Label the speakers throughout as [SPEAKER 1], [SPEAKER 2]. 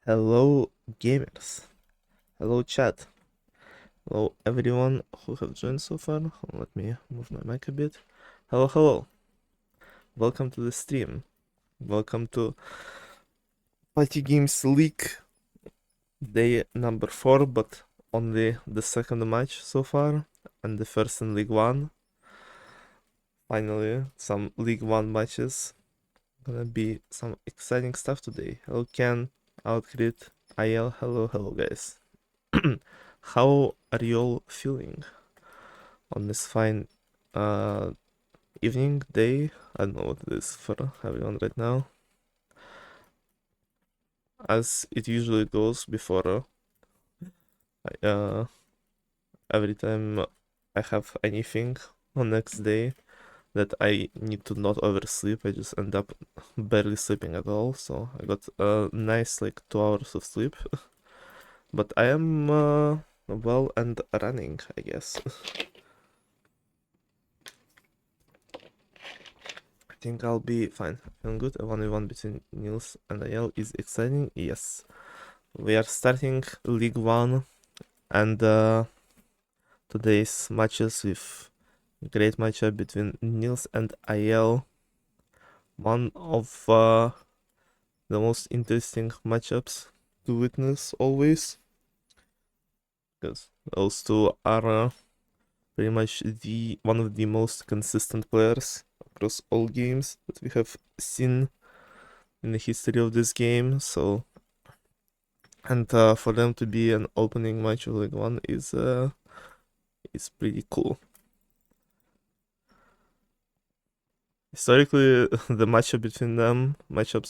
[SPEAKER 1] Hello, gamers. Hello, chat. Hello, everyone who have joined so far. Let me move my mic a bit. Hello, hello. Welcome to the stream. Welcome to Party Games League day number 4, but only the second match so far, and the first in League 1. Finally, some League 1 matches. Gonna be some exciting stuff today. Hello, Ken, Outgrid, IL. Hello, hello, guys. How are you all feeling on this fine evening, day? I don't know what it is for everyone right now. As it usually goes before every time I have anything on next day that I need to not oversleep, I just end up barely sleeping at all. So I got a nice like 2 hours of sleep, but I am well and running, I guess. I think I'll be fine. Feeling good. A 1v1 between Nils and Ayel is exciting. Yes. We are starting League 1 and today's matches with great matchup between Nils and Ayel. One of the most interesting matchups to witness always, because those two are pretty much one of the most consistent players across all games that we have seen in the history of this game. So, and for them to be an opening match of League 1 is pretty cool. Historically, the matchups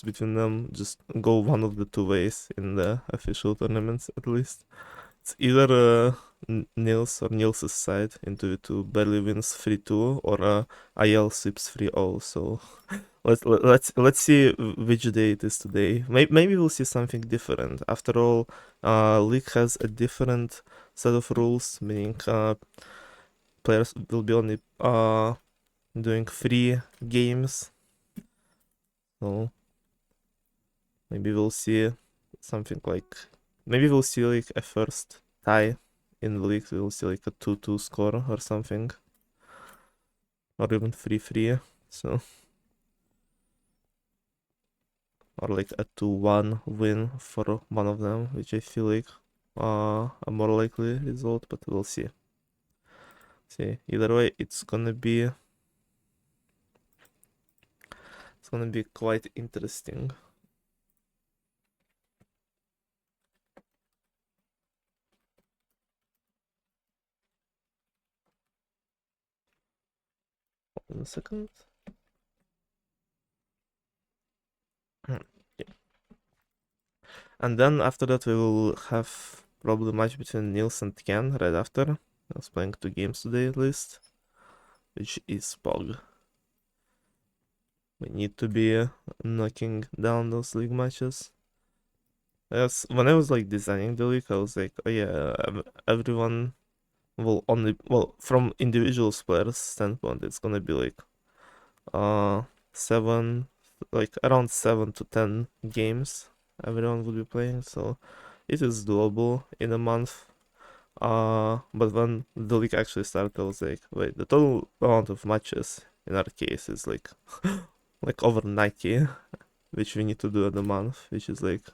[SPEAKER 1] between them just go one of the two ways in the official tournaments, at least. It's either Nils or Nils' side into 2 barely wins 3-2, or IL sweeps 3-0. So let's see which day it is today. Maybe we'll see something different. After all, League has a different set of rules, meaning players will be only doing 3 games. So maybe we'll see something like, maybe we'll see like a first tie in the league. We'll see like a 2-2 score or something, or even 3-3. So, or like a 2-1 win for one of them, which I feel like a more likely result, but we'll see. See, either way, it's gonna be quite interesting. Hold on a second. Yeah. And then after that we will have probably a match between Nils and Ken right after. I was playing 2 games today at least, which is Pog. We need to be knocking down those league matches. Yes, when I was like designing the league, I was like, oh yeah, everyone will only, well, from individual players standpoint, it's gonna be like 7, like around 7 to 10 games everyone would be playing, so it is doable in a month. But when the league actually started, I was like, wait, the total amount of matches in our case is like like over 90, which we need to do in a month, which is like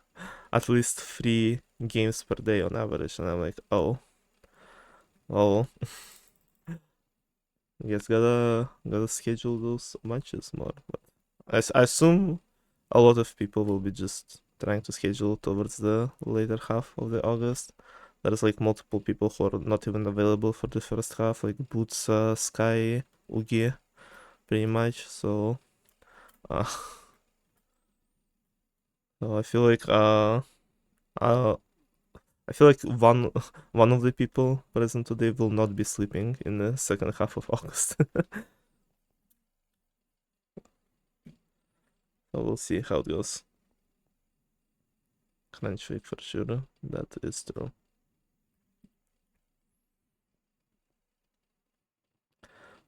[SPEAKER 1] at least 3 games per day on average. And I'm like, oh, I guess gotta schedule those matches more. But I assume a lot of people will be just trying to schedule towards the later half of the August. There's like multiple people who are not even available for the first half, like Boots, Sky, Ugi, pretty much. So, uh, so uh, I feel like one of the people present today will not be sleeping in the second half of August. So we'll see how it goes. Crunch week for sure. That is true.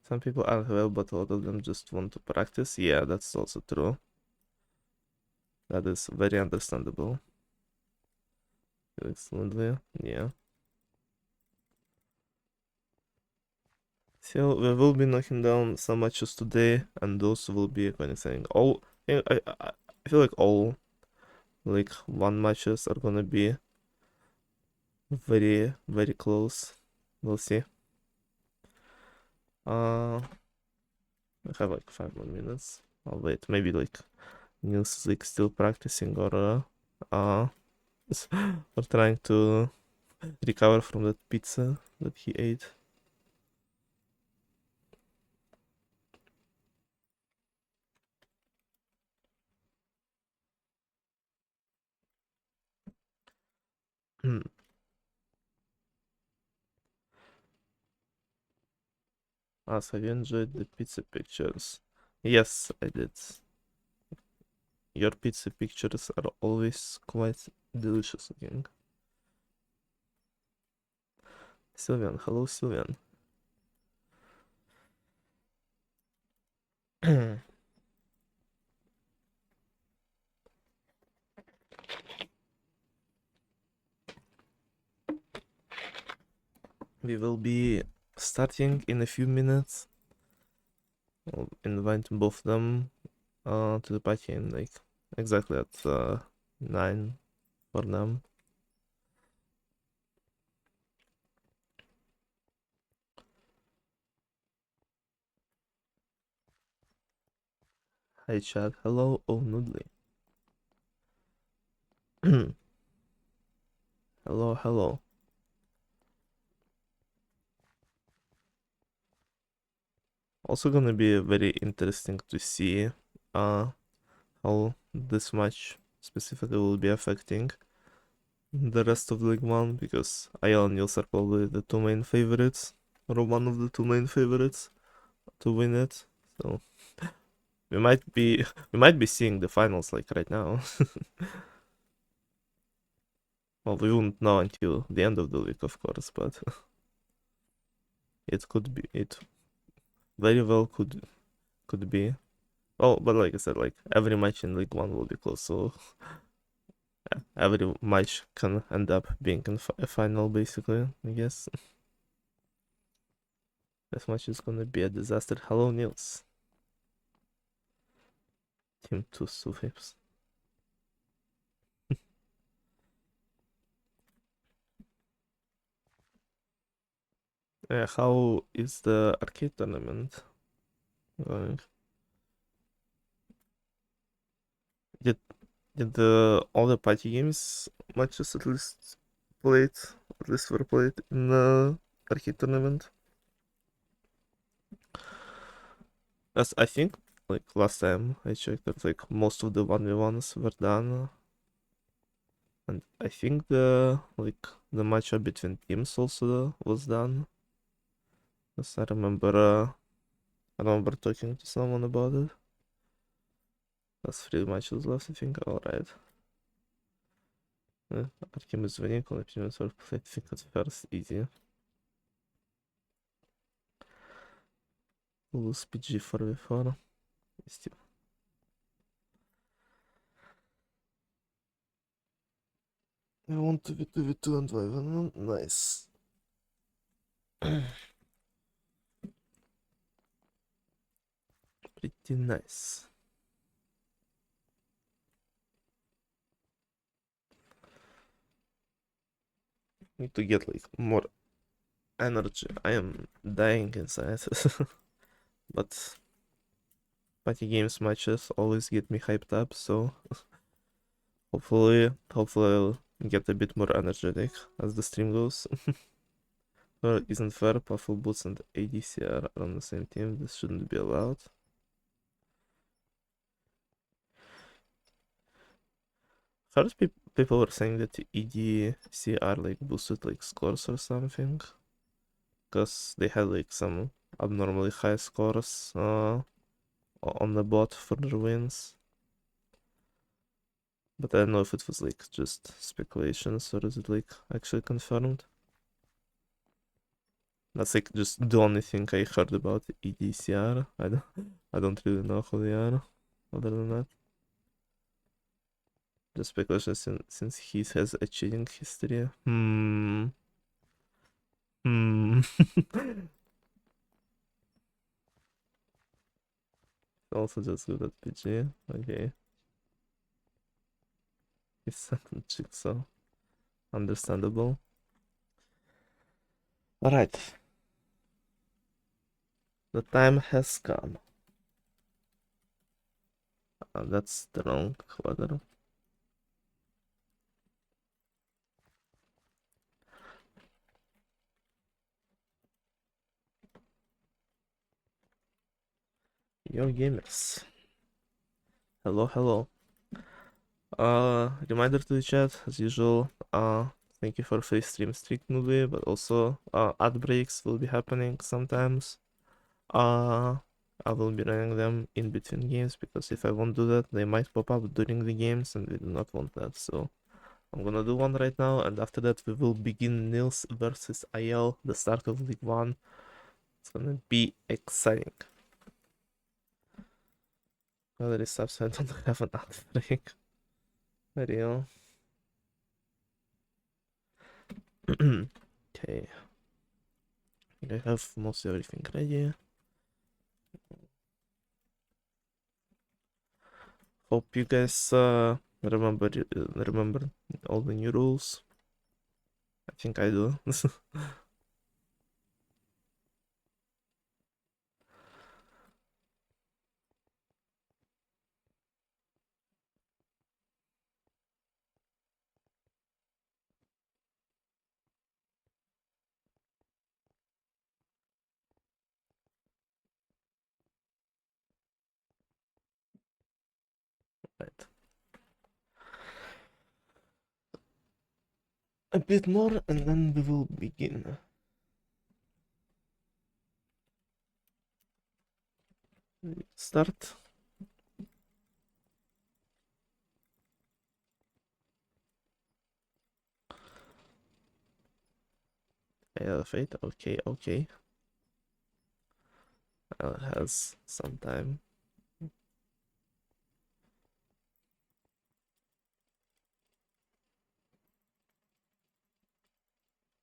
[SPEAKER 1] Some people are well, but a lot of them just want to practice. Yeah, that's also true. That is very understandable. Excellently, yeah. So we will be knocking down some matches today, and those will be saying all. I feel like all like one matches are gonna be very very close. We'll see. I have like 5 more minutes. I'll wait. Maybe like Nils is like still practicing uh or trying to recover from that pizza that he ate. Have you enjoyed the pizza pictures? Yes, I did. Your pizza pictures are always quite delicious looking. Sylvian, hello Sylvian. We will be starting in a few minutes. I'll invite both of them to the party in like exactly at 9 for them. Hi chat, hello oNudli. Hello, hello. Also gonna be very interesting to see how this match specifically will be affecting the rest of League One, because Ayala and Nils are probably the two main favorites, or one of the two main favorites to win it. So we might be seeing the finals like right now. Well, we won't know until the end of the league, of course, but it very well could be. Oh, but like I said, like every match in League One will be close, so every match can end up being a final, basically, I guess. This match is gonna be a disaster. Hello, Nils. Team 2 sweeps. How is the arcade tournament going? Did all the party games matches at least were played in the arcade tournament? As I think like last time I checked that like most of the 1v1s were done. And I think the matchup between teams also was done. Because I remember talking to someone about it. That's 3 matches left, I think. Alright. Our team is winning, only opponents were played. I think it's first easy. Lose PG 4v4. Still. I want to be 2v2 and 5v1. Nice. Pretty nice. Need to get like more energy. I am dying inside. But party games matches always get me hyped up, so hopefully I'll get a bit more energetic as the stream goes. Isn't fair, Puffle Boots and ADC are on the same team. This shouldn't be allowed. Heard people were saying that EDC are like boosted like scores or something, because they had like some abnormally high scores on the bot for their wins. But I don't know if it was like just speculations or is it like actually confirmed. That's like just the only thing I heard about EDCR. I don't really know who they are other than that. Just because since he has a cheating history. Also just good at PG. Okay. He's second Jigsaw. Understandable. Alright. The time has come. That's the wrong weather. Yo gamers. Hello, hello. Reminder to the chat, as usual. Thank you for free stream oNudli, but also ad breaks will be happening sometimes. I will be running them in between games because if I won't do that, they might pop up during the games, and we do not want that. So I'm gonna do one right now, and after that we will begin Nils versus IL, the start of League One. It's gonna be exciting. Well, it is so I don't have an ad break. Real. Okay. I think I have most everything ready. Hope you guys remember all the new rules. I think I do. Right. A bit more and then we will begin. Start. Fate. Okay, okay. Has some time.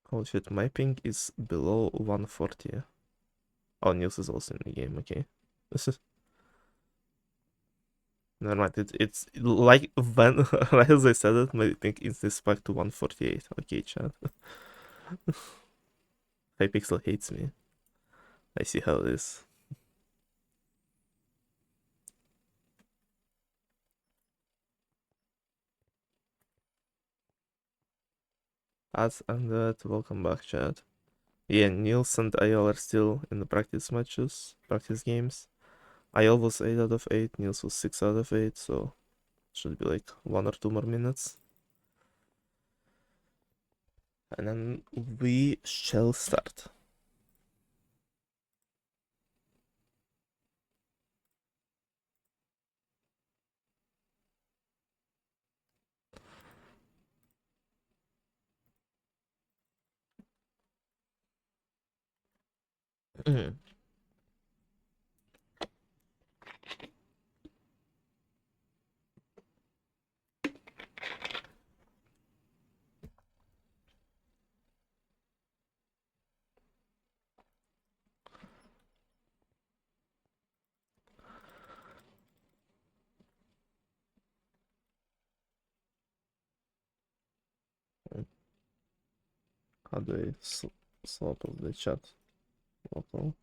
[SPEAKER 1] Holy shit, my ping is below 140. Oh, Nils is also in the game, okay. This is never mind. It's like when right as I said it, my ping instantly spiked to 148. Okay, chat. Hypixel hates me. I see how it is. As and that, welcome back, chat. Yeah, Nils and IL are still in the practice matches, practice games. IL was 8 out of 8, Nils was 6 out of 8, so should be like 1 or 2 more minutes. And then we shall start. How do I swap of the chat? Local.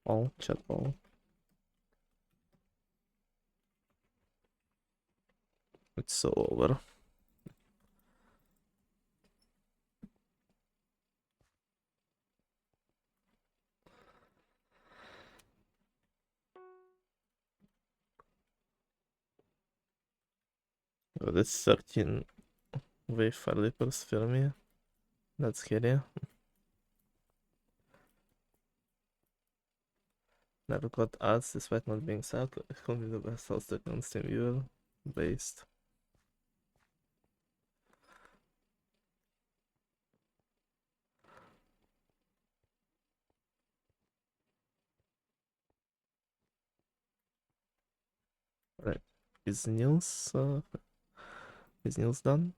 [SPEAKER 1] All, chat all. It's so over. Oh, that's 13 way flippers for me. That's scary. Never got ads despite not being sad. Only the best host on Steam viewer based. Right. Is Nils done?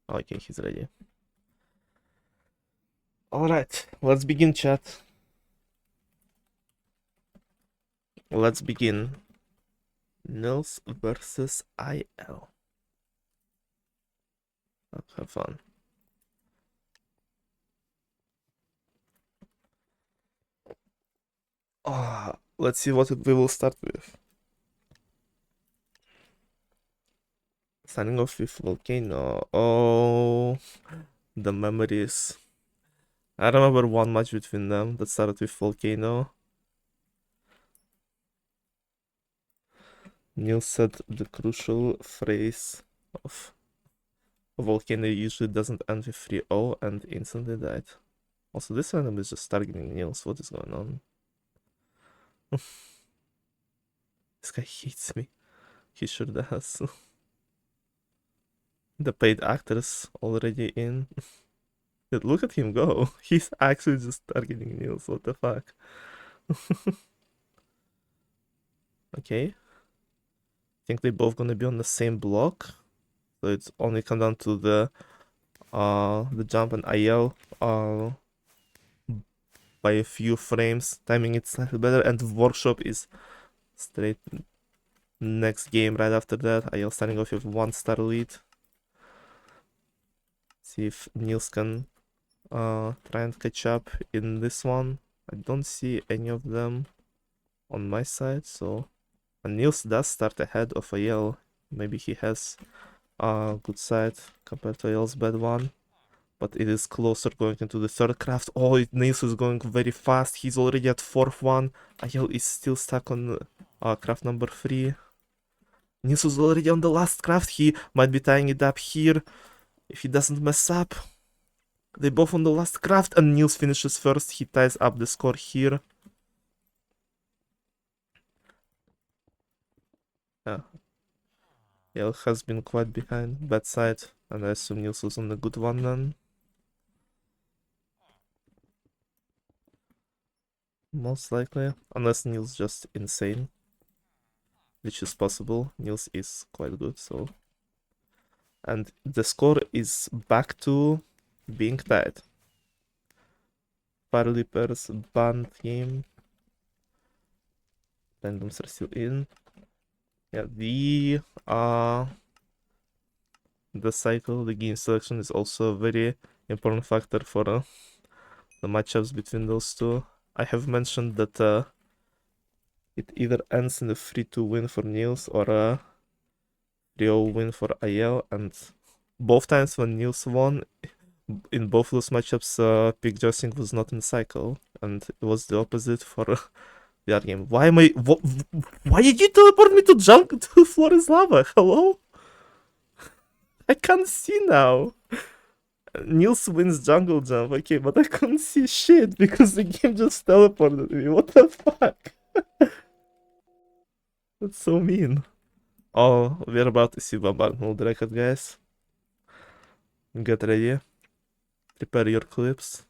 [SPEAKER 1] Okay, he's ready. Alright, let's begin, chat. Let's begin. Nils versus IL. Let's have fun. Let's see what we will start with. Signing off with Volcano. Oh, the memories. I remember one match between them that started with Volcano. Nils said the crucial phrase of Volcano usually doesn't end with 3-0 and instantly died. Also, this random is just targeting Nils. What is going on? This guy hates me. He sure does. The paid actors already in. Dude, look at him go. He's actually just targeting Nils. What the fuck? Okay. I think they both gonna be on the same block. So it's only come down to the jump and IL by a few frames, timing it slightly better, and Workshop is straight next game right after that. IL starting off with 1-star lead. See if Nils can try and catch up in this one. I don't see any of them on my side, so Nils does start ahead of IL. Maybe he has a good side compared to IL's bad one. But it is closer going into the third craft. Oh, Nils is going very fast. He's already at 4th one. IL is still stuck on craft number 3. Nils is already on the last craft. He might be tying it up here if he doesn't mess up. They both on the last craft and Nils finishes first. He ties up the score here. Yeah. IL has been quite behind. Bad side. And I assume Nils was on the good one then. Most likely. Unless Nils just insane. Which is possible. Nils is quite good, so. And the score is back to being tied. Fire Leapers banned game. Randoms are still in. Yeah, the cycle, the game selection is also a very important factor for the matchups between those two. I have mentioned that it either ends in a 3-2 win for Nils or a 3-0 win for IL, and both times when Nils won, in both those matchups, pick jousting was not in cycle, and it was the opposite for the other game. Why am I? Why did you teleport me to jump to Flores Lava? Hello? I can't see now. Nils wins jungle jump, okay, but I couldn't see shit because the game just teleported me. What the fuck? That's so mean. Oh, we're about to see Bombardment record, guys. Get ready. Prepare your clips.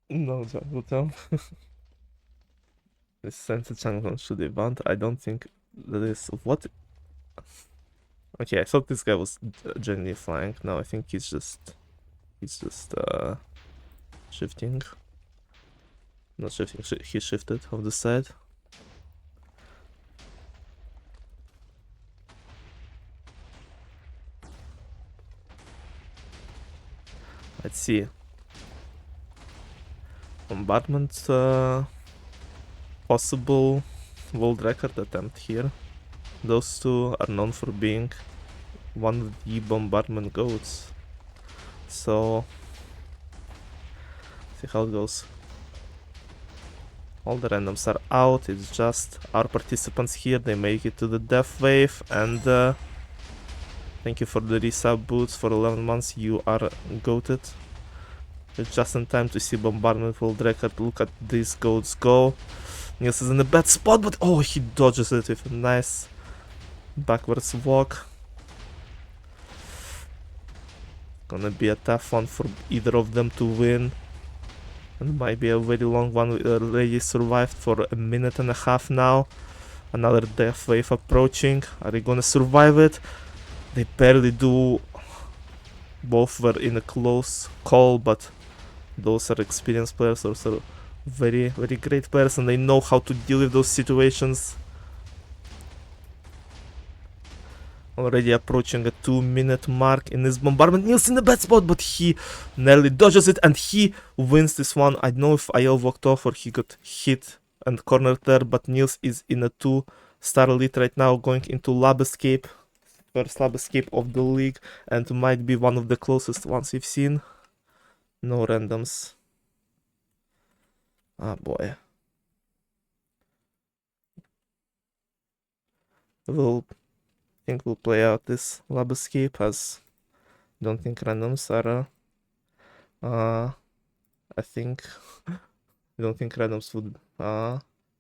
[SPEAKER 1] No jungle jump. This sense jungle should be banned. I don't think that is what. Okay, I thought this guy was genuinely flying. No, I think he's just shifting. Not shifting. He shifted on the side. Let's see. Bombardment possible world record attempt here. Those two are known for being one of the bombardment goats. So see how it goes. All the randoms are out. It's just our participants here. They make it to the death wave, and thank you for the resub boots for 11 months. You are goated. It's just in time to see bombardment world record. Look at these goats go. Nils is in a bad spot, but oh, he dodges it with a nice backwards walk. gonna be a tough one for either of them to win. And might be a very long one. We already survived for a minute and a half now. Another death wave approaching. Are they gonna survive it? They barely do. Both were in a close call, but those are experienced players. Those are very, very great players, and they know how to deal with those situations. Already approaching a 2-minute mark in this bombardment. Nils in a bad spot, but he nearly dodges it and he wins this one. I don't know if IL walked off or he got hit and cornered there, but Nils is in a 2-star lead right now, going into lab escape. First lab escape of the league, and might be one of the closest ones we've seen. No randoms. Ah, boy. We'll think we'll play out this lab escape, as don't think randoms are I don't think randoms would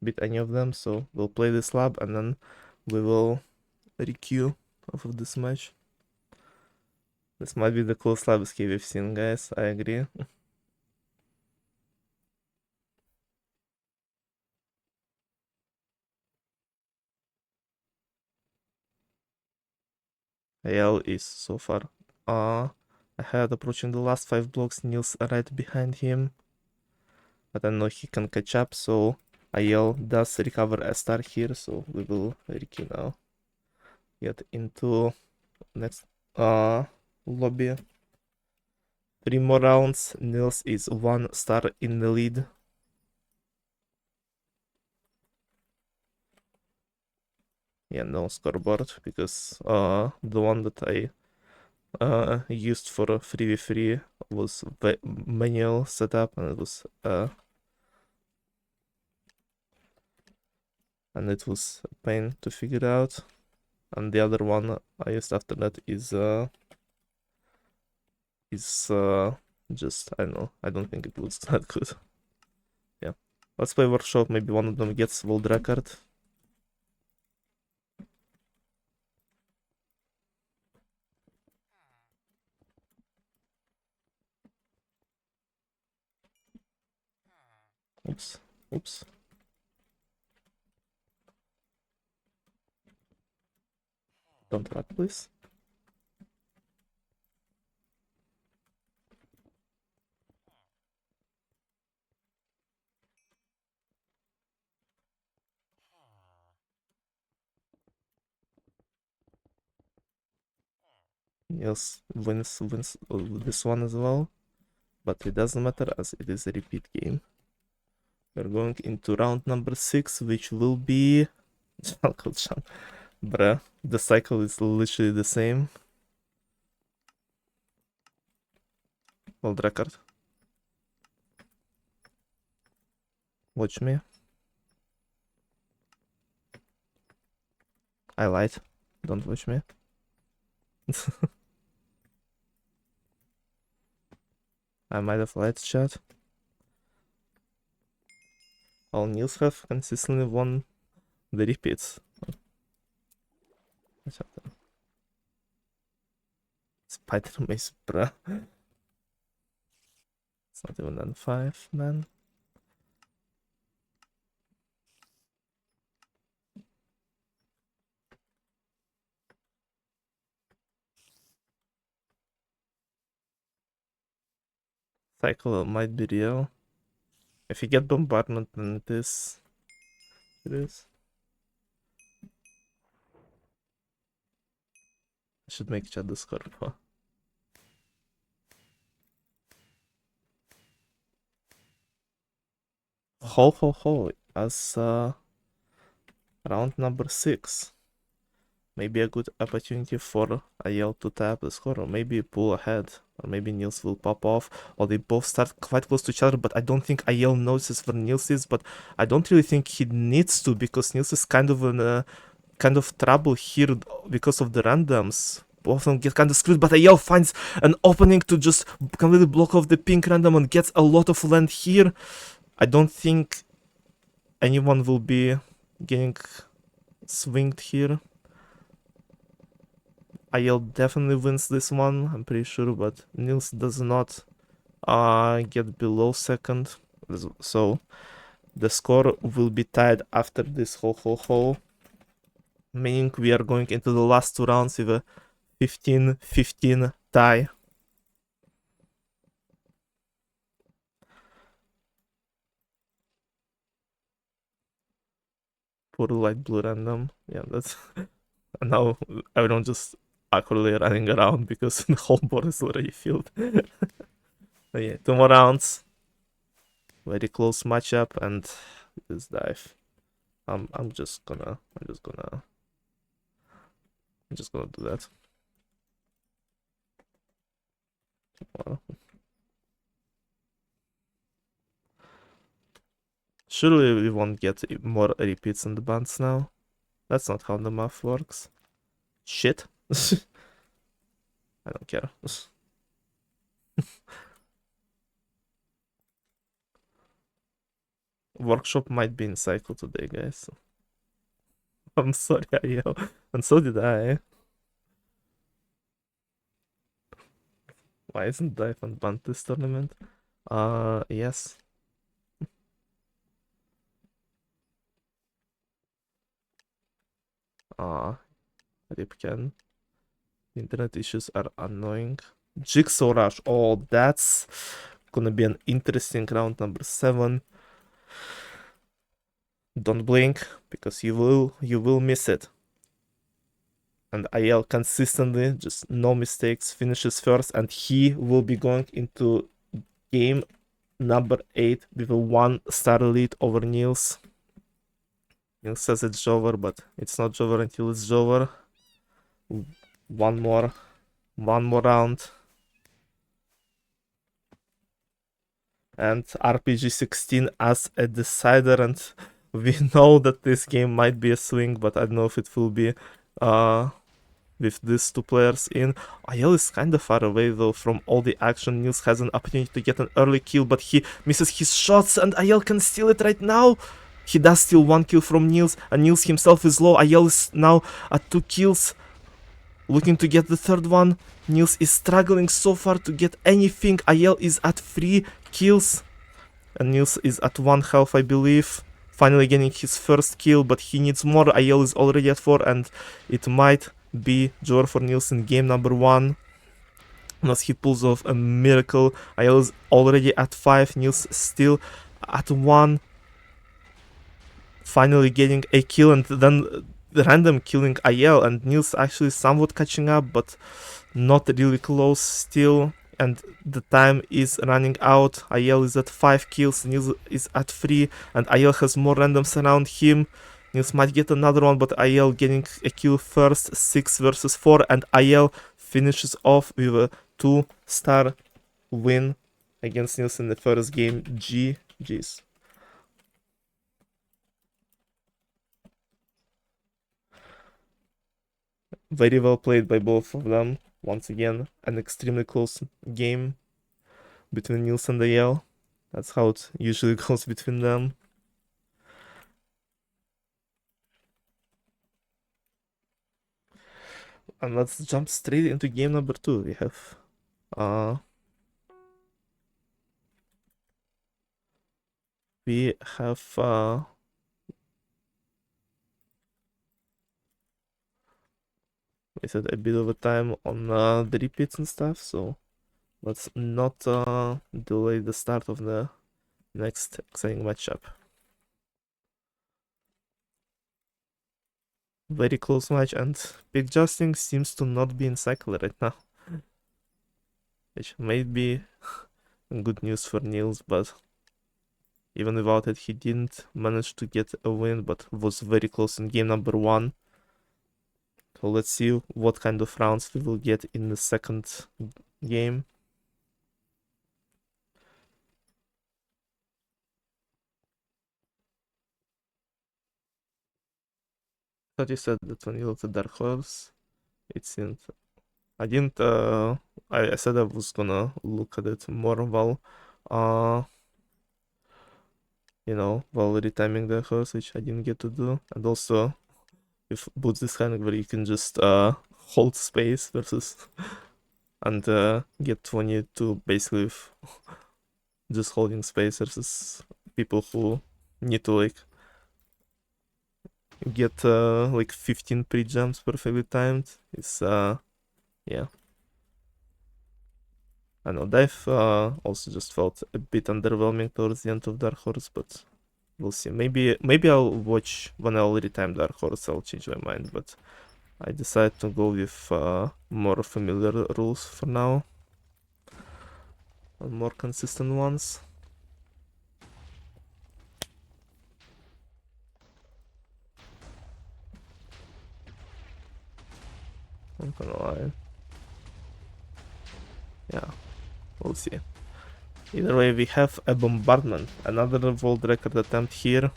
[SPEAKER 1] beat any of them, so we'll play this lab and then we will requeue off of this match. This might be the close lab escape we've seen, guys. I agree. AL is so far ahead, approaching the last 5 blocks. Nils right behind him, but I know he can catch up, so IL does recover a star here, so we will requeue now. Get into next lobby. 3 more rounds. Nils is 1 star in the lead. Yeah, no scoreboard, because the one that I used for a 3v3 was manual setup, and it was a pain to figure out. And the other one I used after that is just, I don't know, I don't think it looks that good. Yeah, let's play workshop. Maybe one of them gets world record. Oops. Don't lag, please. Yes, wins this one as well, but it doesn't matter as it is a repeat game. We're going into round number 6, which will be bruh, the cycle is literally the same. World record. Watch me. I lied. Don't watch me. I might have lied, chat. All Nils have consistently won the repeats. Spider Maze, bruh. It's not even on 5, man. Cycle might be real. If you get bombardment, then it is. It is. I should make chat the score. Ho, as round number 6. Maybe a good opportunity for IL to tap the score, or maybe pull ahead, or maybe Nils will pop off, or they both start quite close to each other, but I don't think IL notices where Nils is, but I don't really think he needs to, because Nils is kind of in kind of trouble here because of the randoms. Both of them get kind of screwed, but IL finds an opening to just completely block off the pink random and gets a lot of land here. I don't think anyone will be getting swinged here. IL definitely wins this one, I'm pretty sure, but Nils does not get below second. So the score will be tied after this ho, meaning we are going into the last two rounds with a 15-15 tie. For light blue random. Yeah, that's and now everyone just awkwardly running around because the whole board is already filled. But yeah, 2 more rounds. Very close matchup and this dive. I'm just gonna do that. Wow. Surely we won't get more repeats in the bands now. That's not how the math works. Shit. I don't care. Workshop might be in cycle today, guys. I'm sorry, Ariel. And so did I. Why isn't Dive on banned this tournament? Yes. Rip Ken. Internet issues are annoying. Jigsaw Rush. Oh, that's gonna be an interesting round number 7. Don't blink, because you will miss it. And IL consistently, just no mistakes, finishes first, and he will be going into game number 8 with a 1-star lead over Niels. Niels says it's over, but it's not over until it's over. One more round. And RPG 16 as a decider, and we know that this game might be a swing, but I don't know if it will be with these 2 players in. Ayel is kind of far away though from all the action. Niels has an opportunity to get an early kill, but he misses his shots, and Ayel can steal it right now. He does steal 1 kill from Niels, and Niels himself is low. Ayel is now at 2 kills, looking to get the 3rd one. Niels is struggling so far to get anything. Ayel is at 3 kills, and Niels is at 1 health, I believe. Finally getting his 1st kill, but he needs more. Ayel is already at 4, and it might be draw for Niels in game number 1. Unless he pulls off a miracle. Ayel is already at 5, Niels still at 1. Finally getting a kill, and then random killing Ayel, and Niels actually somewhat catching up, but not really close still. And the time is running out. Ayel is at 5 kills, Niels is at 3, and Ayel has more randoms around him. Niels might get another one, but Ayel getting a kill first, 6 versus 4, and Ayel finishes off with a 2-star win against Niels in the first game. GG's. Very well played by both of them. Once again, an extremely close game between Niels and Ayel. That's how it usually goes between them. And let's jump straight into game number 2. We have wasted a bit of a time on the repeats and stuff, so let's not delay the start of the next exciting matchup. Very close match, and Big Justin seems to not be in cycle right now, which may be good news for Niels, but even without it, he didn't manage to get a win, but was very close in game number 1. So let's see what kind of rounds we will get in the second game. I thought you said that when you looked at Dark Horse, it seemed... I didn't... I said I was gonna look at it more while... you know, while retiming Dark Horse, which I didn't get to do. And also, with Boots this kind of where you can just hold space versus and get 22 basically just holding space versus people who need to like get like 15 pre-jumps perfectly timed. It's yeah. I know Dive also just felt a bit underwhelming towards the end of Dark Horse, but we'll see. Maybe I'll watch when I already time Dark Horse. I'll change my mind, but I decided to go with more familiar rules for now, and more consistent ones. I'm gonna lie. Yeah, we'll see. Either way, we have a bombardment, another world record attempt here.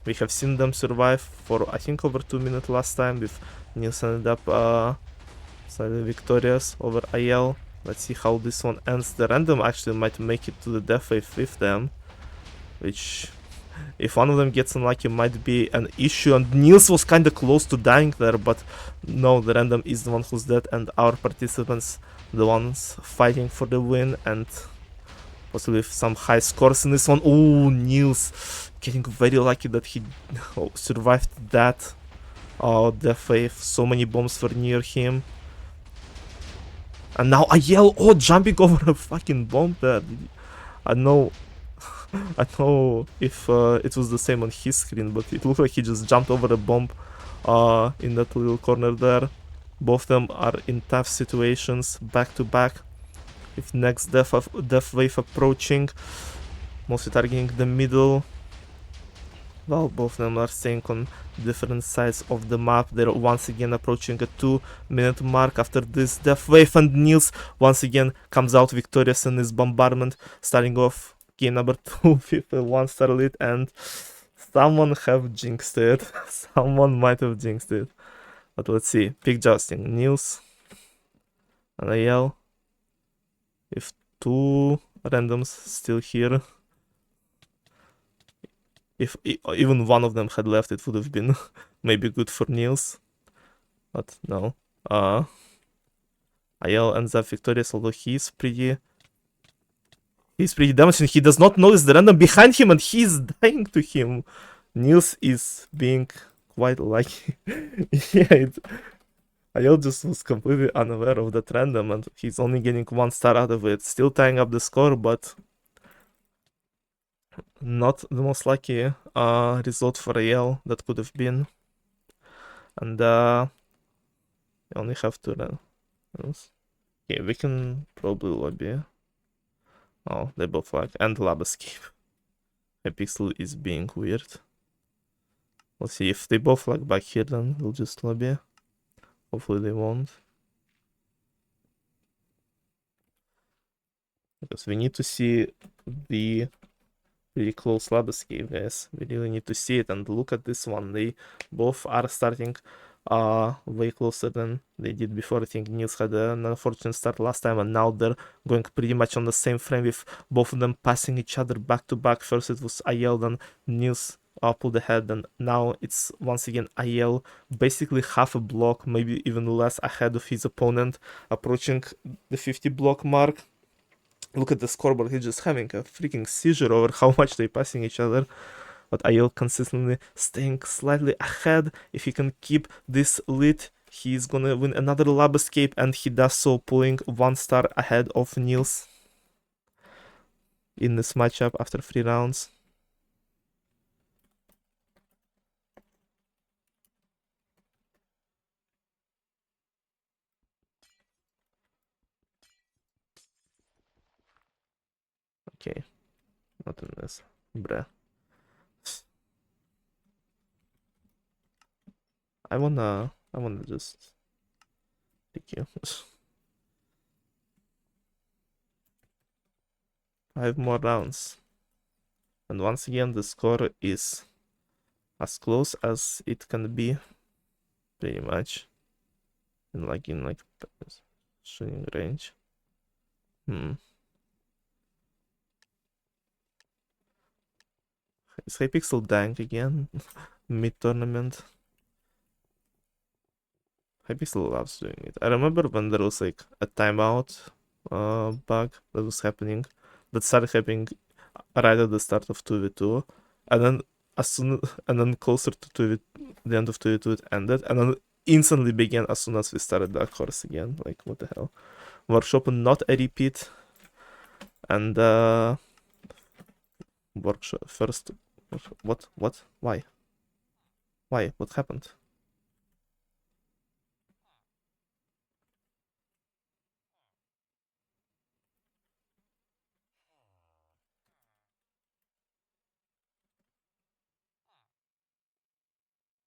[SPEAKER 1] We have seen them survive for I think over 2 minutes last time, with Nils ended up slightly victorious over IL. Let's see how this one ends. The random actually might make it to the death wave with them, which, if one of them gets unlucky, might be an issue. And Nils was kinda close to dying there, but no, the random is the one who's dead, and our participants the ones fighting for the win, and possibly with some high scores in this one. Oh, Nils getting very lucky that he survived that death wave. So many bombs were near him. And now I yell, oh, jumping over a fucking bomb there. I know I know if it was the same on his screen, but it looked like he just jumped over a bomb in that little corner there. Both of them are in tough situations, back to back. With next death wave approaching, mostly targeting the middle. Well, both of them are staying on different sides of the map. They're once again approaching a 2-minute mark after this death wave, and Nils once again comes out victorious in his bombardment, starting off game number 2 with a 1-star lead, and someone have jinxed it. Someone might have jinxed it. But let's see. Pick Justin, Nils, and AL. If 2 randoms still here. If even one of them had left, it would have been maybe good for Nils. But no. IL ends up victorious, although he's pretty damaged, and he does not notice the random behind him, and he's dying to him. Nils is being quite lucky. Yeah, IL just was completely unaware of that random, and he's only getting 1 star out of it. Still tying up the score, but not the most lucky result for IL that could have been. And we only have 2 randoms. Okay, we can probably lobby. Oh, they both lag. And lab escape. Pixel is being weird. Let's see, if they both lag back here, then we'll just lobby. Hopefully they won't. Because we need to see the really close lab escape, guys. We really need to see it, and look at this one. They both are starting way closer than they did before. I think Nils had an unfortunate start last time, and now they're going pretty much on the same frame, with both of them passing each other back to back. First it was IL, then Nils pulled ahead, and now it's once again IL, basically half a block, maybe even less ahead of his opponent, approaching the 50 block mark. Look at the scoreboard, he's just having a freaking seizure over how much they're passing each other. But IL consistently staying slightly ahead. If he can keep this lead, he's gonna win another lab escape, and he does so, pulling 1 star ahead of Nils in this matchup after 3 rounds. Okay, not in this. Bruh. I wanna just pick you. 5 more rounds. And once again, the score is as close as it can be, pretty much. In like shooting range. Is Hypixel dying again? Mid-tournament? Hypixel loves doing it. I remember when there was like a timeout bug that was happening, that started happening right at the start of 2v2, and then and then closer to the end of 2v2 it ended, and then instantly began as soon as we started the course again. Like, what the hell? Workshop, not a repeat. And workshop first. What? Why? What happened?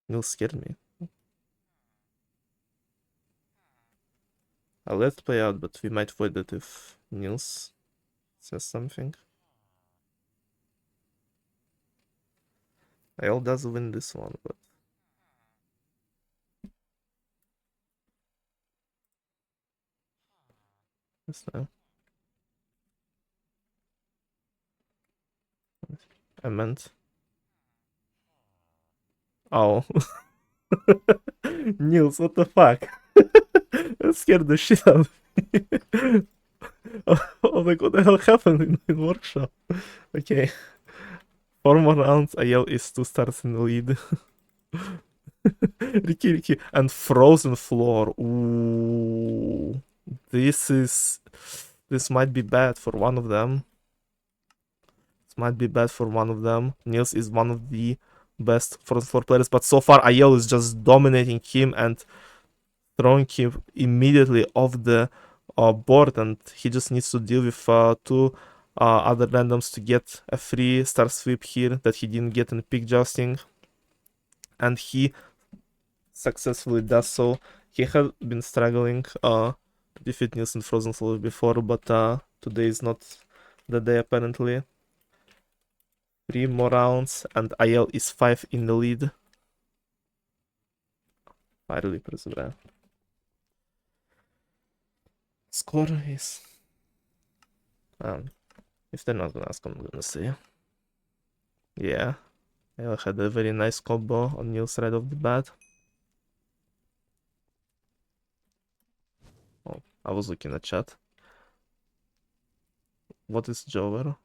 [SPEAKER 1] Nils scared me. I'll let it play out, but we might void it if Nils says something. I'll does win this one, but this time I meant. Oh. Nils, what the fuck? That scared the shit out of me. Oh, like, what the hell happened in workshop? Okay. 4 more rounds, Ayel is 2 stars in the lead. Ricky. And frozen floor. Ooh. This might be bad for one of them. Nils is one of the best frozen floor players, but so far Ayel is just dominating him and throwing him immediately off the board, and he just needs to deal with 2 other randoms to get a free star sweep here that he didn't get in pick jousting, and he successfully does so. He had been struggling to defeat Nils in Frozen Floor before, but today is not the day apparently. 3 more rounds, and Ayel is 5 in the lead. Fire Leapers, bruh. Score is... if they're not gonna ask, I'm gonna say. Yeah. Ayel had a very nice combo on Nils right off the bat. Oh, I was looking at chat. What is Jover?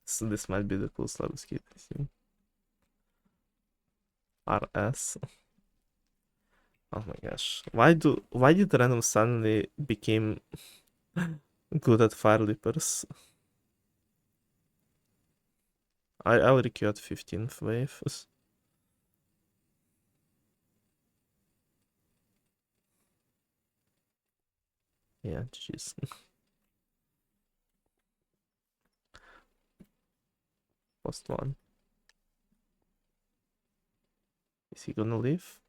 [SPEAKER 1] So this might be the cool Slabskate team. RS. Oh my gosh. Why did random suddenly became good at Fire Leapers? I'll recue at 15th wave. Yeah, jeez. Post one. Is he gonna leave?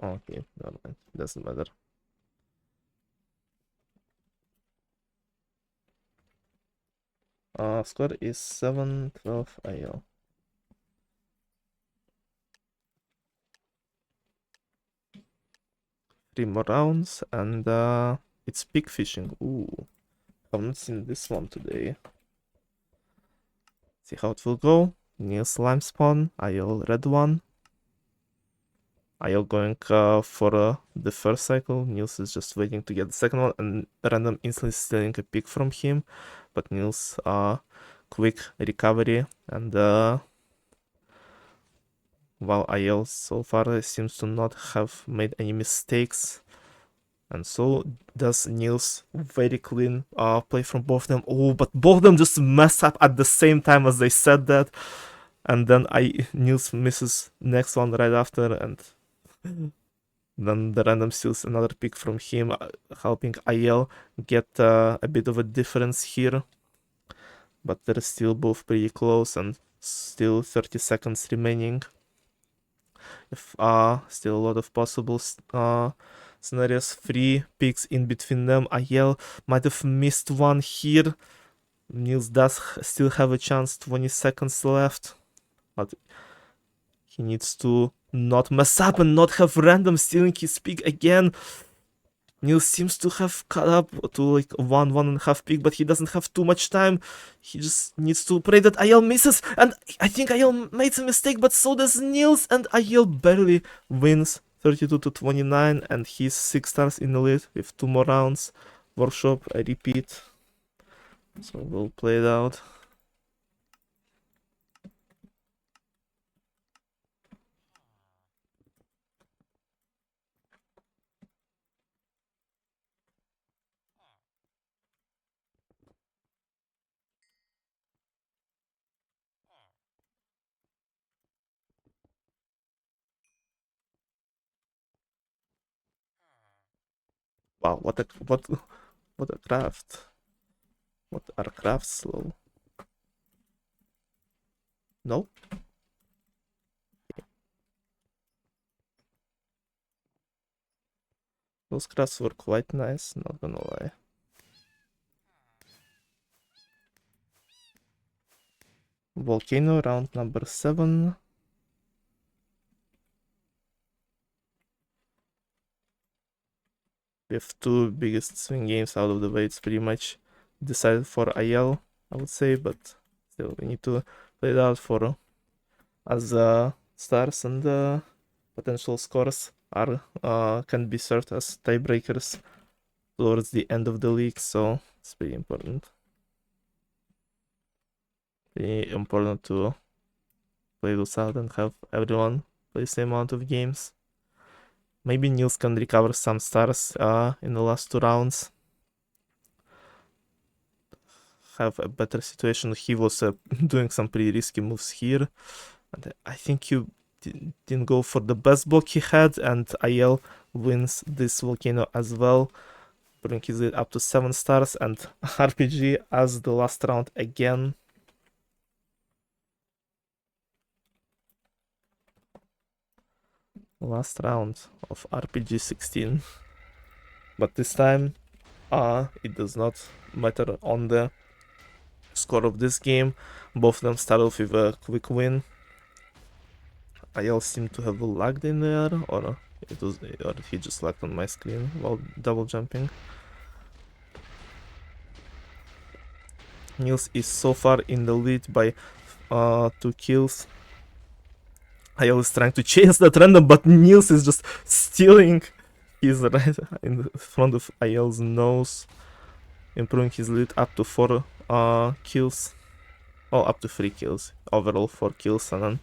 [SPEAKER 1] Oh, okay, never mind. Doesn't matter. Score is 7-12 IL. Three more rounds, and it's pig fishing. Ooh, I've not seen this one today. See how it will go. Nils slime spawn, IL red one. IL going for the first cycle. Nils is just waiting to get the second one, and random instantly stealing a pick from him. But Nils quick recovery, and while IL so far seems to not have made any mistakes. And so does Nils. Very clean play from both of them. Oh, but both of them just mess up at the same time as they said that. And then Nils misses next one right after, and then the random steals another pick from him, helping IL get a bit of a difference here. But they're still both pretty close, and still 30 seconds remaining. If still a lot of possible scenarios. 3 picks in between them. IL might have missed one here. Nils does still have a chance. 20 seconds left, but he needs to not mess up and not have random stealing his pick again. Nils seems to have caught up to like 1.5 peak, but he doesn't have too much time. He just needs to pray that Ayel misses, and I think Ayel made a mistake, but so does Nils, and Ayel barely wins 32 to 29, and he's 6 stars in the lead with 2 more rounds. Workshop, I repeat. So we'll play it out. Wow, what a craft. What are crafts slow? No? Those crafts were quite nice, not gonna lie. Volcano round number 7. With 2 biggest swing games out of the way, it's pretty much decided for Ayel, I would say, but still we need to play it out for as stars and potential scores are can be served as tiebreakers towards the end of the league, so it's pretty important. Pretty important to play this out and have everyone play the same amount of games. Maybe Nils can recover some stars in the last 2 rounds. Have a better situation. He was doing some pretty risky moves here. And I think he didn't go for the best block he had, and Ayel wins this volcano as well, bringing his lead up to 7 stars, and RPG as the last round again. Last round of RPG 16. But this time, it does not matter on the score of this game. Both of them start off with a quick win. Ayel seemed to have lagged in there, or he just lagged on my screen while double jumping. Nils is so far in the lead by 2 kills. Ayel is trying to chase that random, but Nils is just stealing. He's right in front of Ayel's nose, improving his lead up to 4 kills. Oh, up to 3 kills. Overall 4 kills, and then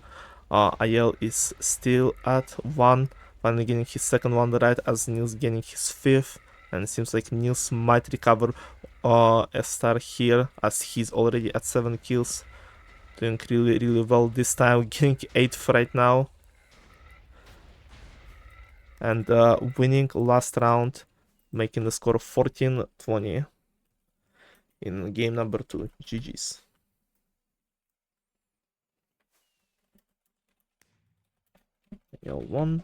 [SPEAKER 1] Ayel is still at 1, finally getting his second one right as Nils getting his 5th, and it seems like Nils might recover a star here as he's already at 7 kills, doing really well this time, getting 8th right now, and winning last round, making the score 14-20 in game number 2. GG's. Ayel won.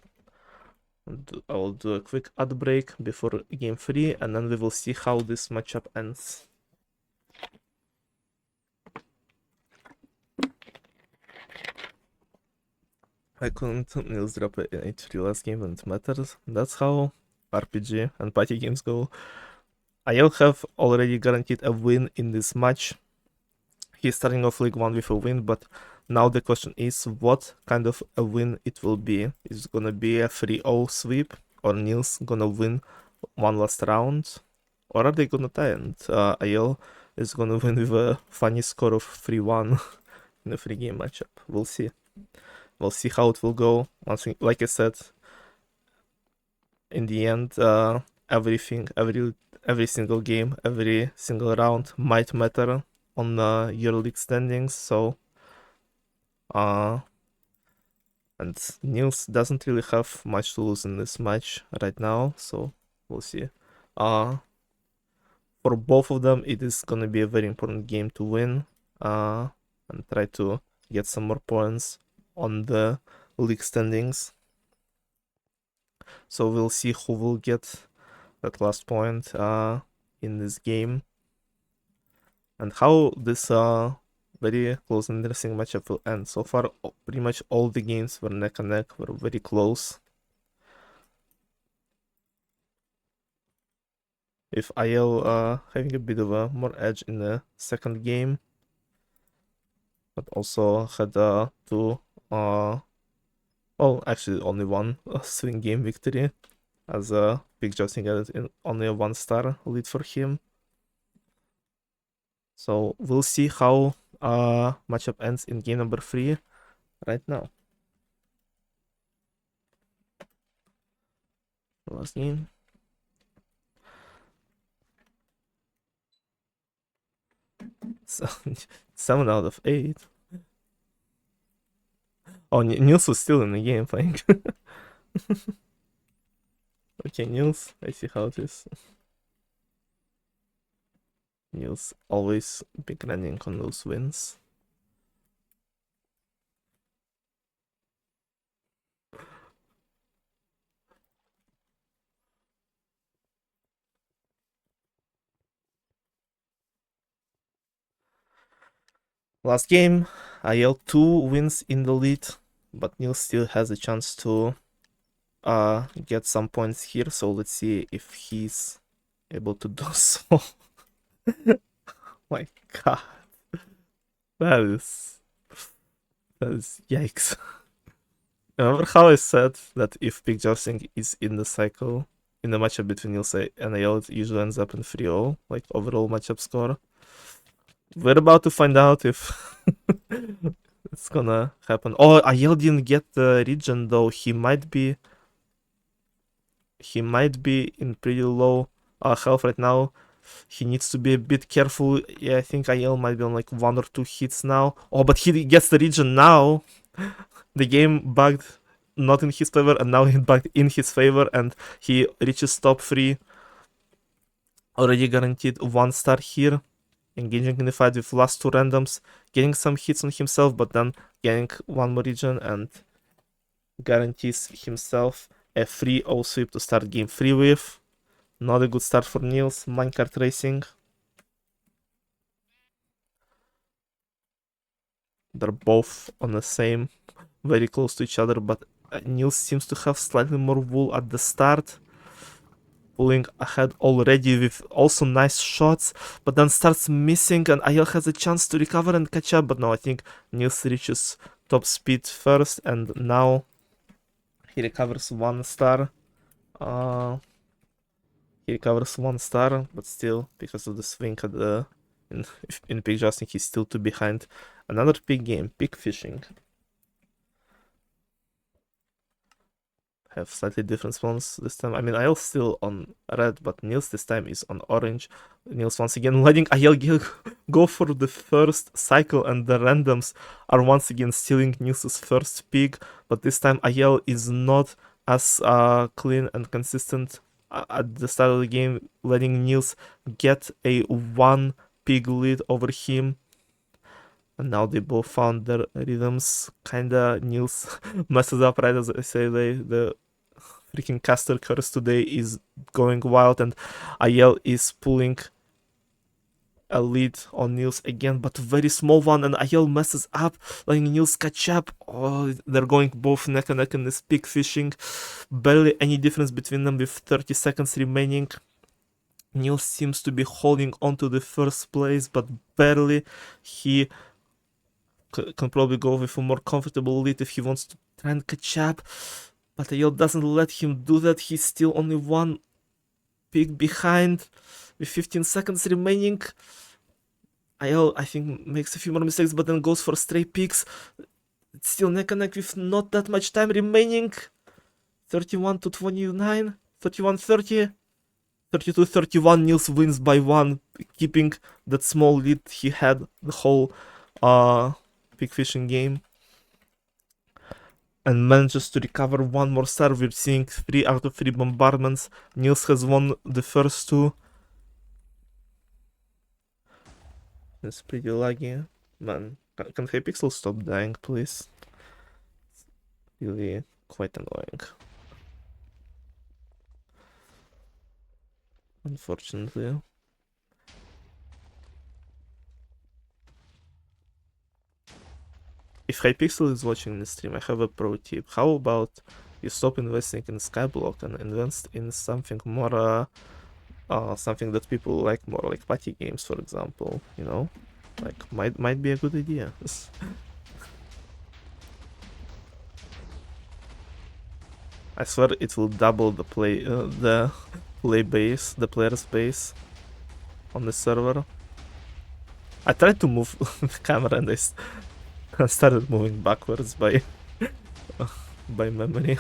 [SPEAKER 1] I will do a quick ad break before game 3, and then we will see how this matchup ends. I couldn't Nils drop an H3 last game when it matters. That's how RPG and party games go. Ayel have already guaranteed a win in this match. He's starting off League 1 with a win, but now the question is what kind of a win it will be. Is it gonna be a 3-0 sweep, or Nils gonna win one last round, or are they gonna tie and Ayel is gonna win with a funny score of 3-1 in a 3-game matchup? We'll see. We'll see how it will go. Like I said, in the end, everything, every single game, every single round might matter on your league standings. So, and Nils doesn't really have much to lose in this match right now. So we'll see. For both of them, it is gonna be a very important game to win. And try to get some more points on the league standings. So we'll see who will get that last point in this game, and how this very close and interesting matchup will end. So far, pretty much all the games were neck and neck, were very close. if IL having a bit of a more edge in the second game, but also had two well, actually only one swing game victory, as Big Justin got it in only a 1-star lead for him. So we'll see how matchup ends in game number 3 right now. Last game. 7 out of 8. Oh, Nils was still in the game playing. Okay, Nils, I see how it is. Nils always big running on those wins. Last game, IL 2 wins in the lead, but Nils still has a chance to get some points here, so let's see if he's able to do so. My god. That is yikes. Remember how I said that if Big Jousting is in the cycle, in the matchup between Nils and IL, it usually ends up in 3-0, like overall matchup score? We're about to find out if it's gonna happen. Oh, IL didn't get the region though. He might be in pretty low health right now. He needs to be a bit careful. Yeah, I think IL might be on like 1 or 2 hits now. Oh, but he gets the region now. The game bugged not in his favor, and now it bugged in his favor, and he reaches top 3. Already guaranteed 1-star here. Engaging in the fight with last 2 randoms, getting some hits on himself, but then getting 1 more region, and guarantees himself a 3-0 sweep to start game 3 with. Not a good start for Nils. Minecart Racing. They're both on the same, very close to each other, but Nils seems to have slightly more wool at the start. Pulling ahead already with also nice shots, but then starts missing, and IL has a chance to recover and catch up, but no, I think Nils reaches top speed first, and now he recovers 1-star. He recovers 1-star, but still, because of the swing at the in pig jousting, he's still 2 behind. Another pig game, pig fishing. Have slightly different spawns this time. I mean, IL still on red, but Nils this time is on orange. Nils once again letting IL go for the first cycle, and the randoms are once again stealing Nils's first pig, but this time IL is not as clean and consistent at the start of the game, letting Nils get a 1 pig lead over him. And now they both found their rhythms. Kinda Nils messes up right as I say. The freaking caster curse today is going wild, and IL is pulling a lead on Nils again, but a very small one, and IL messes up, letting Nils catch up. Oh, they're going both neck and neck in this pig fishing. Barely any difference between them with 30 seconds remaining. Nils seems to be holding on to the first place, but barely. He can probably go with a more comfortable lead if he wants to try and catch up, but IL doesn't let him do that. He's still only 1 pig behind with 15 seconds remaining. IL, I think, makes a few more mistakes, but then goes for stray pigs. It's still neck and neck with not that much time remaining. 31 to 29, 31-30, 32-31. Nils wins by 1, keeping that small lead he had the whole pig fishing game, and manages to recover 1 more star. We're seeing 3 out of 3 bombardments. Nils has won the first 2. It's pretty laggy. Man, can Hypixel stop dying, please? It's really quite annoying. Unfortunately. If Hypixel is watching this stream, I have a pro tip. How about you stop investing in Skyblock and invest in something more something that people like more, like party games, for example, you know, like might be a good idea. I swear it will double the play base, the player's base on the server. I tried to move the camera and I started moving backwards by by memory.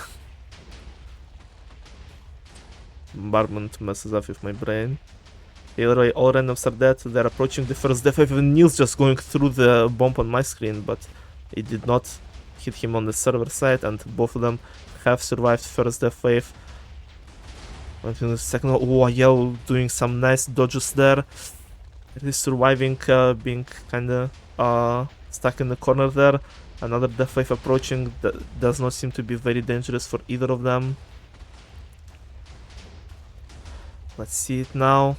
[SPEAKER 1] Bombardment messes up with my brain. Either all randoms are dead, they're approaching the first death wave, and Nils just going through the bomb on my screen, but it did not hit him on the server side, and both of them have survived first death wave. Until the second one, oh, Yell doing some nice dodges there. It is surviving, being kinda stuck in the corner there. Another death wave approaching, that does not seem to be very dangerous for either of them. Let's see it now.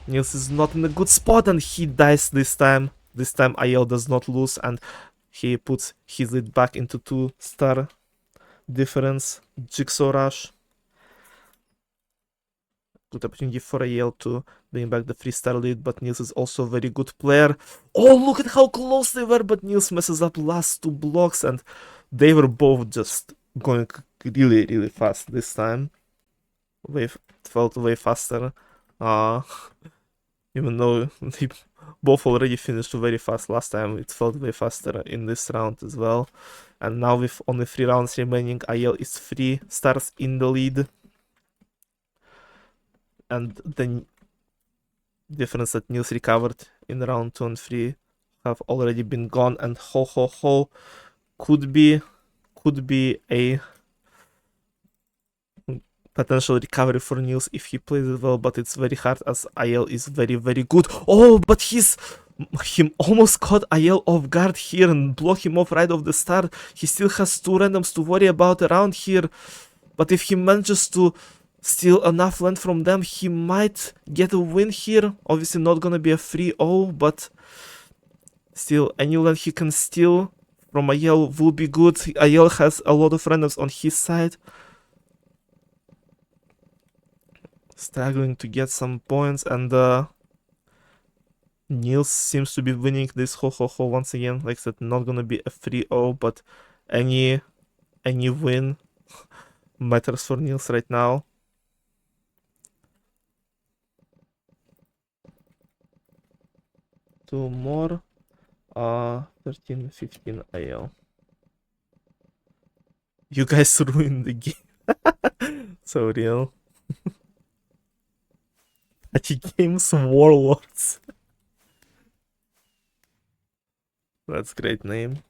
[SPEAKER 1] Nils is not in a good spot and he dies this time. This time IL does not lose and he puts his lead back into 2-star difference. Jigsaw rush. Good opportunity for IL to bring back the 3-star lead, but Nils is also a very good player. Oh, look at how close they were, but Nils messes up last 2 blocks and they were both just going really fast this time. It felt way faster. Even though they both already finished very fast last time, it felt way faster in this round as well. And now with only 3 rounds remaining, IL is 3 stars in the lead. And the difference that Nils recovered in round 2 and 3 have already been gone, and ho could be a potential recovery for Nils if he plays it well, but it's very hard as IL is very good. Oh, but he almost caught IL off guard here and blocked him off right off the start. He still has 2 randoms to worry about around here, but if he manages to steal enough land from them, he might get a win here. Obviously not gonna be a 3-0, but still any land he can steal from IL will be good. IL has a lot of randoms on his side. Struggling to get some points, and Nils seems to be winning this ho once again. Like I said, not gonna be a 3-0, but any win matters for Nils right now. Two more. 13, 15 IL. You guys ruined the game. So real. Party games warlords. That's a great name.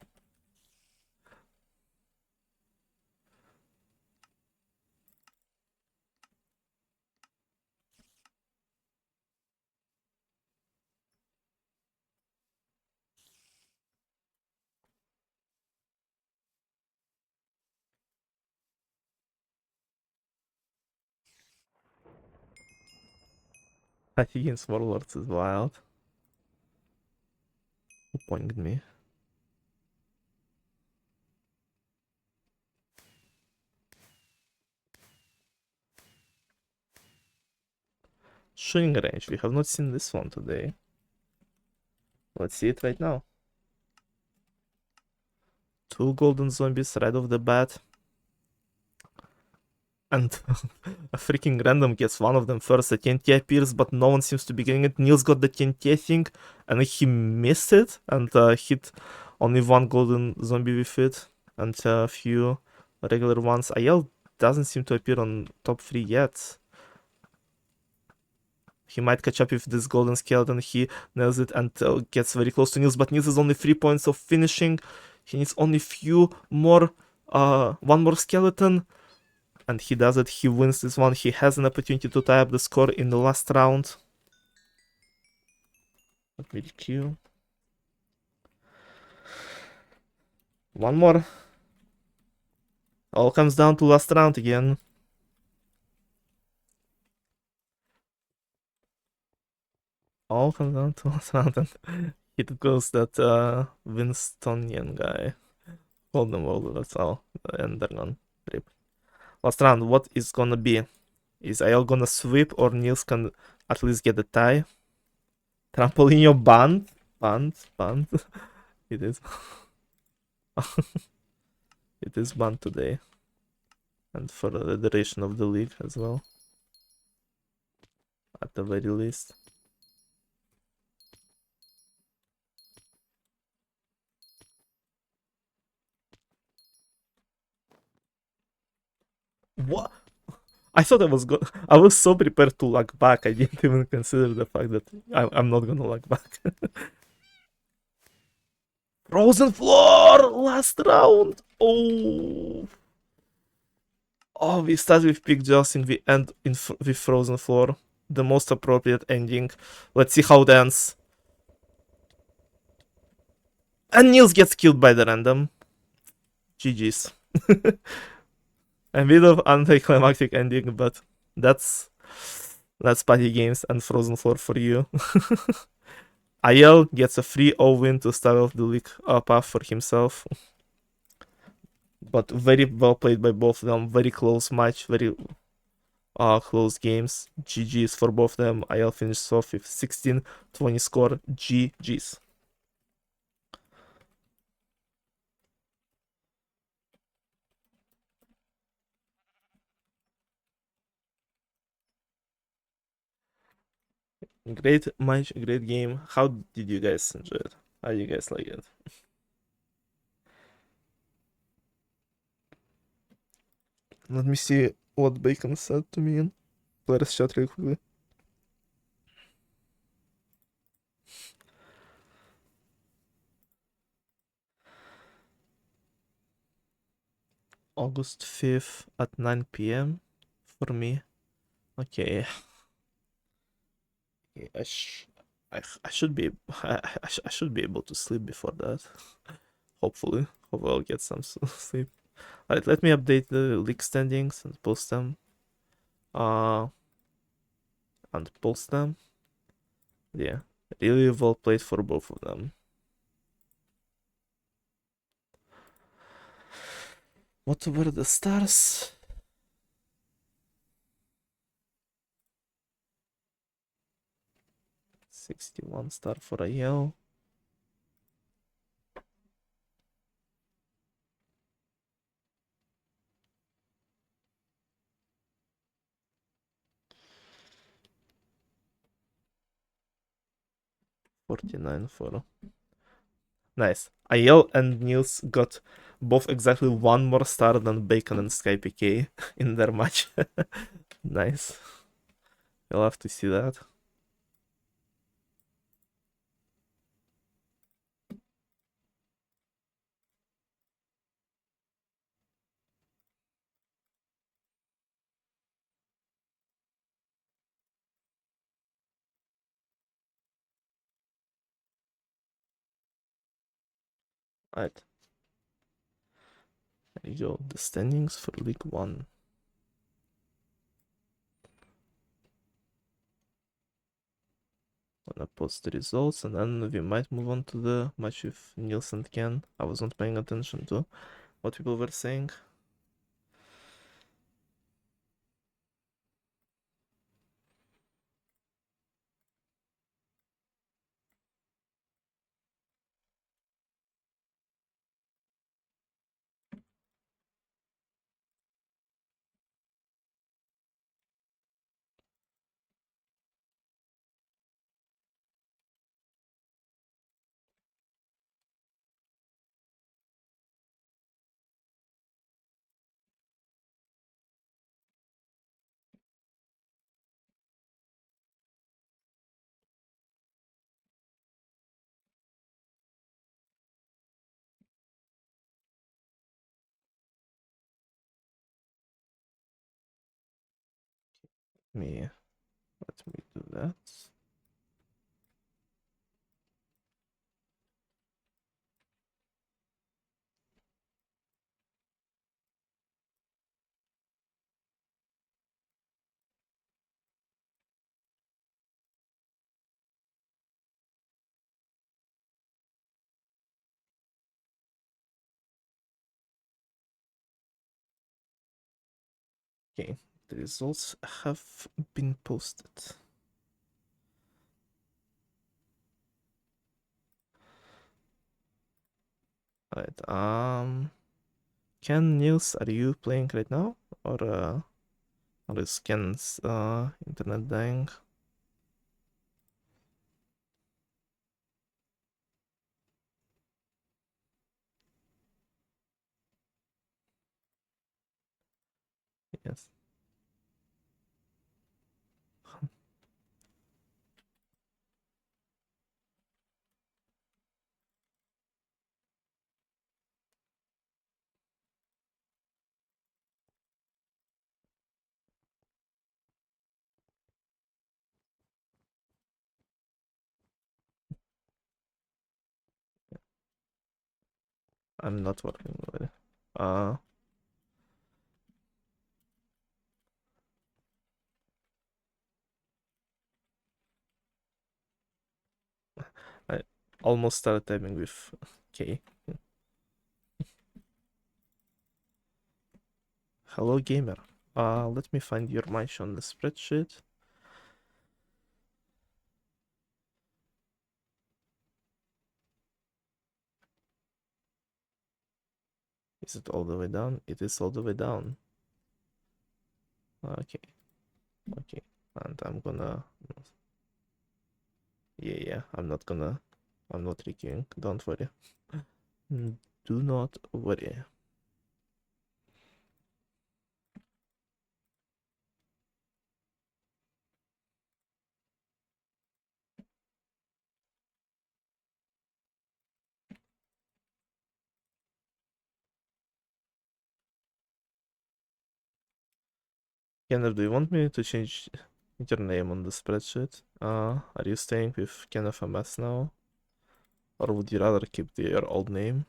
[SPEAKER 1] Party games warlords is wild. Who pointed me? Shooting range. We have not seen this one today. Let's see it right now. 2 golden zombies right off the bat. And a freaking random gets one of them first. A TNT appears, but no one seems to be getting it. Nils got the TNT thing, and he missed it, and hit only 1 golden zombie with it, and a few regular ones. IL doesn't seem to appear on top 3 yet. He might catch up with this golden skeleton. He nails it and gets very close to Nils, but Nils is only 3 points of finishing. He needs only few more, 1 more skeleton. And he does it, he wins this one. He has an opportunity to tie up the score in the last round. Let me queue. 1 more. All comes down to last round again. All comes down to last round, and it goes that Winstonian guy. Hold them all, that's all. And they're gone. Rip. Last round, what is gonna be? Is Ayel gonna sweep or Nils can at least get the tie? Trampolino banned? Banned. It is. It is banned today. And for the duration of the league as well. At the very least. What? I thought I was good. I was so prepared to lag back. I didn't even consider the fact that I'm not gonna lag back. Frozen floor! Last round! Oh! Oh, we start with Pgl and we end with Frozen floor. The most appropriate ending. Let's see how it ends. And Niels gets killed by the random. GG's. A bit of anticlimactic ending, but that's Party Games and Frozen floor for you. Ayel gets a free O-win to start off the league path for himself. But very well played by both of them. Very close match. Very close games. GG's for both of them. Ayel finishes off with 16-20 score. GG's. Great match, great game. How did you guys enjoy it? How do you guys like it? Let me see what Bacon said to me in players chat real quickly. August 5th at 9 p.m. for me. Okay. I should be I should be able to sleep before that. Hopefully I'll get some sleep. Alright, let me update the league standings and post them. Yeah, really well played for both of them. What were the stars? 61 star for Ayel. $49 for. Nice. Ayel and Niels got both exactly one more star than Bacon and SkyPK in their match. Nice. You'll have to see that. Alright. There you go. The standings for League 1. Gonna post the results and then we might move on to the match with Niels and Ken. I wasn't paying attention to what people were saying. Let me do that. Okay, The results have been posted. Alright, Ken, Nils, are you playing right now? Or is Ken's internet dying? Yes. I'm not working with it. I almost started typing with K. Hello, gamer. Let me find your match on the spreadsheet. Is it all the way down? It is all the way down. Okay. Okay. And I'm gonna... Yeah, I'm not requeuing. Don't worry. Do not worry. Kenner, do you want me to change your name on the spreadsheet? Are you staying with kennethms now? Or would you rather keep your old name?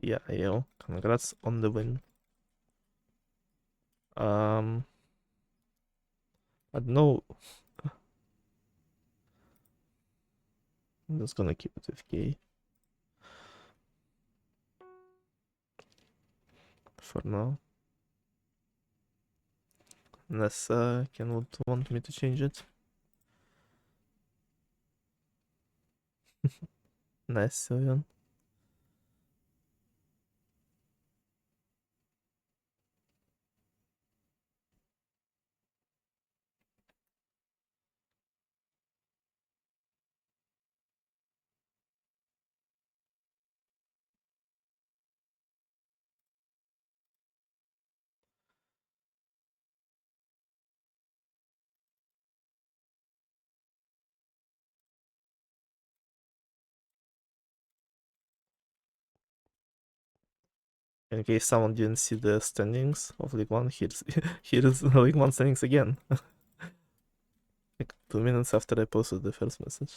[SPEAKER 1] Yeah, yo, congrats on the win. I don't know. I'm just gonna keep it with K for now. Unless Ken would want me to change it. Nice, Sylvian. In case someone didn't see the standings of League One, here's the League One standings again. Like 2 minutes after I posted the first message.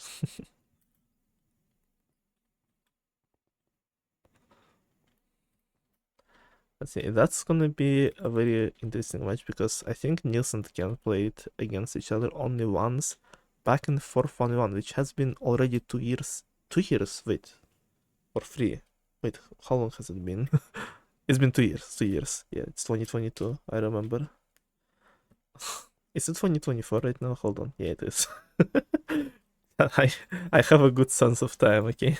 [SPEAKER 1] Let's see, that's gonna be a very interesting match because I think Nils and Ken played against each other only once back in 4-1-1, which has been already 2 years. 2 years, wait. Or 3. Wait, how long has it been? It's been 2 years. 2 years. Yeah, it's 2022, I remember. Is it 2024 right now? Hold on. Yeah, it is. I have a good sense of time, okay?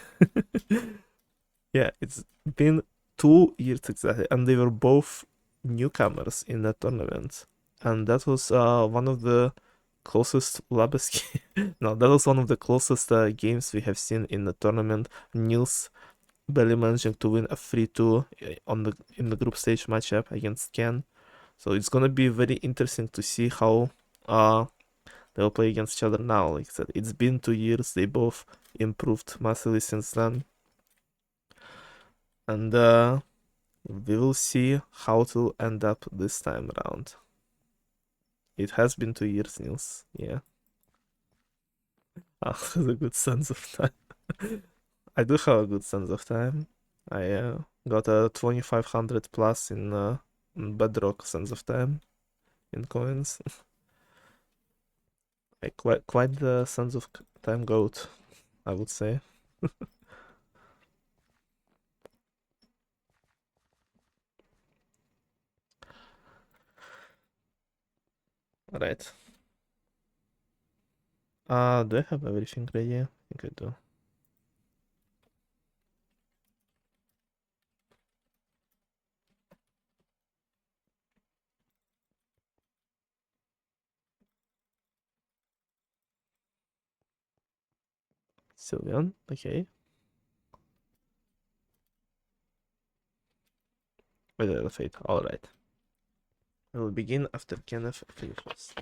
[SPEAKER 1] Yeah, it's been 2 years exactly, and they were both newcomers in that tournament. And that was one of the closest Labes no, that was one of the closest games we have seen in the tournament. Nils barely managing to win a 3-2 in the group stage matchup against Ken. So it's gonna be very interesting to see how they'll play against each other now. Like I said, it's been 2 years. They both improved massively since then. And we will see how it will end up this time around. It has been 2 years, Nils. Yeah. I have a good sense of time. I do have a good sense of time. I got a 2500 plus in Bedrock sense of time in coins. I quite the sense of time goat, I would say. Right. Do I have everything ready? I think I do. Sylvian, okay. Weather Fate, alright. I will begin after Kenneth finishes.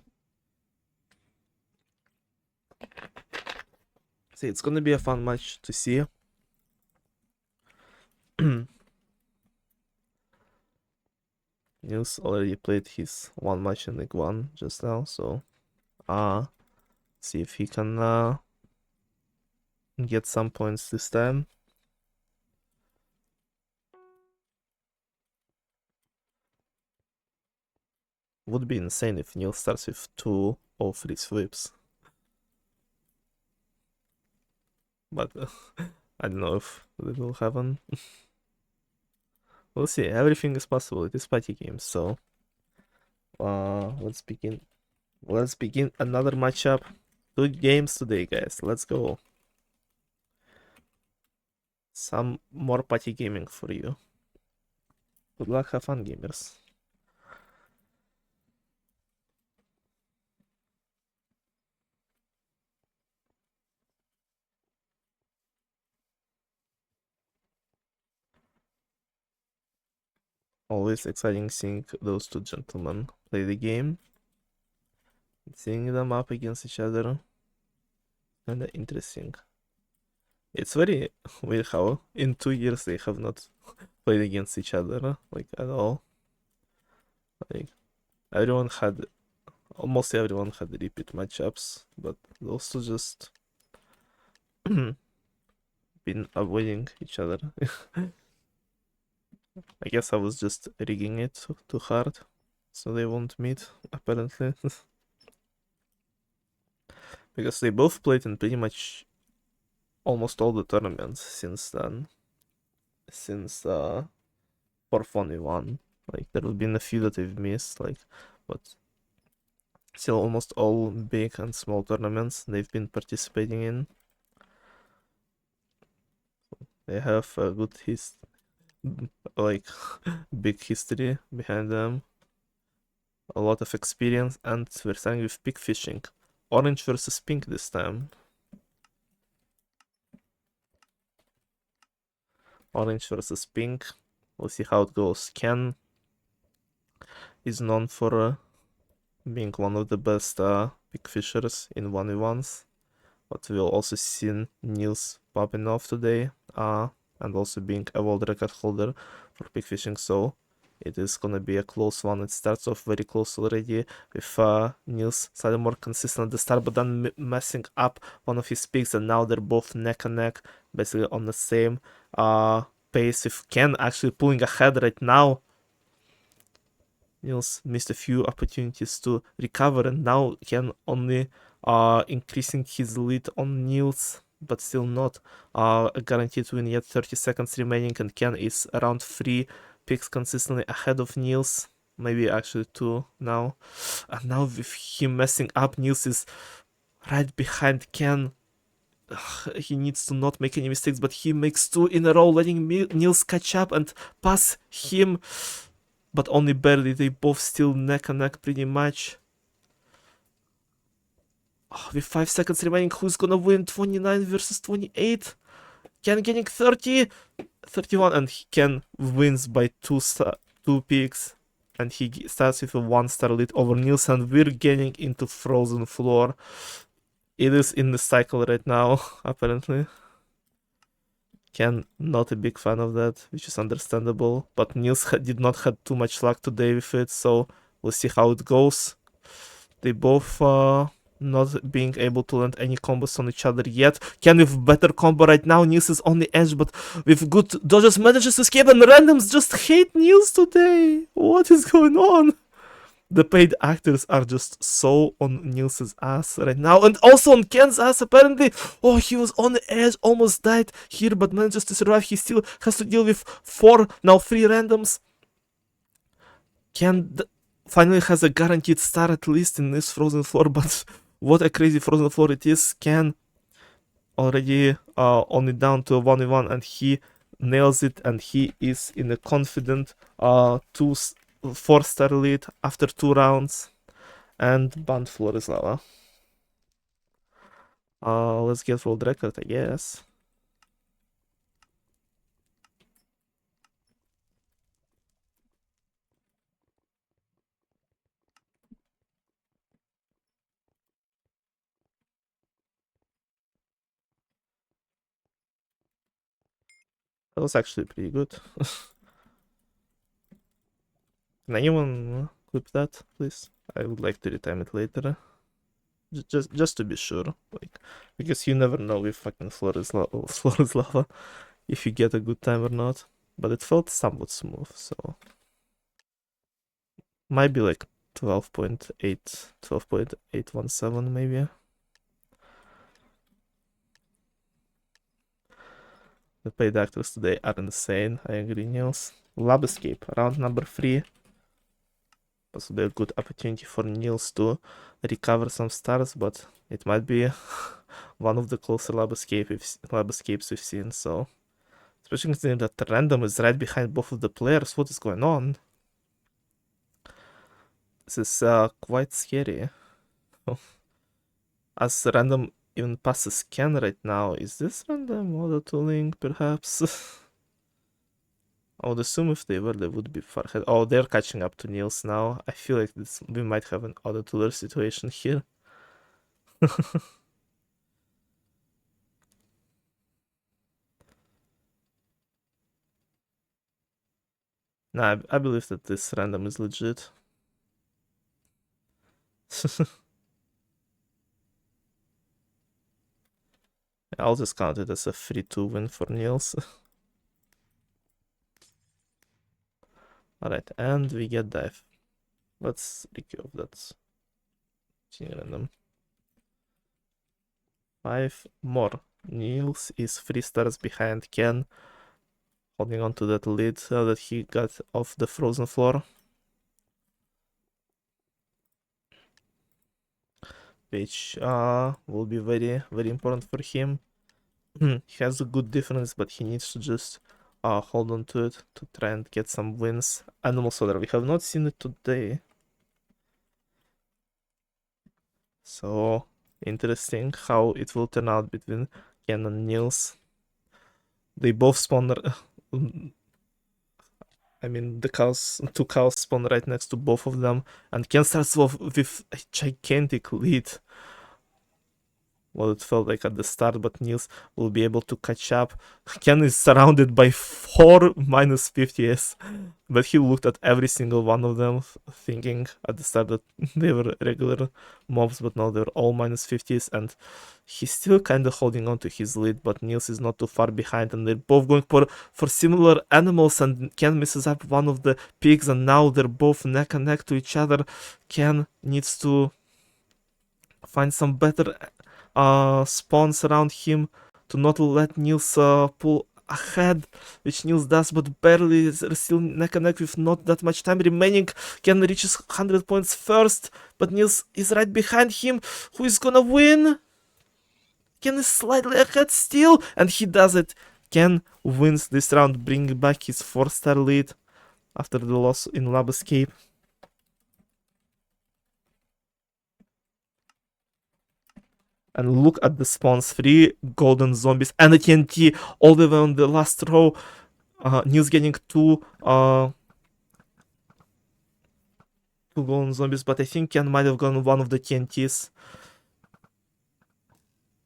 [SPEAKER 1] See, it's gonna be a fun match to see. Nils already played his one match in League 1 just now, so see if he can get some points this time. Would be insane if Nils starts with 2 or 3 sweeps. But I don't know if it will happen. We'll see. Everything is possible. It is party game, so let's begin. Let's begin another matchup. 2 games today, guys. Let's go. Some more party gaming for you. Good luck, have fun, gamers. Always exciting seeing those 2 gentlemen play the game. Seeing them up against each other. Kinda interesting. It's very weird how in 2 years they have not played against each other, like at all. Like almost everyone had repeat matchups, but those 2 just been avoiding each other. I guess I was just rigging it too hard, so they won't meet, apparently. Because they both played in pretty much almost all the tournaments since then. Since 4-1v1. Like, there have been a few that they've missed, like, but still almost all big and small tournaments they've been participating in. They have a good big history behind them. A lot of experience, and we're starting with pig fishing. Orange versus pink this time. Orange versus pink. We'll see how it goes. Ken is known for being one of the best pig fishers in 1v1s. But we'll also see Nils popping off today. And also being a world record holder for pig fishing, so it is gonna be a close one. It starts off very close already, with Nils slightly more consistent at the start, but then messing up one of his pigs, and now they're both neck and neck, basically on the same pace, with Ken actually pulling ahead right now. Nils missed a few opportunities to recover, and now Ken only increasing his lead on Nils, but still not a guaranteed win yet. 30 seconds remaining, and Ken is around 3 picks consistently ahead of Nils. Maybe actually 2 now. And now with him messing up, Nils is right behind Ken. He needs to not make any mistakes, but he makes 2 in a row, letting Nils catch up and pass him. But only barely. They both still neck and neck pretty much. With 5 seconds remaining, who's gonna win? 29 versus 28. Ken getting 30, 31, and Ken wins by 2 picks. and he starts with a 1-star lead over Nils, and we're getting into Frozen Floor. It is in the cycle right now, apparently. Ken, not a big fan of that, which is understandable, but Nils did not have too much luck today with it, so we'll see how it goes. They both not being able to land any combos on each other yet. Ken with better combo right now. Nils is on the edge, but with good dodges manages to escape, and randoms just hate Nils today. What is going on? The paid actors are just so on Nils's ass right now, and also on Ken's ass apparently. Oh, he was on the edge, almost died here, but manages to survive. He still has to deal with 4, now 3 randoms. Ken finally has a guaranteed star at least in this Frozen Floor, but what a crazy Frozen Floor it is. Ken already only down to a 1v1, and he nails it, and he is in a confident 4-star lead after 2 rounds, and banned floor is lava. Let's get world record, I guess. That was actually pretty good. Can anyone clip that, please? I would like to retime it later. Just to be sure, like, because you never know if fucking floor is lava, if you get a good time or not. But it felt somewhat smooth, so might be like 12.8, 12.817 maybe. The paid actors today are insane. I agree, Nils. Lab escape, round number 3. Possibly a good opportunity for Nils to recover some stars, but it might be one of the closer lab escapes we've seen. So, especially considering that random is right behind both of the players, what is going on? This is quite scary. As random even passes Ken right now, is this random auto-tooling perhaps? I would assume if they were, they would be far ahead. Oh, they're catching up to Nils now. I feel like we might have an auto-tooler situation here. Nah, I believe that this random is legit. I'll just count it as a 3-2 win for Nils. Alright, and we get dive. Let's recue of that. Random. 5 more. Nils is 3 stars behind Ken, holding on to that lead that he got off the Frozen Floor. Which will be very, very important for him. He has a good defense, but he needs to just hold on to it to try and get some wins. Animal Solar, we have not seen it today. So, interesting how it will turn out between Ken and Nils. They both spawn... I mean, the cows, 2 cows spawn right next to both of them, and Ken starts off with a gigantic lead. Well, it felt like at the start, but Nils will be able to catch up. Ken is surrounded by 4 minus 50s, but he looked at every single one of them, thinking at the start that they were regular mobs, but now they're all minus 50s, and he's still kind of holding on to his lead, but Nils is not too far behind, and they're both going for similar animals, and Ken misses up one of the pigs, and now they're both neck and neck to each other. Ken needs to find some better spawns around him to not let Nils pull ahead, which Nils does, but barely. Is still neck and neck with not that much time remaining. Ken reaches 100 points first, but Nils is right behind him. Who is gonna win? Ken is slightly ahead still, and he does it. Ken wins this round, bringing back his 4-star lead after the loss in Lab Escape. And look at the spawns, 3 golden zombies and a TNT all the way on the last row. Nils getting 2 to go on zombies, but I think Ken might have gone one of the TNTs.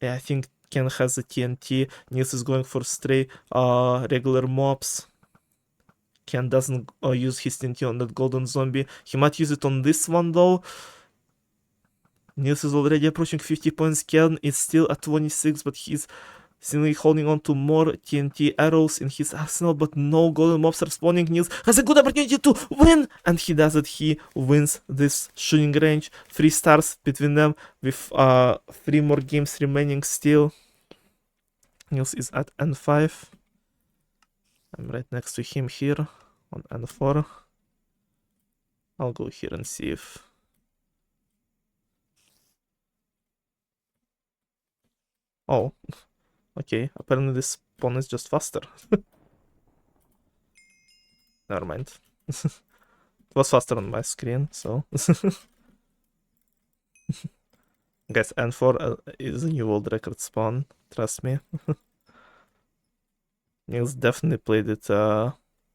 [SPEAKER 1] Yeah, I think Ken has a TNT. Nils is going for stray regular mobs. Ken doesn't use his TNT on that golden zombie. He might use it on this one though. Nils is already approaching 50 points. Ken is still at 26, but he's seemingly holding on to more TNT arrows in his arsenal, but no golden mobs are spawning. Nils has a good opportunity to win, and he does it. He wins this shooting range. 3 stars between them with 3 more games remaining still. Nils is at N5. I'm right next to him here on N4. I'll go here and see if... Oh, okay. Apparently this pawn is just faster. Never mind. It was faster on my screen, so... Guys, N4 is a new world record spawn. Trust me. Nils definitely played it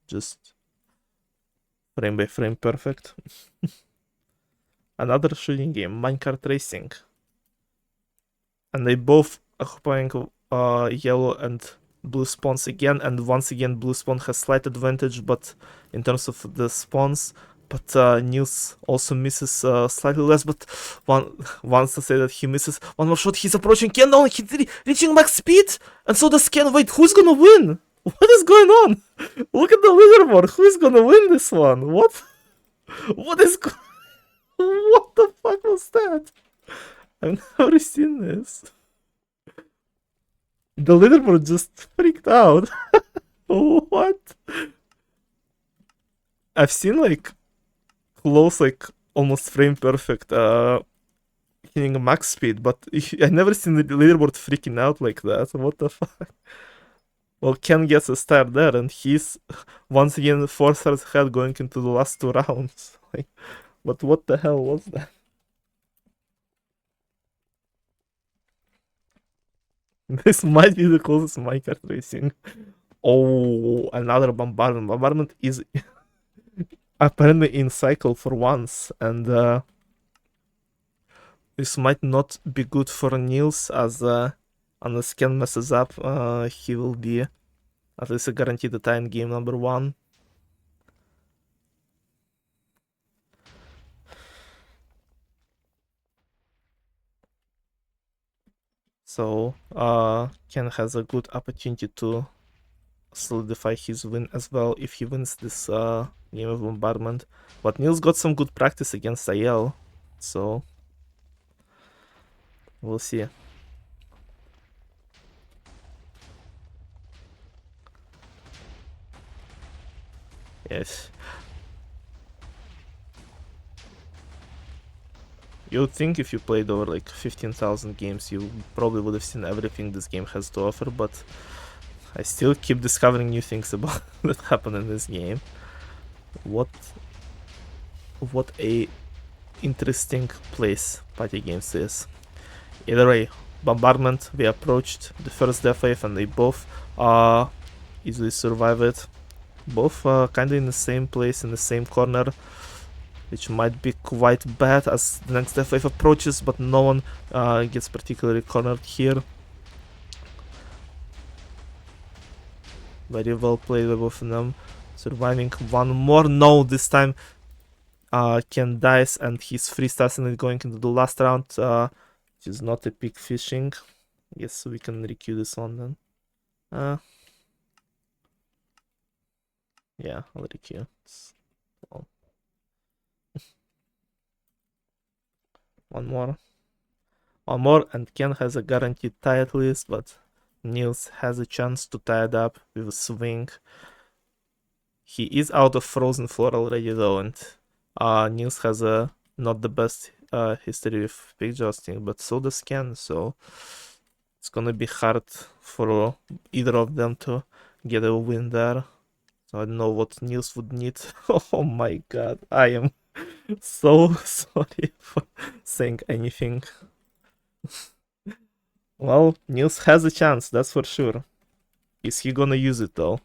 [SPEAKER 1] just frame by frame perfect. Another shooting game, minecart racing. And they both occupying yellow and blue spawns again, and once again blue spawn has slight advantage, but in terms of the spawns, but Nils also misses slightly less, but once I say that he misses one more shot, he's approaching Ken, no, he's reaching max speed, and so does Ken. Wait, who's gonna win? What is going on? Look at the leaderboard, who's gonna win this one? What? What is what the fuck was that? I've never seen this. The leaderboard just freaked out. What? I've seen like close, like almost frame perfect hitting max speed, but I never seen the leaderboard freaking out like that. What the fuck? Well, Ken gets a star there, and he's once again 4 stars ahead going into the last 2 rounds. Like, but what the hell was that? This might be the closest minecart racing. Oh, another bombardment. Bombardment is apparently in cycle for once, and this might not be good for Nils, as unless Ken messes up, he will be at least a guaranteed tie in game number 1. So Ken has a good opportunity to solidify his win as well if he wins this game of bombardment. But Nils got some good practice against Ayel, so we'll see. Yes. You'd think if you played over like 15,000 games, you probably would have seen everything this game has to offer, but I still keep discovering new things about that happen in this game. What a interesting place party games is. Either way, bombardment, we approached the first death wave and they both easily survive it. Both kinda in the same place, in the same corner, which might be quite bad as the next death wave approaches, but no one gets particularly cornered here. Very well played by both of them. Surviving one more. No, this time Ken dies and he's 3 stars and going into the last round, which is not epic fishing. Yes, we can requeue this one then. Yeah, I'll requeue. Well. One more, and Ken has a guaranteed tie at least, but Nils has a chance to tie it up with a swing. He is out of frozen floor already though, and Nils has a not the best history with pick jousting, but so does Ken, so it's gonna be hard for either of them to get a win there. So I don't know what Nils would need. Oh my god, I am so sorry for saying anything. Well, Nils has a chance, that's for sure. Is he gonna use it though?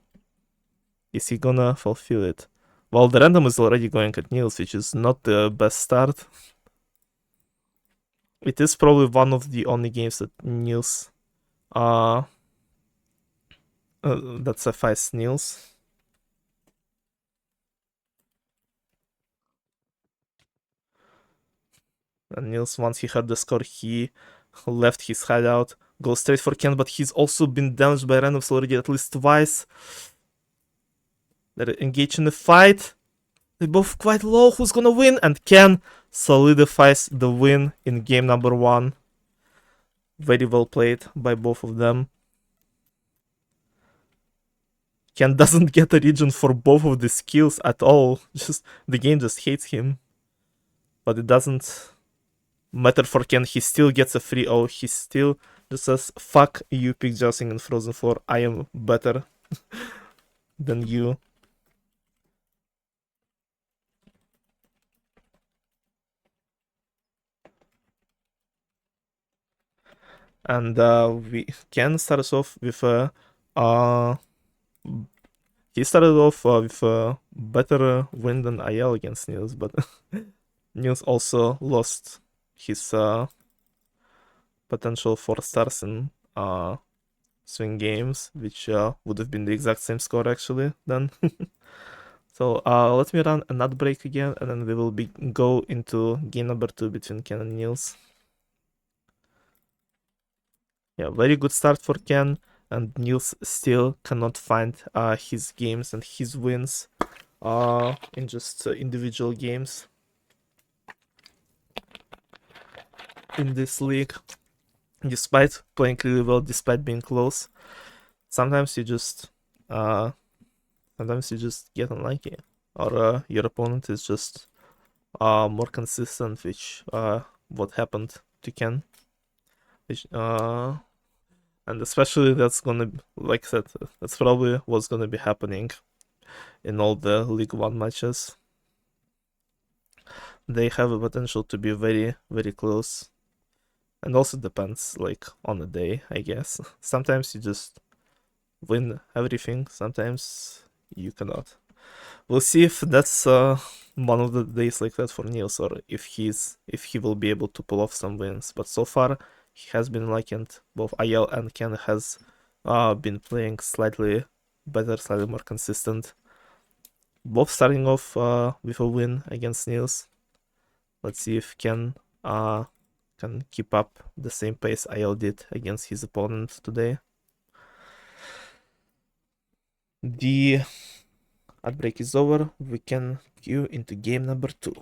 [SPEAKER 1] Is he gonna fulfill it? Well, the random is already going at Nils, which is not the best start. It is probably one of the only games that Nils that suffice Nils. And Nils, once he heard the score, he left his hideout, goes straight for Ken, but he's also been damaged by randoms already at least twice. They're engaged in a fight. They're both quite low. Who's gonna win? And Ken solidifies the win in game number 1. Very well played by both of them. Ken doesn't get a region for both of the skills at all. Just the game just hates him. But it doesn't matter for Ken. He still gets a 3-0. He still just says, fuck you, Pgl and Frozen 4. I am better than you. And we Ken starts off with he started off with a better win than IL against Nils, but Nils also lost his potential 4 stars in swing games, which would have been the exact same score actually then. So let me run an ad break again, and then we will go into game number 2 between Ken and Nils. Yeah, very good start for Ken, and Nils still cannot find his games and his wins in just individual games in this league. Despite playing really well, despite being close, sometimes you just get unlucky, or your opponent is just more consistent, which what happened to Ken. Which, and especially that's gonna, like I said, that's probably what's gonna be happening in all the League 1 matches. They have a potential to be very, very close. And also depends, like, on the day, I guess. Sometimes you just win everything, sometimes you cannot. We'll see if that's one of the days like that for Nils, or if he will be able to pull off some wins. But so far, he has been lucky, and both IL and Ken has been playing slightly better, slightly more consistent. Both starting off with a win against Nils. Let's see if Ken can keep up the same pace IL did against his opponent today. The ad break is over. We can queue into game number 2.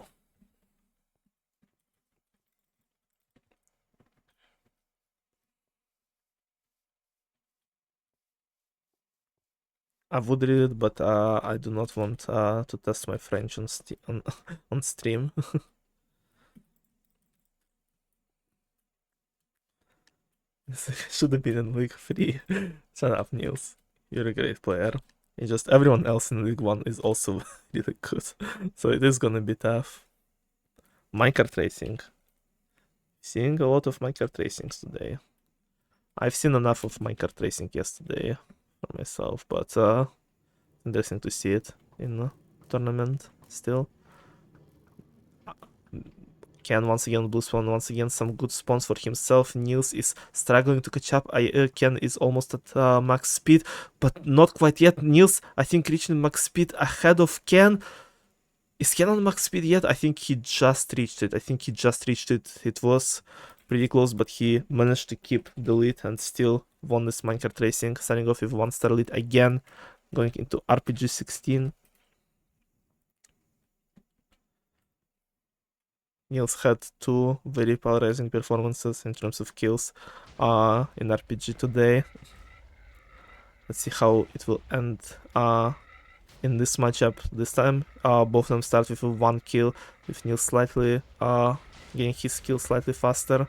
[SPEAKER 1] I would read it, but I do not want to test my French on stream. Should have been in League 3. Shut up, Nils. You're a great player. It's just everyone else in League 1 is also really good. So it is gonna be tough. Minecart racing. Seeing a lot of Minecart racings today. I've seen enough of Minecart racing yesterday for myself, but interesting to see it in a tournament still. Ken once again blue spawn, once again some good spawns for himself. Nils is struggling to catch up. Ken is almost at max speed, but not quite yet. Nils, I think, reaching max speed ahead of Ken. Is Ken on max speed yet? I think he just reached it. It was pretty close, but he managed to keep the lead and still won this Minecart racing, starting off with 1-star lead again, going into RPG 16. Nils had 2 very polarizing performances in terms of kills in RPG today. Let's see how it will end in this matchup this time. Both of them start with 1 kill, with Nils slightly getting his kill slightly faster.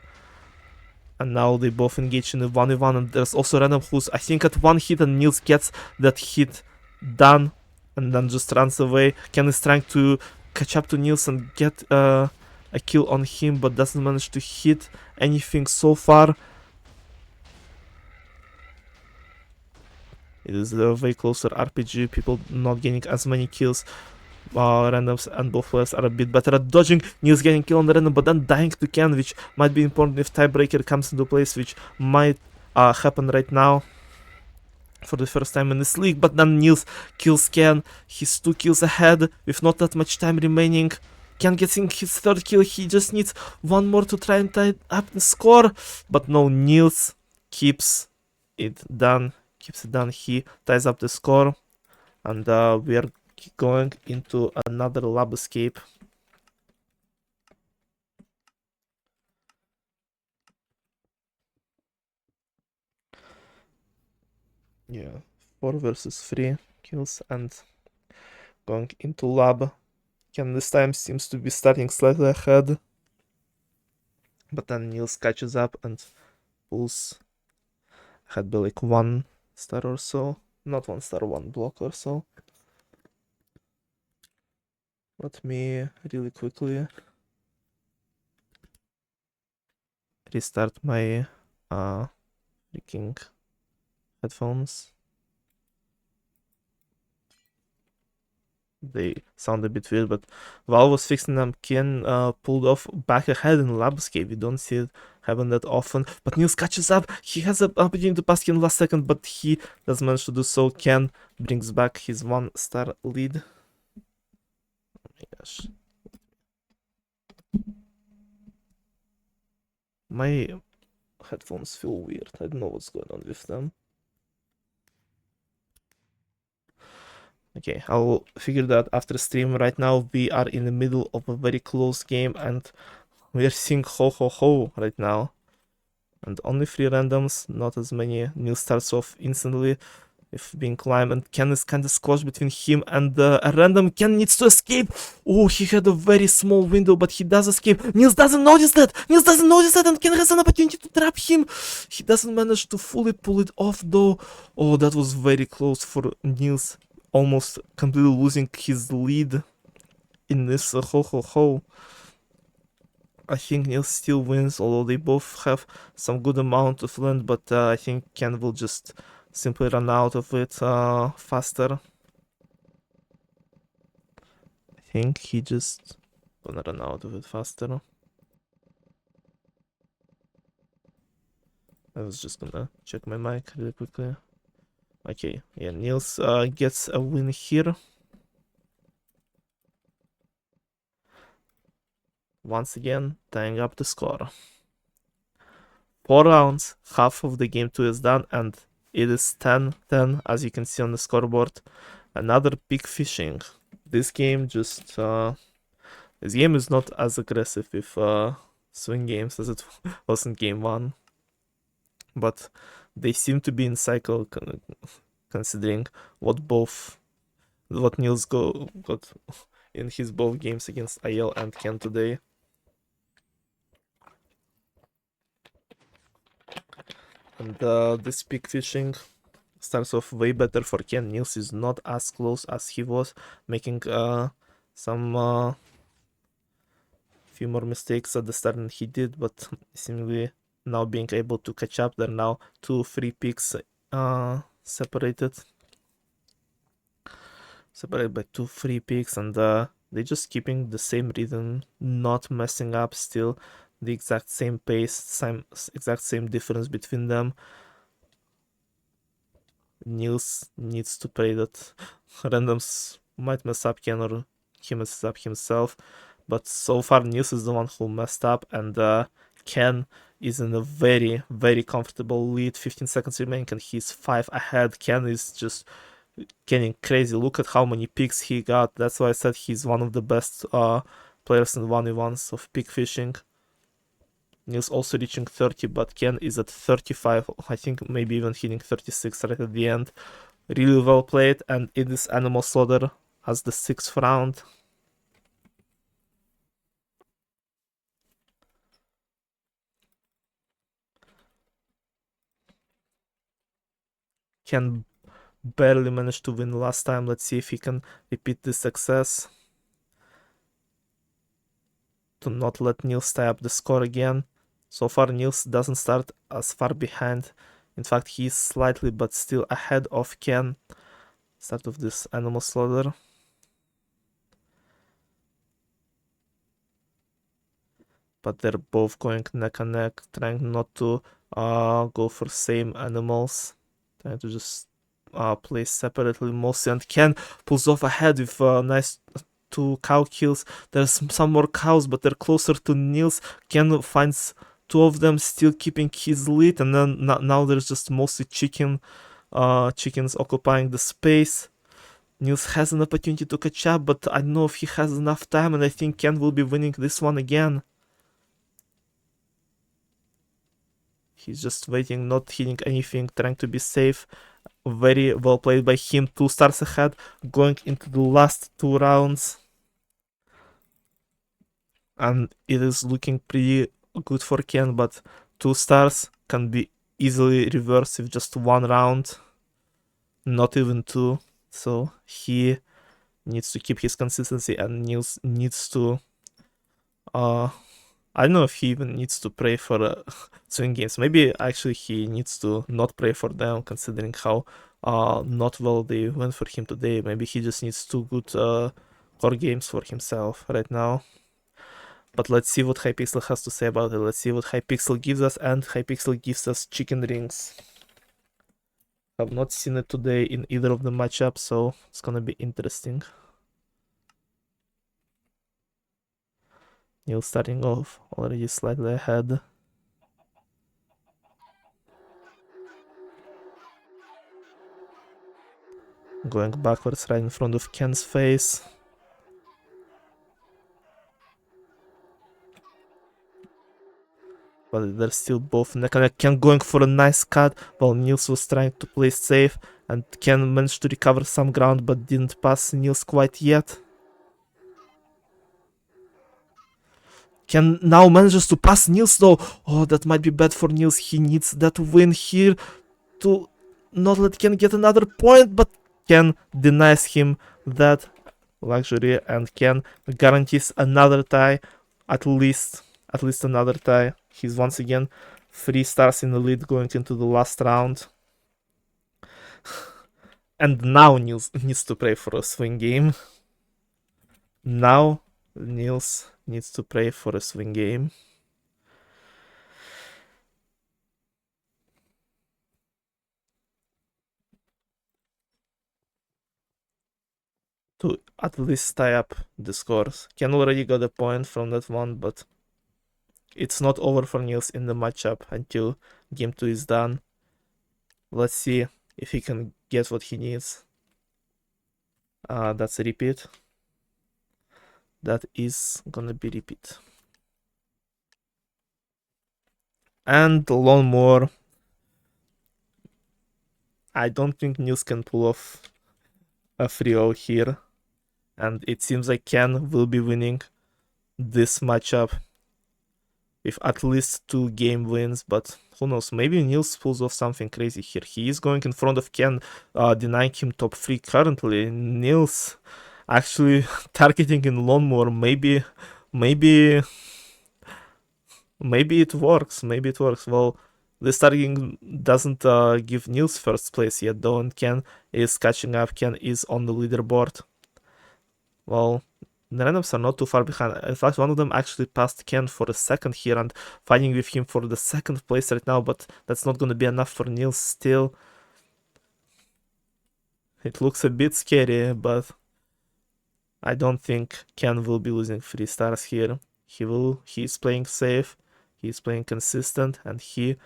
[SPEAKER 1] And now they both engage in a 1v1, and there's also Random who's, I think, at 1 hit, and Nils gets that hit done and then just runs away. Ken is trying to catch up to Nils and get a kill on him, but doesn't manage to hit anything so far. It is a way closer RPG, people not getting as many kills. randoms, and both players are a bit better at dodging. Nils getting killed on the random, but then dying to Ken, which might be important if tiebreaker comes into place, which might happen right now for the first time in this league. But then Nils kills Ken. He's 2 kills ahead with not that much time remaining. Ken getting his 3rd kill. He just needs 1 more to try and tie up the score. But no, Nils keeps it done. He ties up the score. And we are going into another lab escape. Yeah, 4 versus 3 kills and going into lab. Ken this time seems to be starting slightly ahead. But then Nils catches up and pulls ahead by like 1 star or so. Not 1 star, 1 block or so. Let me really quickly restart my freaking headphones. They sound a bit weird, but while I was fixing them, Ken pulled off back ahead in Labscape. You don't see it happen that often. But Nils catches up. He has an opportunity to pass Ken last second, but he does manage to do so. Ken brings back his 1 star lead. Oh my gosh. My headphones feel weird. I don't know what's going on with them. Okay, I'll figure that after stream. Right now, we are in the middle of a very close game, and we are seeing ho right now. And only 3 randoms, not as many. Nils starts off instantly with being climbed, and Ken is kind of squashed between him and a random. Ken needs to escape. Oh, he had a very small window, but he does escape. Nils doesn't notice that, and Ken has an opportunity to trap him. He doesn't manage to fully pull it off, though. Oh, that was very close for Nils, almost completely losing his lead in this ho. I think Nils still wins, although they both have some good amount of land, but I think Ken will just simply run out of it faster. I think he just gonna run out of it faster. I was just gonna check my mic really quickly. Okay, yeah, Nils gets a win here. Once again, tying up the score. 4 rounds, half of the game 2 is done, and it is 10-10, as you can see on the scoreboard. Another big fishing. This game just this game is not as aggressive with swing games as it was in game 1, but they seem to be in cycle, considering what Nils got in his both games against IL and Ken today. And this peak fishing starts off way better for Ken. Nils is not as close as he was, making some few more mistakes at the start than he did, but seemingly now being able to catch up. They're now 2 free picks separated by 2 free picks, and they're just keeping the same rhythm, not messing up, still the exact same pace, exact same difference between them. Nils needs to pray that randoms might mess up Ken or he messes up himself, but so far Nils is the one who messed up, and Ken is in a very, very comfortable lead. 15 seconds remaining and he's 5 ahead. Ken is just getting crazy. Look at how many picks he got. That's why I said he's one of the best players in 1v1s of pick fishing. Nils also reaching 30, but Ken is at 35. I think maybe even hitting 36 right at the end. Really well played, and it is Animal Slaughter as the 6th round. Ken barely managed to win last time. Let's see if he can repeat this success to not let Nils tie up the score again. So far, Nils doesn't start as far behind. In fact, he's slightly but still ahead of Ken. Start of this Animal Slaughter. but they're both going neck and neck, trying not to go for same animals, trying to just play separately mostly. And Ken pulls off ahead with nice 2 cow kills. There's some more cows, but they're closer to Nils. Ken finds 2 of them, still keeping his lead, and then now there's just mostly chickens occupying the space. Nils has an opportunity to catch up, but I don't know if he has enough time, and I think Ken will be winning this one again. He's just waiting, not hitting anything, trying to be safe. Very well played by him. 2 stars ahead, going into the last 2 rounds. And it is looking pretty good for Ken, but 2 stars can be easily reversed with just 1 round. Not even 2. So he needs to keep his consistency, and needs to I don't know if he even needs to pray for swing games. Maybe actually he needs to not pray for them, considering how not well they went for him today. Maybe he just needs 2 good core games for himself right now. But let's see what Hypixel has to say about it. Let's see what Hypixel gives us, and Hypixel gives us chicken rings. Have not seen it today in either of the matchups, so it's gonna be interesting. Neil starting off already slightly ahead. Going backwards right in front of Ken's face. But they're still both neck and neck. Ken going for a nice cut while Nils was trying to play safe, and Ken managed to recover some ground but didn't pass Nils quite yet. Ken now manages to pass Nils though. Oh, that might be bad for Nils. He needs that win here to not let Ken get another point, but Ken denies him that luxury, and Ken guarantees another tie, at least another tie. He's once again 3 stars in the lead going into the last round. And now Nils needs to pray for a swing game. Now Nils needs to pray for a swing game. To at least tie up the scores. Ken already got a point from that one, but it's not over for Nils in the matchup until game 2 is done. Let's see if he can get what he needs. That's a repeat. That is gonna be repeat. And lawnmower. I don't think Nils can pull off a 3-0 here. And it seems like Ken will be winning this matchup with at least 2 game wins, but who knows, maybe Nils pulls off something crazy here. He is going in front of Ken, denying him top 3 currently. Nils actually targeting in lawnmower. Maybe it works. Well, this targeting doesn't give Nils first place yet though, and Ken is catching up. Ken is on the leaderboard. Well, the randoms are not too far behind. In fact, one of them actually passed Ken for a second here and fighting with him for the 2nd place right now, but that's not gonna be enough for Nils still. It looks a bit scary, but I don't think Ken will be losing 3 stars here. He's playing safe, he's playing consistent, and he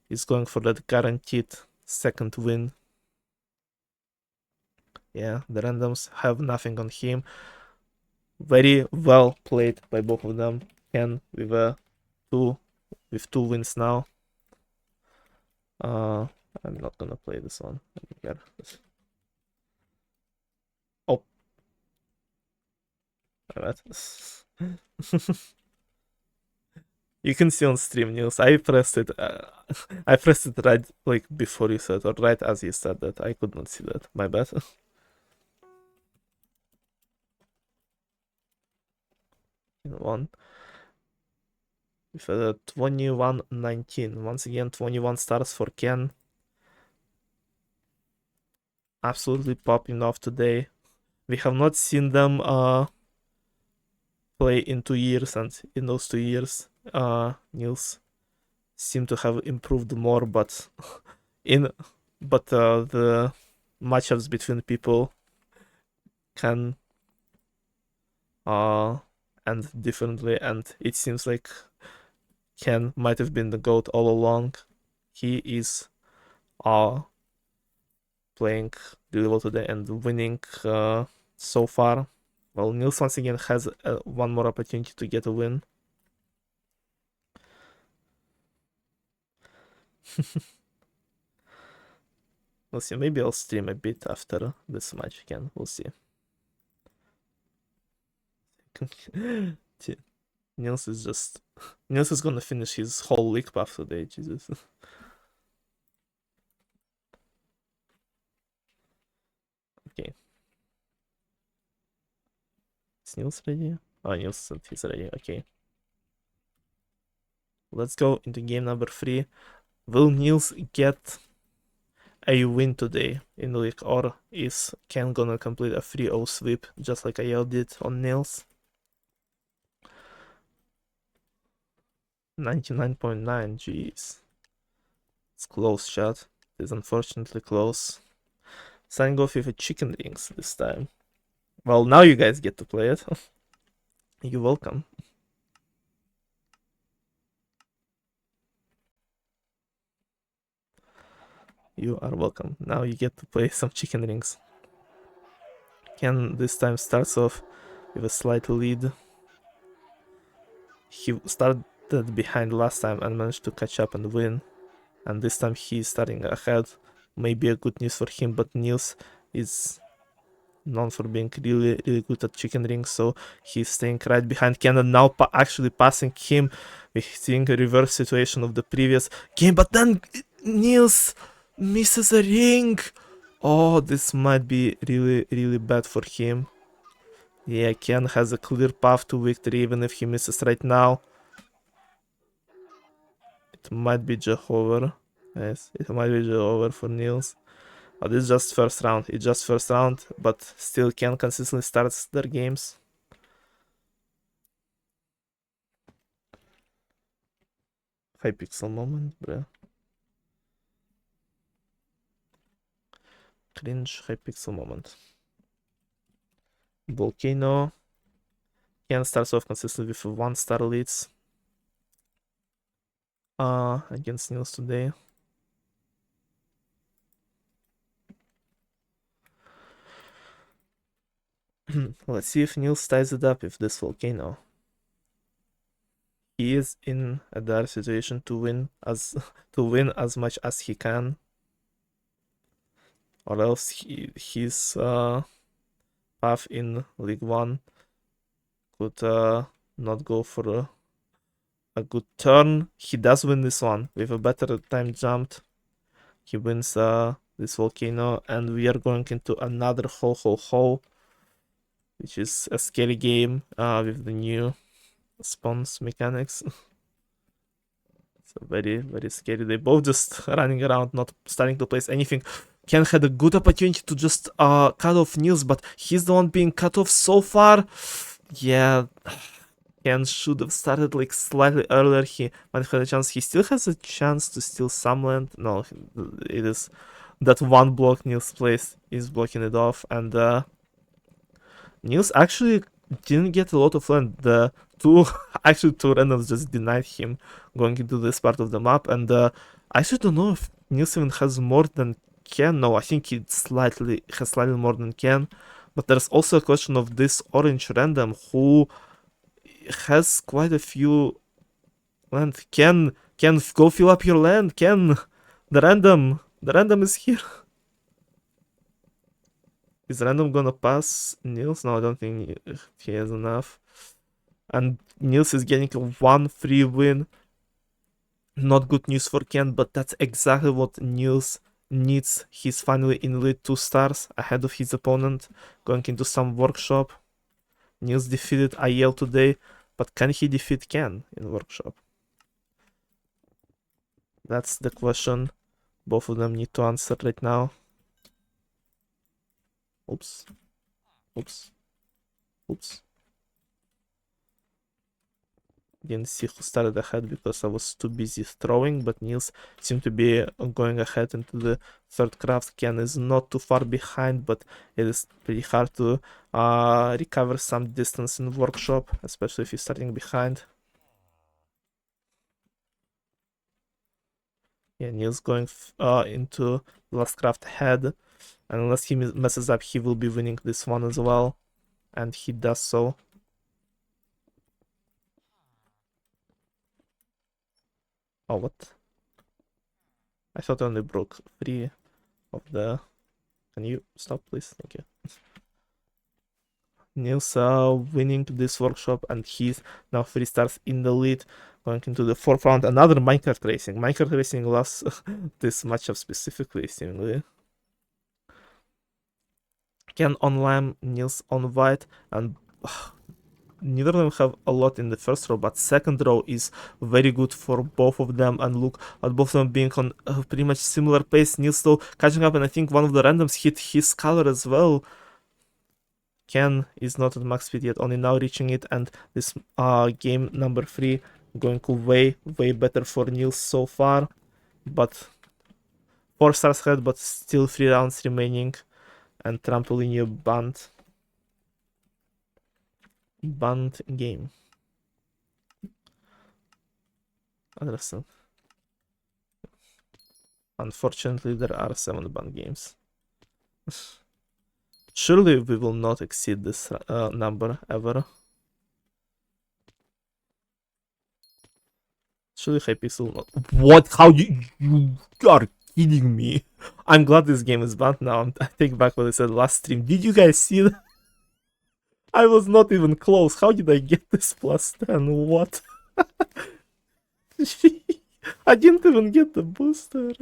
[SPEAKER 1] is going for that guaranteed 2nd win. Yeah, the randoms have nothing on him. Very well played by both of them. Ken with 2 wins now. I'm not gonna play this one. Oh, alright. You can see on stream news. I pressed it. I pressed it right like before you said, or right as you said that. I could not see that. My bad. In one. With a 21-19. Once again, 21 stars for Ken. Absolutely popping off today. We have not seen them play in 2 years, and in those 2 years Nils seem to have improved more, but the matchups between people can end differently, and it seems like Ken might have been the GOAT all along. He is playing really well today and winning so far. Well, Nils once again has one more opportunity to get a win. We'll see. Maybe I'll stream a bit after this match again. We'll see. Nils is gonna finish his whole league path today, Jesus. Okay. Is Nils ready? Oh, Nils said he's ready. Okay. Let's go into game number 3. Will Nils get a win today in the league, or is Ken gonna complete a 3-0 sweep just like I did on Nils? 99.9, jeez. It's close, chat. It is unfortunately close. Signing off with a chicken wings this time. Well, now you guys get to play it. You're welcome. You are welcome. Now you get to play some chicken rings. Ken this time starts off with a slight lead. He started behind last time and managed to catch up and win. And this time he's starting ahead. Maybe a good news for him, but Nils is known for being really, really good at chicken rings, so he's staying right behind Ken and now actually passing him. We're seeing a reverse situation of the previous game, but then Nils misses a ring. Oh, this might be really, really bad for him. Yeah, Ken has a clear path to victory even if he misses right now. It might be over. Yes, it might be over for Nils. Oh, this is just first round. It's just first round, but still Ken consistently starts their games. Hypixel moment, bruh. Cringe Hypixel moment. Volcano. Ken starts off consistently with 1-star leads. Against Nils today. Let's see if Nils ties it up with this Volcano. He is in a dire situation to win as much as he can, or else his path in League 1 could not go for a good turn. He does win this one with a better time jump. He wins this Volcano, and we are going into another ho ho ho, which is a scary game with the new spawns mechanics. So very, very scary. They both just running around, not starting to place anything. Ken had a good opportunity to just cut off Nils, but he's the one being cut off so far. Yeah, Ken should have started like slightly earlier. He might have had a chance. He still has a chance to steal some land. No, it is that one block Nils placed is blocking it off, and Nils actually didn't get a lot of land. The two randoms just denied him going into this part of the map, and I actually don't know if Nils even has more than Ken. No, I think he has slightly more than Ken. But there's also a question of this orange random who has quite a few land. Ken, go fill up your land. Ken, the random is here. Is random gonna pass Nils? No, I don't think he has enough. And Nils is getting a 1-3 win. Not good news for Ken, but that's exactly what Nils needs. He's finally in lead 2 stars ahead of his opponent, going into some workshop. Nils defeated IL today, but can he defeat Ken in workshop? That's the question both of them need to answer right now. Oops. Oops. Oops. didn't see who started ahead because I was too busy throwing, but Nils seemed to be going ahead into the third craft. Ken is not too far behind, but it is pretty hard to recover some distance in workshop, especially if you're starting behind. Yeah, Nils going into last craft ahead, and unless he messes up, he will be winning this one as well, and he does so. Oh, what? I thought I only broke 3 of the... Can you stop, please? Thank you. Nils winning this workshop, and he's now 3 stars in the lead, going into the 4th round. Another Minecraft racing. Minecraft racing loves this matchup specifically, seemingly. Ken on lamb, Nils on white, and neither of them have a lot in the first row, but second row is very good for both of them. And look at both of them being on pretty much similar pace. Nils still catching up, and I think one of the randoms hit his color as well. Ken is not at max speed yet, only now reaching it, and this game number 3 going way better for Nils so far. But 4 stars ahead, but still 3 rounds remaining, and trampoline banned game. Understand. Unfortunately, there are 7 banned games. Surely we will not exceed this number ever. Surely Hypixel not. What? How you are kidding me? I'm glad this game is banned now. I take back what I said last stream. Did you guys see that? I was not even close. How did I get this plus 10? What? I didn't even get the booster.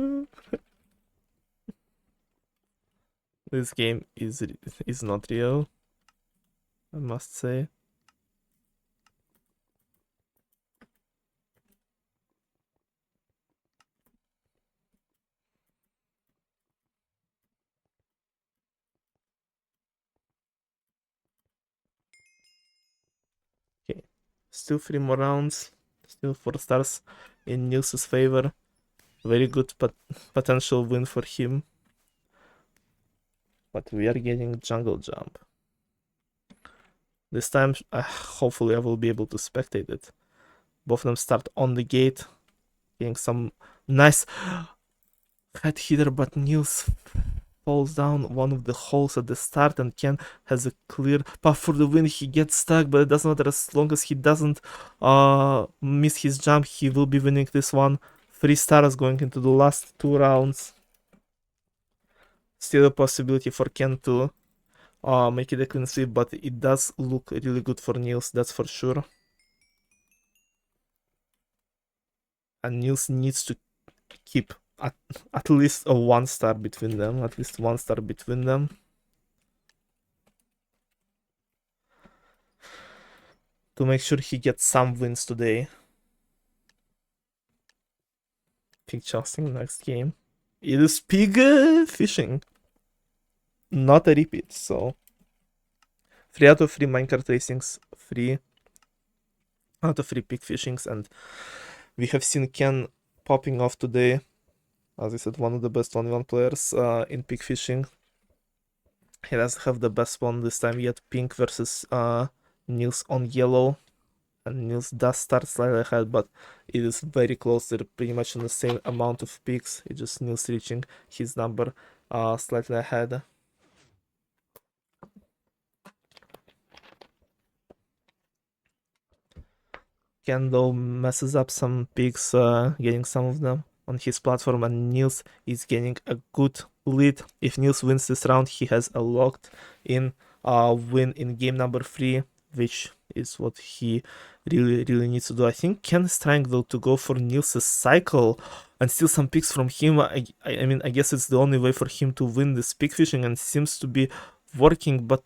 [SPEAKER 1] This game is not real, I must say. Okay, still 3 more rounds. Still 4 stars in Nils's favor. Very good potential win for him. But we are getting jungle jump. This time, hopefully I will be able to spectate it. Both of them start on the gate, getting some nice head hitter, but Nils falls down one of the holes at the start, and Ken has a clear path for the win. He gets stuck, but it doesn't matter as long as he doesn't miss his jump. He will be winning this one. 3 stars going into the last 2 rounds. Still a possibility for Ken to make it a clean sweep, but it does look really good for Nils, that's for sure. And Nils needs to keep at least a 1 star between them, to make sure he gets some wins today. Pig Jousting next game. It is pig fishing, not a repeat. So 3 out of 3 minecart racings, 3 out of 3 pig fishings, and we have seen Ken popping off today. As I said, one of the best 1v1 players in pig fishing. He doesn't have the best spawn this time yet. Pink versus Nils on yellow. And Nils does start slightly ahead, but it is very close. They're pretty much on the same amount of picks. It's just Nils reaching his number slightly ahead. Ken though messes up some picks, getting some of them on his platform, and Nils is getting a good lead. If Nils wins this round, he has a locked in win in game number 3, which is what he really needs to do. I think Ken is trying though to go for Nils's cycle and steal some picks from him. I mean, I guess it's the only way for him to win this pig fishing, and seems to be working, but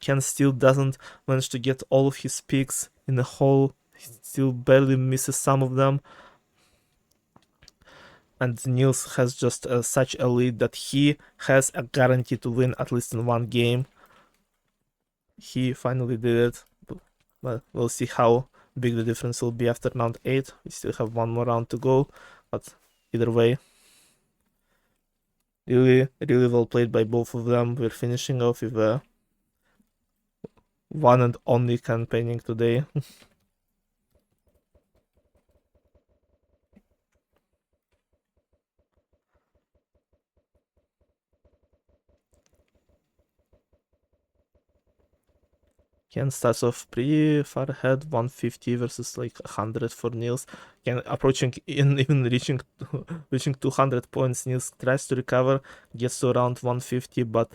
[SPEAKER 1] Ken still doesn't manage to get all of his picks in the hole. He still barely misses some of them. And Nils has just such a lead that he has a guarantee to win at least in 1 game. He finally did it. But we'll see how big the difference will be after round 8. We still have one more round to go, but either way, really, really well played by both of them. We're finishing off with a one and only campaigning today. Ken starts off pretty far ahead, 150 versus like 100 for Nils. Ken approaching even reaching 200 points. Nils tries to recover, gets to around 150, but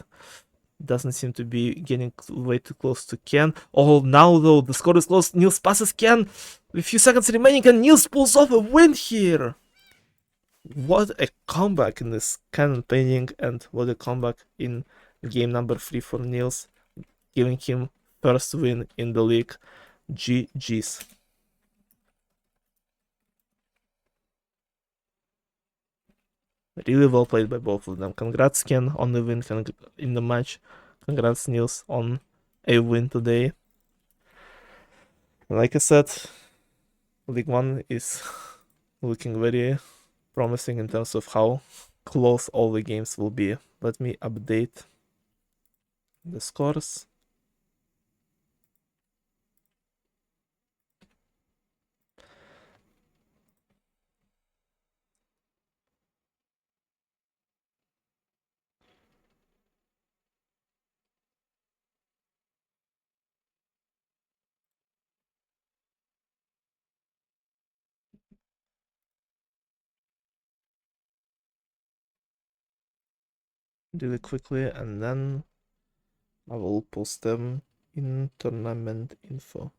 [SPEAKER 1] doesn't seem to be getting way too close to Ken. Oh, now though, the score is close. Nils passes Ken with a few seconds remaining, and Nils pulls off a win here. What a comeback in this Ken painting, and what a comeback in game number 3 for Nils, giving him first win in the league. GG's. Really well played by both of them. Congrats, Ken, on the win in the match. Congrats, Nils, on a win today. Like I said, League 1 is looking very promising in terms of how close all the games will be. Let me update the scores. Really quickly, and then I will post them in tournament info.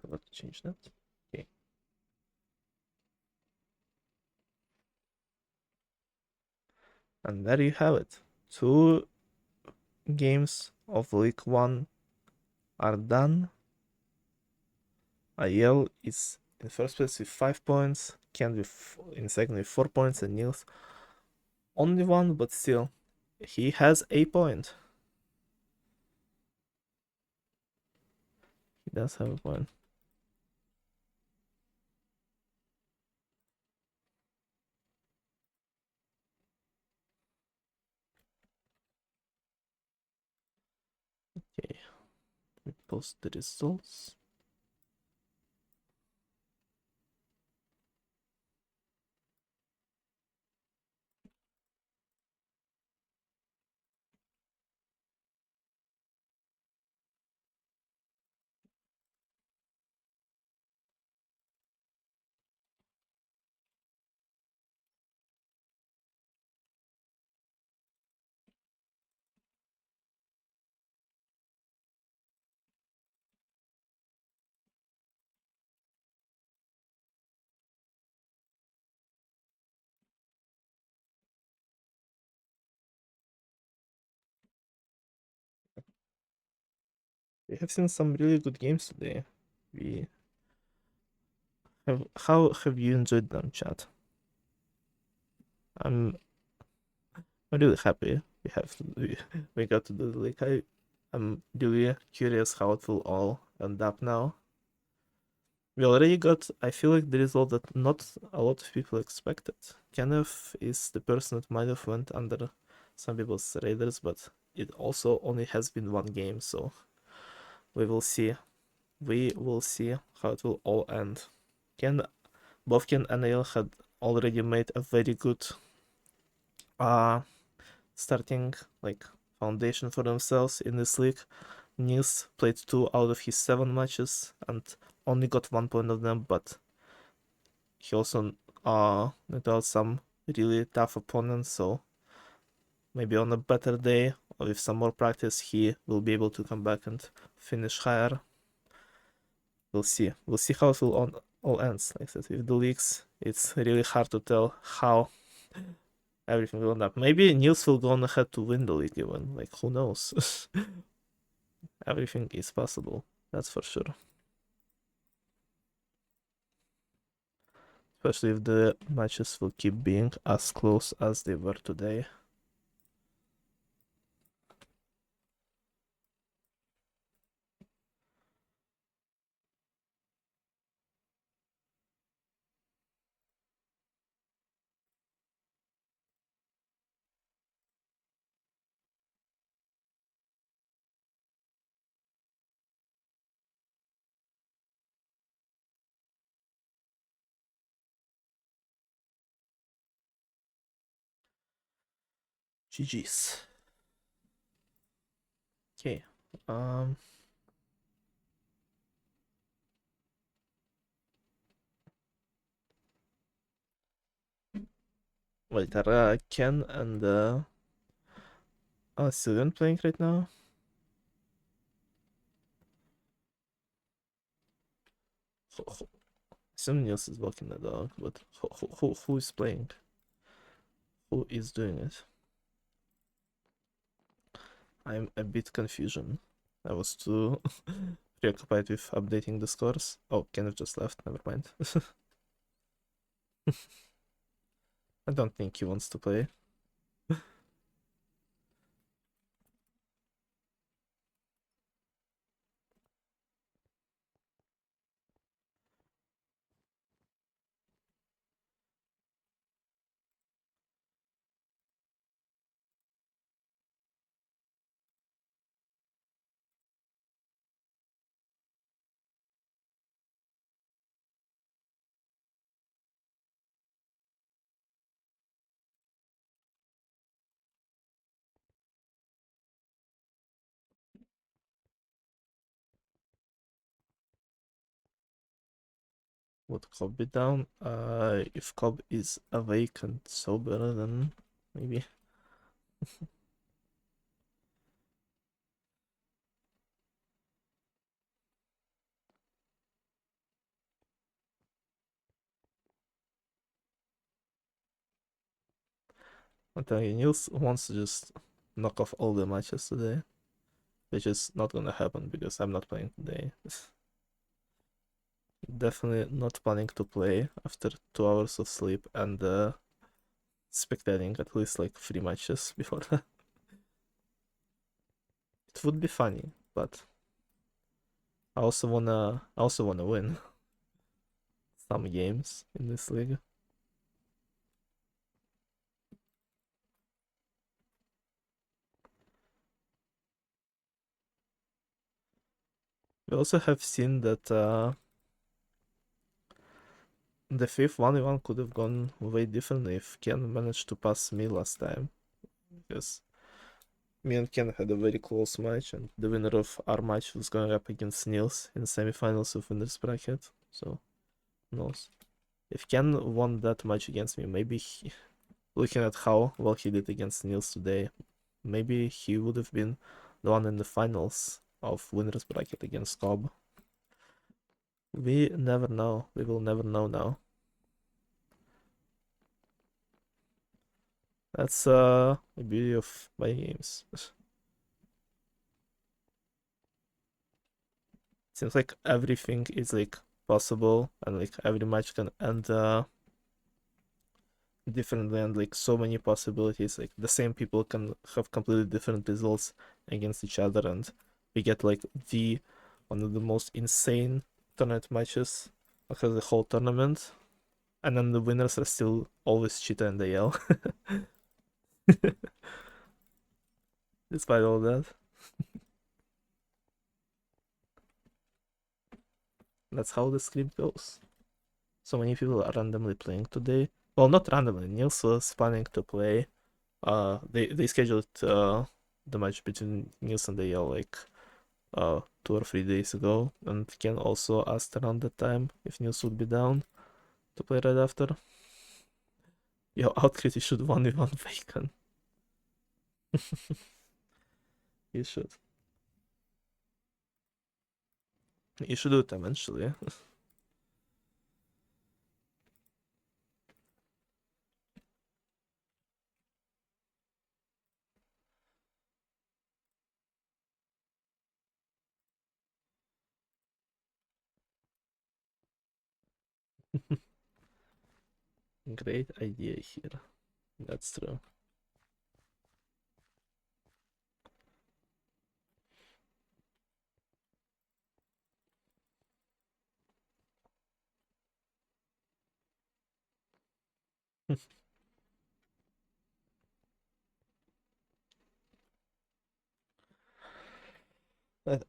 [SPEAKER 1] Forgot to change that. Okay. And there you have it. 2 games of League 1 are done. Ayel is in first place with 5 points, Ken in second with 4 points, and Nils only 1, but still, he has a point. He does have a point. Okay, we post the results. We have seen some really good games today. We have. How have you enjoyed them, chat? I'm really happy we got to do the league. I'm really curious how it will all end up now. We already got, I feel like, the result that not a lot of people expected. Kenneth is the person that might have went under some people's radars, but it also only has been one game, so we will see. We will see how it will all end. Both Ken and Neil had already made a very good starting like foundation for themselves in this league. Nils played 2 out of his 7 matches and only got 1 point of them, but he also knocked out some really tough opponents, so maybe on a better day or with some more practice he will be able to come back and finish higher. We'll see. We'll see how it will all ends. Like I said, with the leagues, it's really hard to tell how everything will end up. Maybe Nils will go on ahead to win the league even. Like, who knows? Everything is possible. That's for sure. Especially if the matches will keep being as close as they were today. GG's. Okay. Wait, are Ken and Sylvian playing right now? Someone else is walking the dog, but who is playing? Who is doing it? I'm a bit confusion. I was too preoccupied with updating the scores. Oh, Kenneth just left, never mind. I don't think he wants to play. Would Cobb be down? If Cobb is awake and sober, then maybe. I'm telling you, Niels wants to just knock off all the matches today, which is not gonna happen because I'm not playing today. Definitely not planning to play after 2 hours of sleep and spectating at least like 3 matches before that. It would be funny, but I also wanna win some games in this league. We also have seen that the fifth 1v1 could have gone way differently if Ken managed to pass me last time. Because me and Ken had a very close match, and the winner of our match was going up against Nils in the semifinals of Winners Bracket. So, who knows? If Ken won that match against me, maybe looking at how well he did against Nils today, maybe he would have been the one in the finals of Winners Bracket against Cobb. We never know. We will never know now. That's the beauty of my games. Seems like everything is like possible and like every match can end differently and like so many possibilities. Like the same people can have completely different results against each other, and we get like one of the most insane tournament matches across the whole tournament. And then the winners are still always Cheetah and AL. Despite all that. That's how the script goes. So many people are randomly playing today. Well, not randomly. Nils was planning to play. They scheduled the match between Nils and AL like 2 or 3 days ago, and Ken also asked around that time if Nils would be down to play right after. Yo, Outcrit, you should 1v1 Bacon. You should. You should do it eventually. Great idea here. That's true.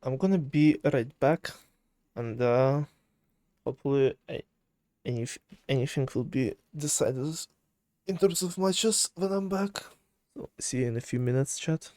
[SPEAKER 1] I'm gonna be right back, and hopefully anything will be decided in terms of matches when I'm back. So see you in a few minutes, chat.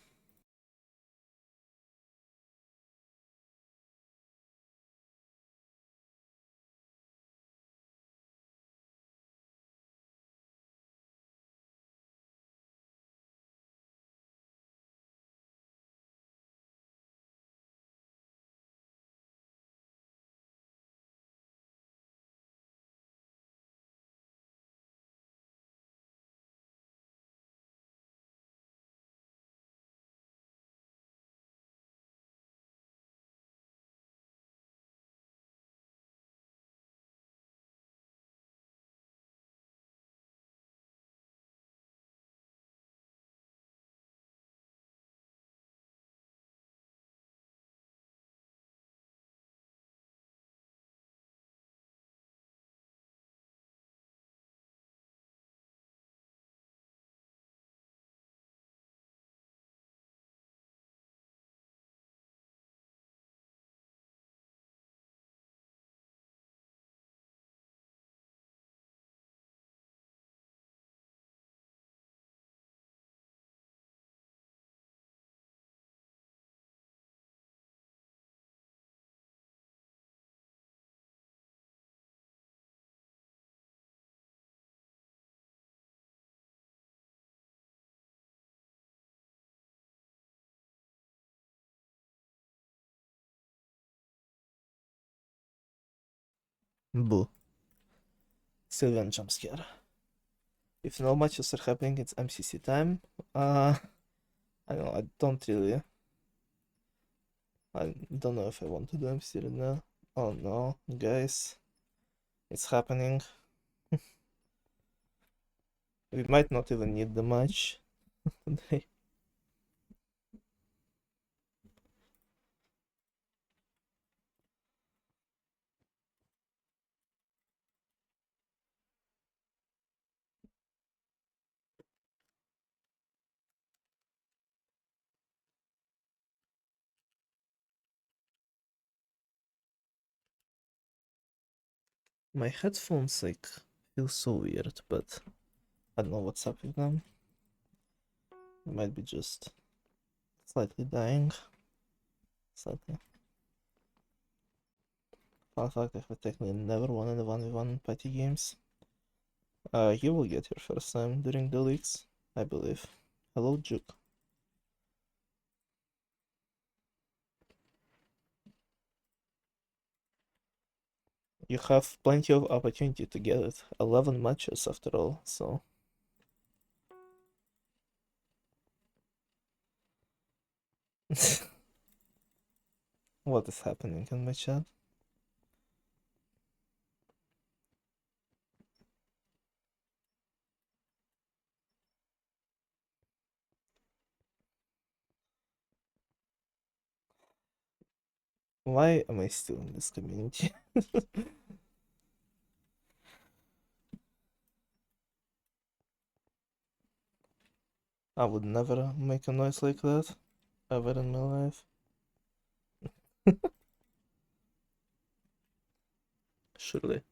[SPEAKER 1] Boo. Sylvan jump scare. If no matches are happening, it's MCC time. I don't know, I don't know if I want to do MCC right now. Oh no, guys. It's happening. We might not even need the match today. My headphones like feel so weird, but I don't know what's up with them. They might be just slightly dying. Slightly. Fun fact, I've technically never won in the 1v1 party games. You will get your first time during the leaks, I believe. Hello, Juke. You have plenty of opportunity to get it. 11 matches after all, so... What is happening in my chat? Why am I still in this community? I would never make a noise like that, ever in my life. Surely.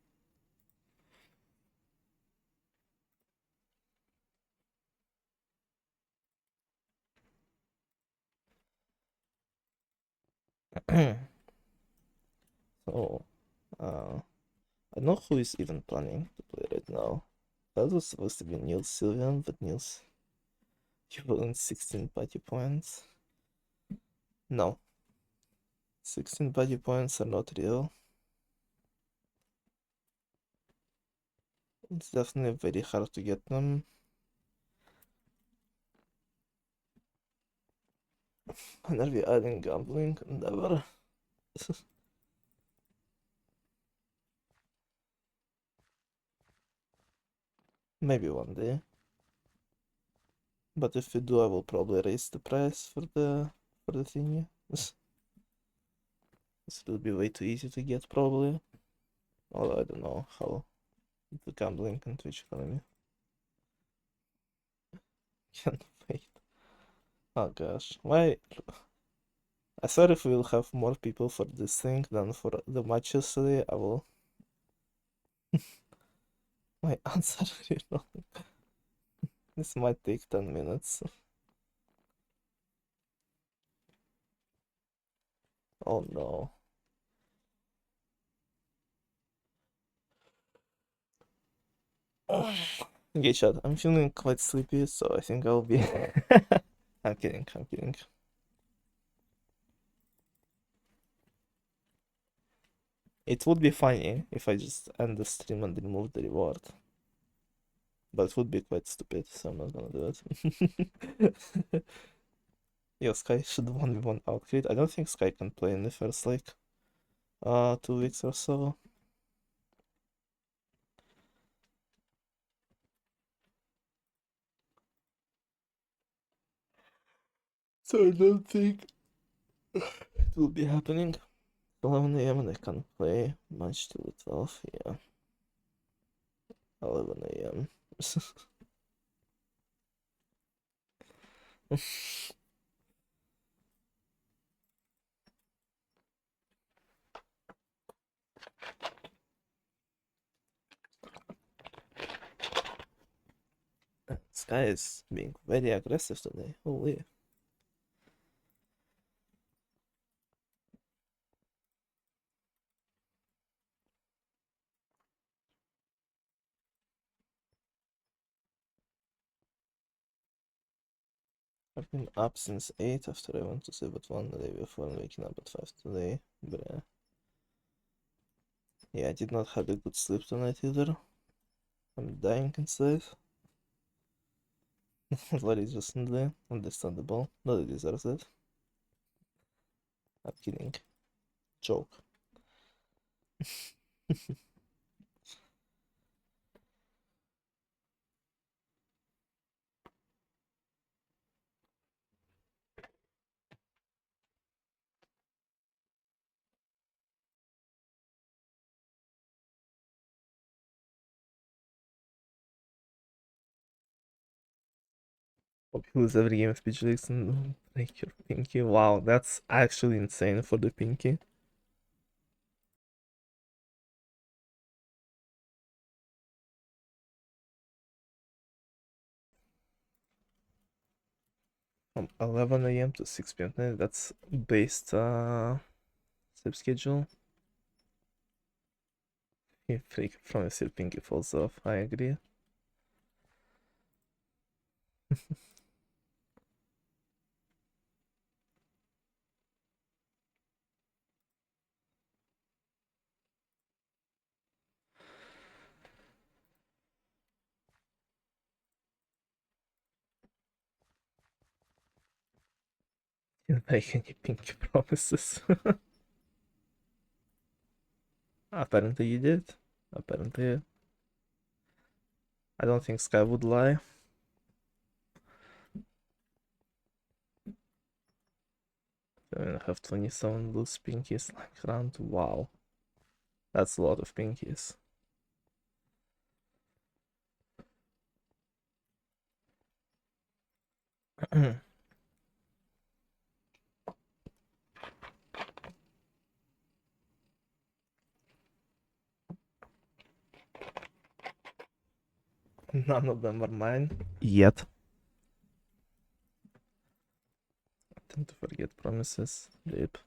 [SPEAKER 1] So, I don't know who is even planning to play right now. That was supposed to be Nils Sylvian, but Nils, you won 16 party points. No, 16 party points are not real. It's definitely very hard to get them. When are we adding gambling? Never. Maybe one day. But if we do, I will probably raise the price for the thingy. This will be way too easy to get probably. Although I don't know how the gambling and Twitch economy. Can't wait. Oh gosh, why? I thought if we will have more people for this thing than for the matches today, I will. My answer, you know. This might take 10 minutes. Oh no. Okay, chat, I'm feeling quite sleepy, so I think I'll be. I'm kidding, I'm kidding. It would be funny if I just end the stream and remove the reward. But it would be quite stupid, so I'm not gonna do it. Yo, Sky should 1v1 outcrit. I don't think Sky can play in the first, like, 2 weeks or so. So I don't think it will be happening. 11 a.m. and I can't play much till 12, yeah. 11 a.m. Sky is being very aggressive today. Holy. I've been up since 8 after I went to sleep at 1 the day before and waking up at 5 today. But yeah, I did not have a good sleep tonight either. I'm dying inside. Very recently. Understandable. Nobody deserves it. I'm kidding. Joke. Hope you lose every game of Pgl and break your pinky. Wow, that's actually insane for the pinky. From 11 a.m. to 6 p.m. That's based sleep schedule. You freak from your pinky falls off. I agree. Didn't make any pinky promises. Apparently you did. Apparently. I don't think Sky would lie. I have 27 loose pinkies like around. Wow. That's a lot of pinkies. None of them are mine. Yet. I tend to forget promises. Rip.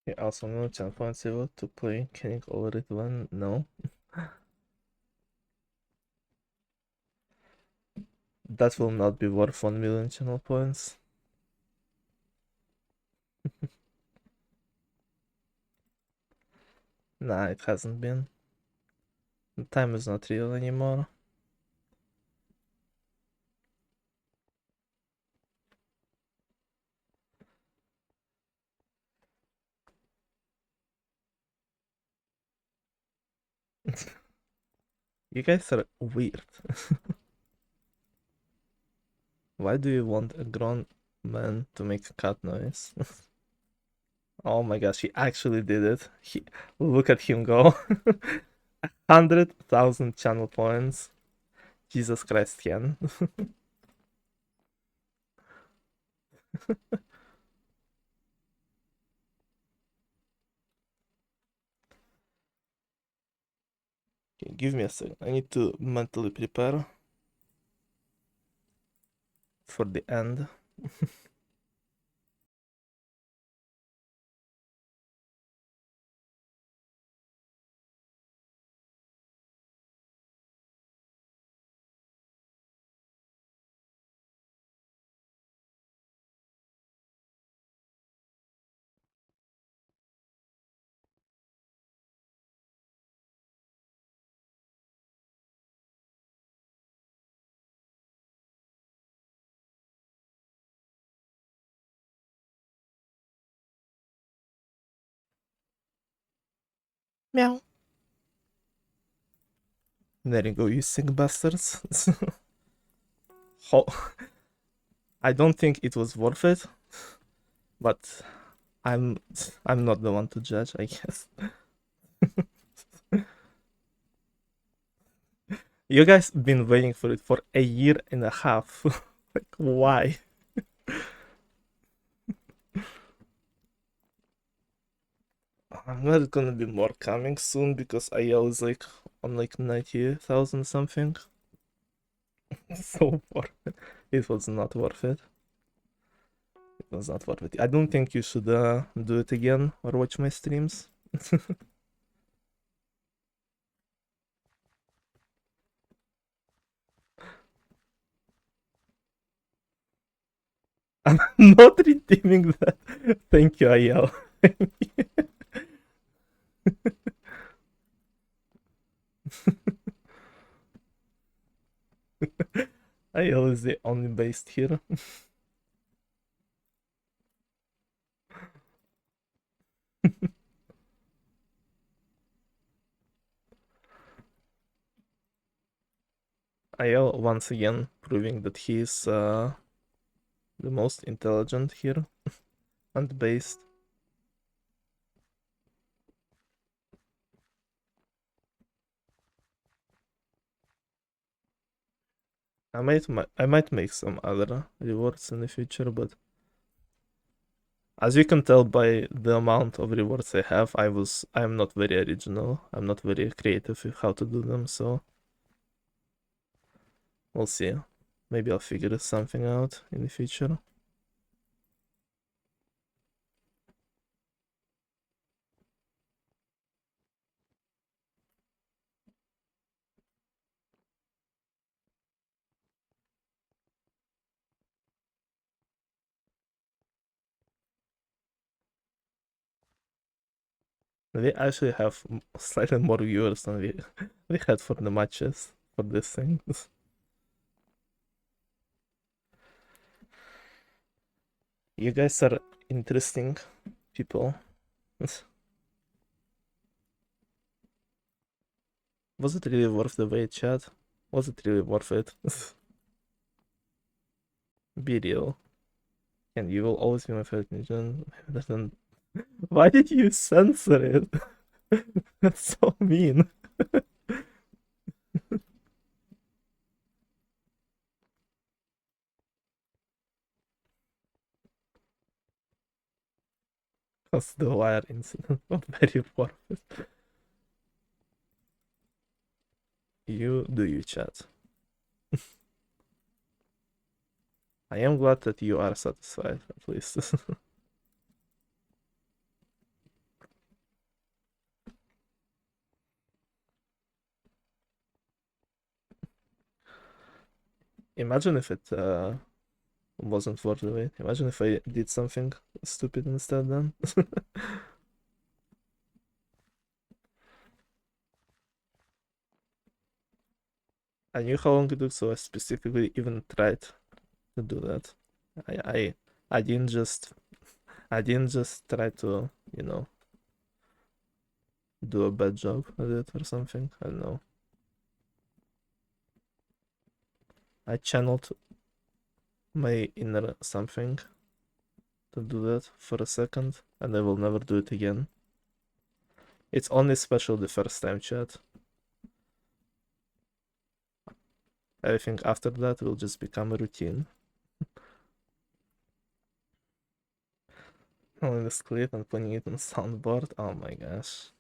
[SPEAKER 1] Yeah, also no 10 points able to play. Can you over it one? No. That will not be worth 1 million channel points. Nah, it hasn't been. Time is not real anymore. You guys are weird. Why do you want a grown man to make a cat noise? Oh my gosh, he actually did it. Look at him go. 100,000 channel points. Jesus Christ, Ken. Okay, give me a second. I need to mentally prepare for the end. Meow. There you go, you sick bastards. I don't think it was worth it, but I'm not the one to judge, I guess. You guys been waiting for it for a year and a half. Like, why? I'm not gonna be more coming soon because I was like on like 90,000 something. So worth it. It was not worth it. It was not worth it. I don't think you should do it again or watch my streams. I'm not redeeming that. Thank you, Ayel. Ayel is the only based here. Ayel once again proving that he's the most intelligent here and based. I might make some other rewards in the future, but as you can tell by the amount of rewards I have, I'm not very original. I'm not very creative with how to do them, so we'll see. Maybe I'll figure something out in the future. We actually have slightly more viewers than we had for the matches for this thing. You guys are interesting people. Was it really worth the wait, chat? Was it really worth it? Be real. And you will always be my favorite ninja. Why did you censor it? That's so mean. That's the wire incident. Not very worth it. You do you, chat. I am glad that you are satisfied, at least. Imagine if it wasn't worth the wait. Imagine if I did something stupid instead then. I knew how long it took, so I specifically even tried to do that. I I I didn't just try to, you know, do a bad job at it or something. I don't know. I channeled my inner something to do that for a second, and I will never do it again. It's only special the first time, chat. Everything after that will just become a routine. Only this clip and putting it on soundboard. Oh my gosh.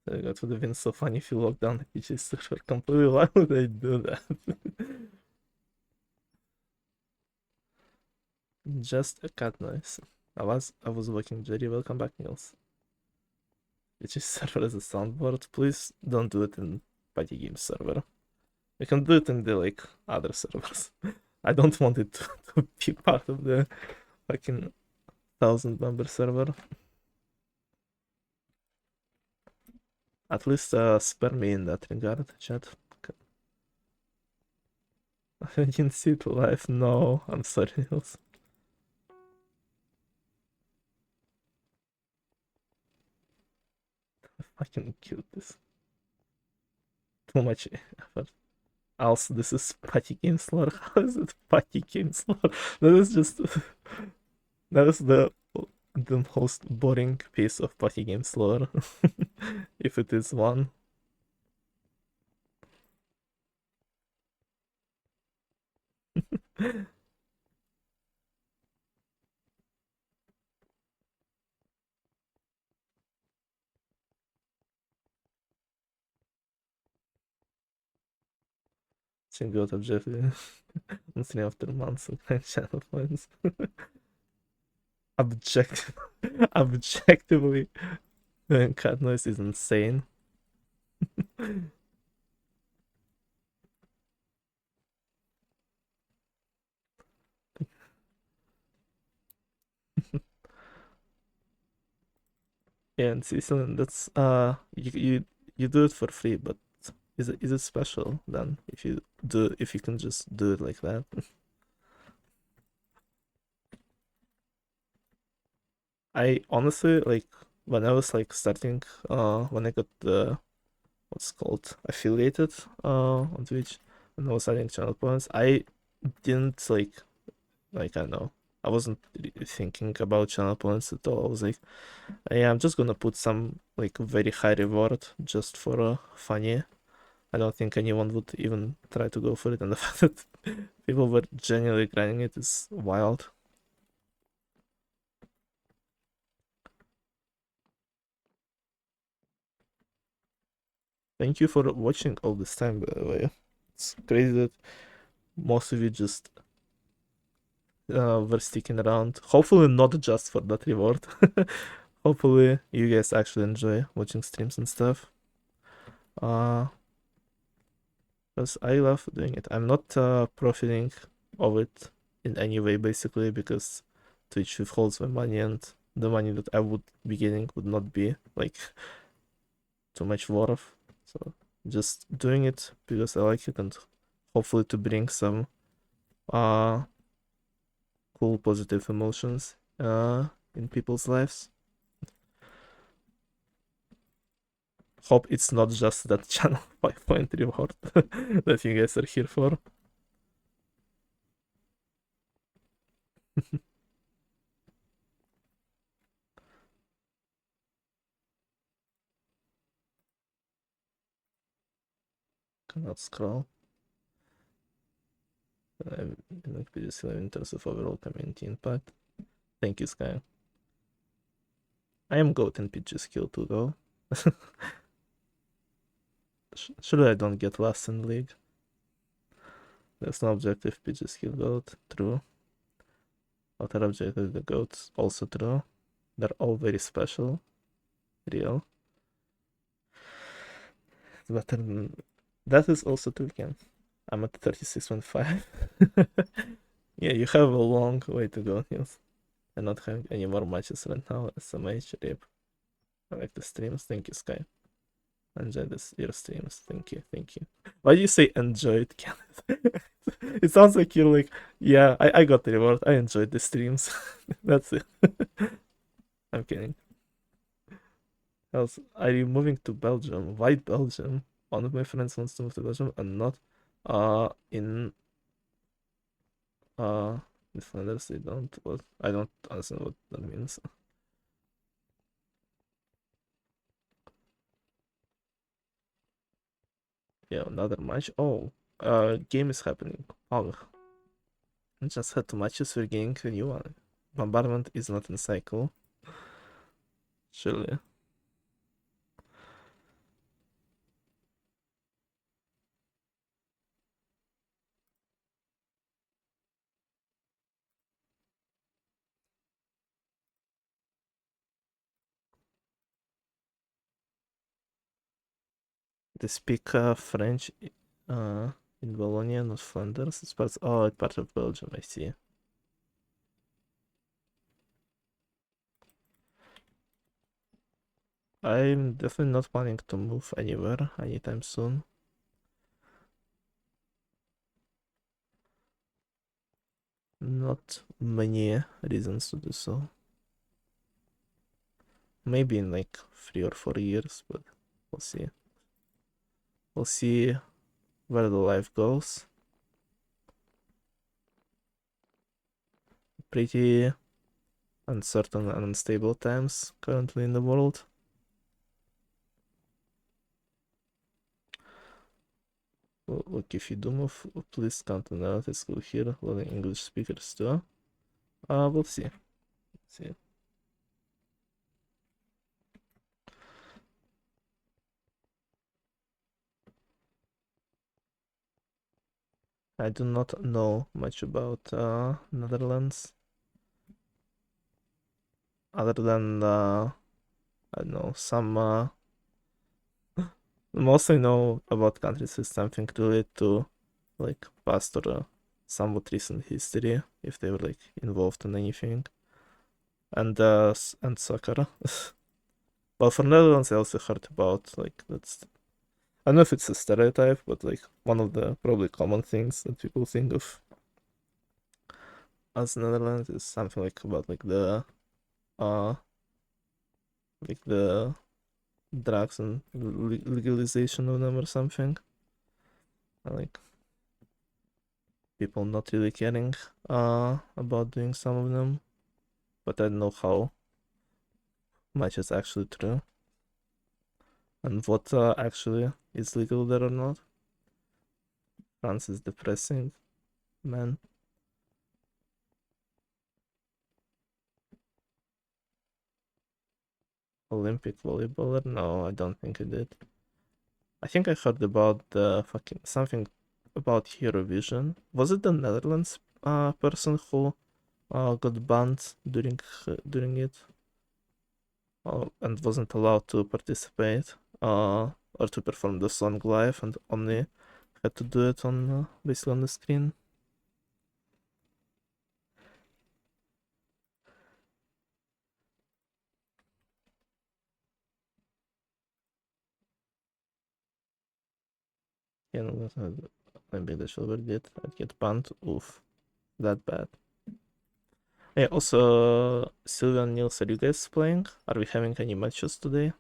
[SPEAKER 1] That would have been so funny if you locked down the PG server completely. Why would I do that? Just a cat noise. I was watching Jerry. Welcome back, Nils. PG server as a soundboard. Please don't do it in Party Game server. You can do it in the like other servers. I don't want it to be part of the fucking 1,000 member server. At least spare me in that regard, chat. I didn't see it live. No, I'm sorry, Nils. Fucking cute this. Too much effort. Also, this is Patty Games lore. How is it Patty Games lore? That is just that is the most boring piece of Patty Games lore. If it is one. Single objective on 3 after months of channel points. Objective objectively cat noise is insane. Yeah, and Cecil, that's you do it for free, but is it special then if you can just do it like that? I honestly like when I was like starting when I got the what's called affiliated on Twitch and I was adding channel points, I didn't like I don't know. I wasn't really thinking about channel points at all. I was like, yeah, I'm just gonna put some like very high reward just for funny. I don't think anyone would even try to go for it, and the fact that people were genuinely grinding it is wild. Thank you for watching all this time, by the way. It's crazy that most of you just were sticking around. Hopefully not just for that reward. Hopefully you guys actually enjoy watching streams and stuff. Because I love doing it. I'm not profiting of it in any way, basically, because Twitch withholds my money, and the money that I would be getting would not be like too much worth. So just doing it because I like it, and hopefully to bring some uh cool positive emotions in people's lives. Hope it's not just that channel 5-point reward that you guys are here for. Cannot scroll. Like previously in terms of overall community impact. Thank you, Sky. I am GOAT in PG skill too, though. Surely I don't get last in the league. There's no objective PG skill GOAT. True. Other objective the GOATs also true. They're all very special. Real. It's better than... That is also true, Ken. I'm at 36.5. Yeah, you have a long way to go, Nils. I'm not having any more matches right now. SMH, RIP. I like the streams. Thank you, Sky. Enjoy your streams. Thank you, thank you. Why do you say enjoyed, Kenneth? It sounds like you're like, yeah, I got the reward. I enjoyed the streams. That's it. I'm kidding. Else, are you moving to Belgium? Why Belgium? One of my friends wants to move to Belgium and not in in Flanders. They don't. What? I don't understand what that means. Yeah, another match. Oh, game is happening. Oh, I just had two matches. We're getting a new one. Bombardment is not in cycle. Surely. They speak French in Wallonia, not Flanders. It's part. Oh, it's part of Belgium. I see. I'm definitely not planning to move anywhere anytime soon. Not many reasons to do so. Maybe in like 3 or 4 years, but we'll see. We'll see where the life goes. Pretty uncertain and unstable times currently in the world. Look, if you do move, please come to know it's cool here, loading English speakers too. We'll see. See. I do not know much about Netherlands, other than I don't know some. The most I know about countries is something related to like past or somewhat recent history, if they were like involved in anything, and soccer. Well, for Netherlands, I also heard about like that's I don't know if it's a stereotype, but like one of the probably common things that people think of as Netherlands is something like about uh like the drugs and legalization of them or something. And, like people not really caring about doing some of them, but I don't know how much is actually true and what actually is legal there or not. France is depressing, man. Olympic volleyballer? No, I don't think I did. I think I heard about the fucking something about Eurovision. Was it the Netherlands person who got banned during it and wasn't allowed to participate or to perform the song live and only had to do it on basically on the screen? Yeah, no, that's not maybe the shoulder did. I'd get banned. Oof, that bad. Yeah, also, Sylvia and Niels, are you guys playing? Are we having any matches today?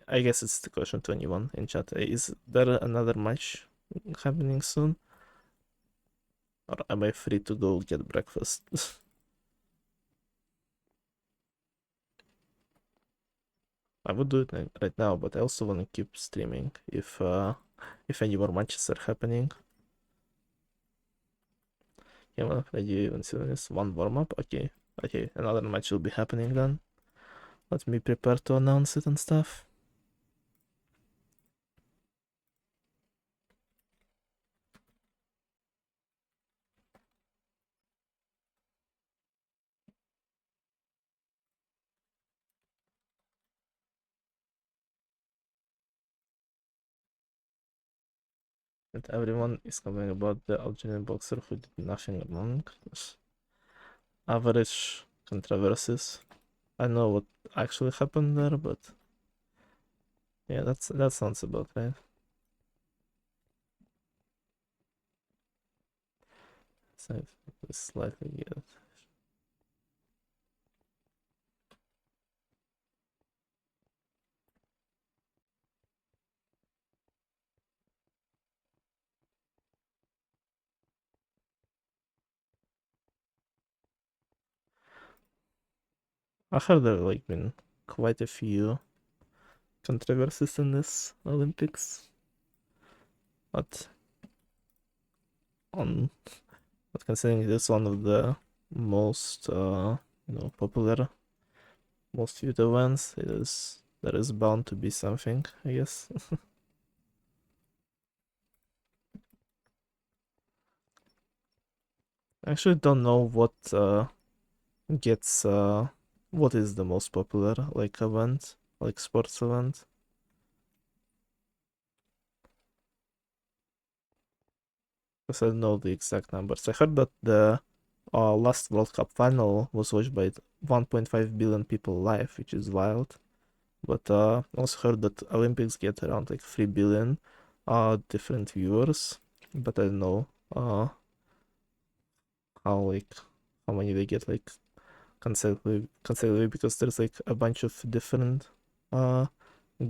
[SPEAKER 1] I guess it's the question to anyone in chat. Is there another match happening soon? Or am I free to go get breakfast? I would do it right now, but I also want to keep streaming if any more matches are happening. Yeah, well, I do even see this one warm up. Okay, okay, another match will be happening then. Let me prepare to announce it and stuff. And everyone is complaining about the Algerian boxer who did nothing wrong. Average controversies. I know what actually happened there, but yeah, that sounds about right. So it's slightly good. I heard there like been quite a few controversies in this Olympics, but on but considering it is one of the most popular, most viewed events, there is bound to be something, I guess. I actually don't know gets what is the most popular like event, like sports event. Because I don't know the exact numbers. I heard that the last World Cup final was watched by 1.5 billion people live, which is wild. But I also heard that Olympics get around like 3 billion different viewers. But I don't know how like how many they get like consecutively because there's like a bunch of different uh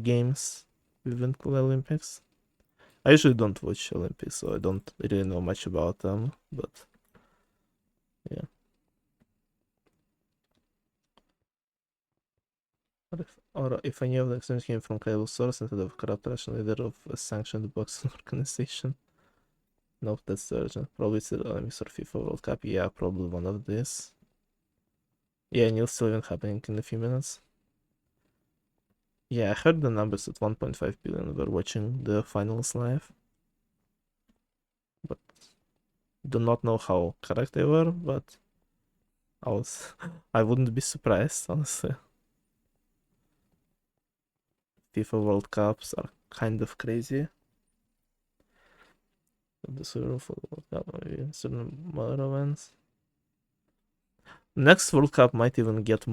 [SPEAKER 1] games within the Olympics. I usually don't watch Olympics, so I don't really know much about them, but yeah. Or if any of the exchange came from credible source instead of corrupt Russian leader of a sanctioned boxing organization. Nope, that's the origin. Probably it's the Olympics or FIFA World Cup. Yeah, probably one of these. Yeah, Nils still even happening in a few minutes. Yeah, I heard the numbers at 1.5 billion were watching the finals live, but do not know how correct they were, but I wouldn't be surprised, honestly. FIFA World Cups are kind of crazy. The server for the World Cup, maybe certain other events. Next World Cup might even get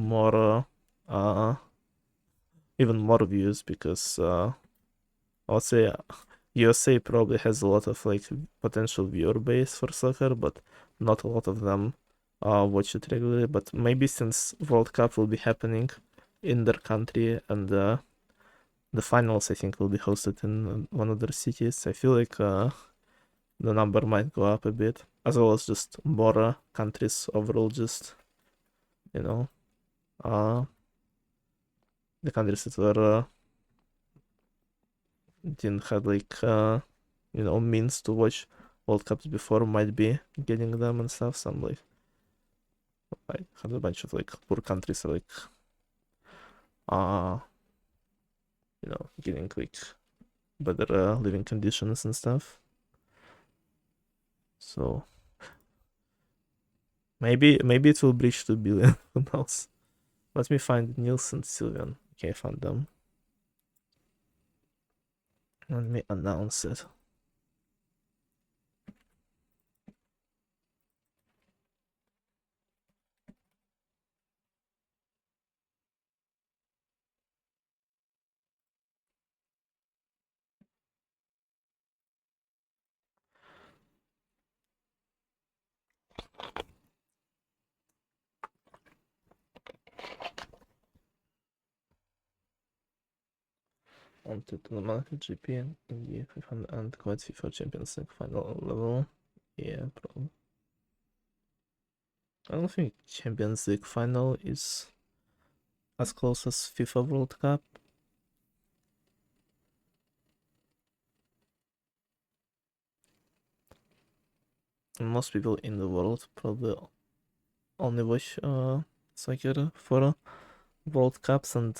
[SPEAKER 1] even more views because I would say USA probably has a lot of like potential viewer base for soccer, but not a lot of them watch it regularly. But maybe since World Cup will be happening in their country and the finals I think will be hosted in one of their cities, I feel like the number might go up a bit, as well as just more countries overall, just you know, uh, the countries that were didn't have like means to watch World Cups before might be getting them and stuff. Some like I had a bunch of like poor countries like uh getting like better living conditions and stuff. So maybe it will breach 2 billion. Who knows? Let me find Nielsen and Sylvian. Okay, I found them. Let me announce it. On to the market GP and the 500 and quite FIFA Champions League final level. Yeah, probably. I don't think Champions League final is as close as FIFA World Cup. And most people in the world probably only watch soccer for World Cups and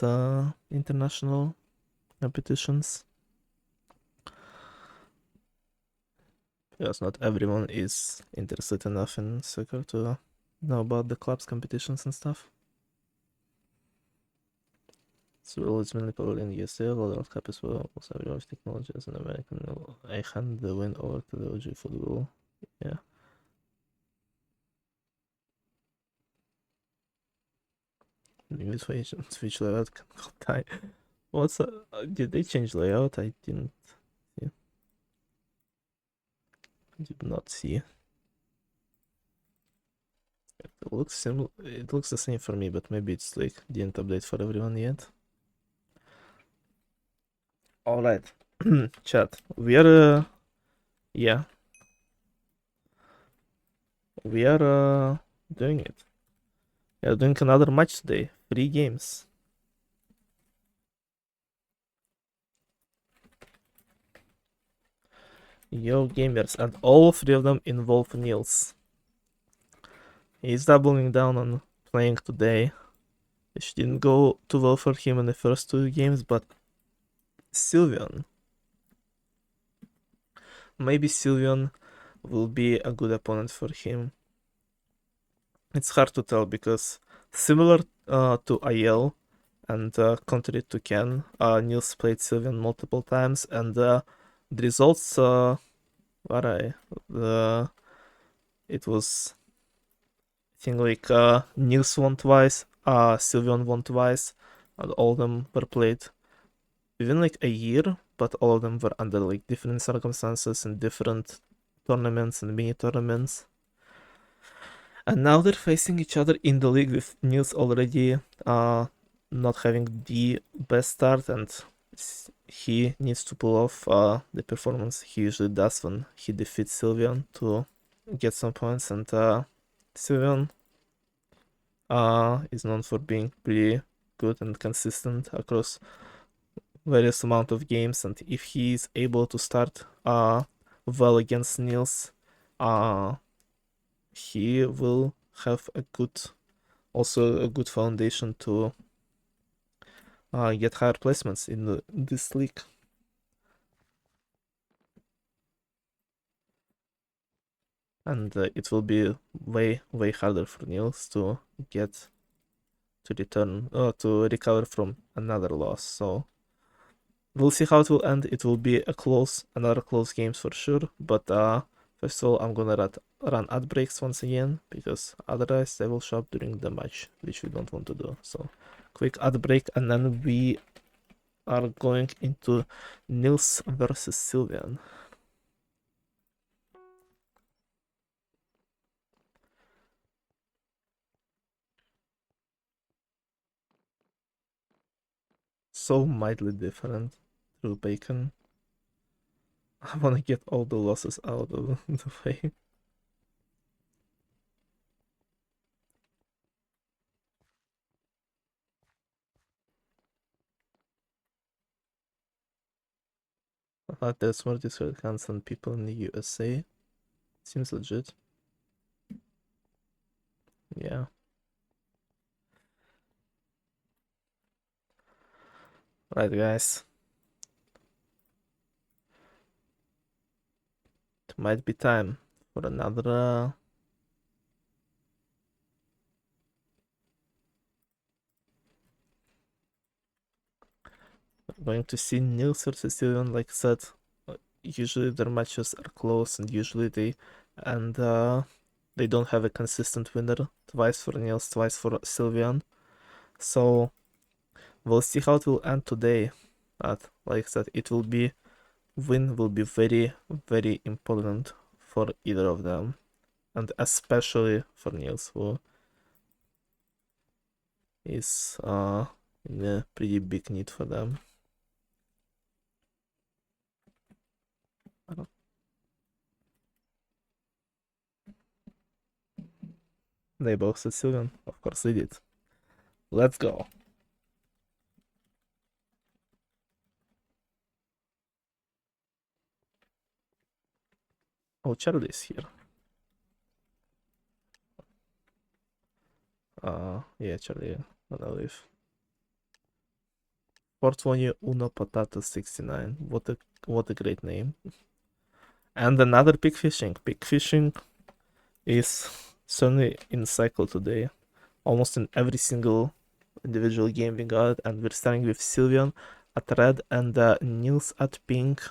[SPEAKER 1] international competitions. Because not everyone is interested enough in soccer to know about the clubs competitions and stuff. Its role is mainly popular in the USA, although the World Cup as well. Also, every of technology as an American. I hand the win over to the OG football. Yeah. New Switch layout can go die. What's did they change layout? I didn't see. Did not see. It looks similar. It looks the same for me, but maybe it's like didn't update for everyone yet. All right, chat. We are yeah, we are doing it. We are doing another match today. 3 games. Yo gamers, and all 3 of them involve Nils. He's doubling down on playing today, which didn't go too well for him in the first 2 games, but Sylveon. Maybe Sylveon will be a good opponent for him. It's hard to tell because similar to IL and contrary to Ken, Nils played Sylveon multiple times, and the results vary. It was I think like Nils won twice, Sylveon won twice, and all of them were played within like a year, but all of them were under like different circumstances and different tournaments and mini tournaments. And now they're facing each other in the league with Nils already not having the best start, and he needs to pull off the performance he usually does when he defeats Sylveon to get some points. And Sylveon is known for being pretty good and consistent across various amount of games, and if he is able to start well against Nils, he will have a good foundation to get higher placements in this league. And it will be way harder for Nils to get to recover from another loss. So we'll see how it will end. It will be another close games for sure. But first of all, I'm gonna run ad breaks once again, because otherwise they will show up during the match, which we don't want to do. So quick ad break, and then we are going into Nils versus Sylveon. So mildly different through Bacon. I want to get all the losses out of the way. There's more Discord accounts than people in the USA. Seems legit. Yeah. Right, guys. It might be time for another going to see Nils versus Sylveon. Like I said, usually their matches are close, and usually they don't have a consistent winner. Twice for Nils, twice for Sylveon. So we'll see how it will end today. But like I said, win will be very important for either of them, and especially for Nils, who is in a pretty big need for them. They both said Sylveon. Of course they did. Let's go. Oh, Charlie is here. Yeah, Charlie, gonna leave. 420 Uno Potato 69. What a great name. And another pig fishing. Pig fishing is certainly in cycle today. Almost in every single individual game we got, and we're starting with Sylvian at red and Nils at pink.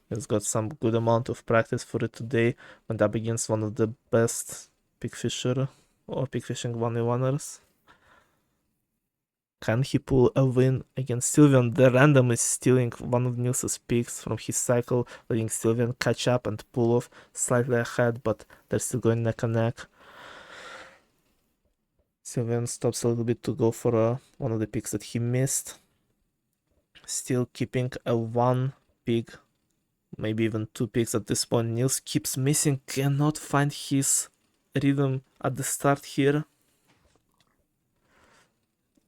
[SPEAKER 1] He's got some good amount of practice for it today. Went up against one of the best pig fisher or pig fishing 1v1ers. Can he pull a win against Sylvian? The random is stealing one of Nils's picks from his cycle, letting Sylvian catch up and pull off slightly ahead, but they're still going neck and neck. Sylvian stops a little bit to go for one of the picks that he missed. Still keeping a one pick, maybe even two picks at this point. Nils keeps missing, cannot find his rhythm at the start here.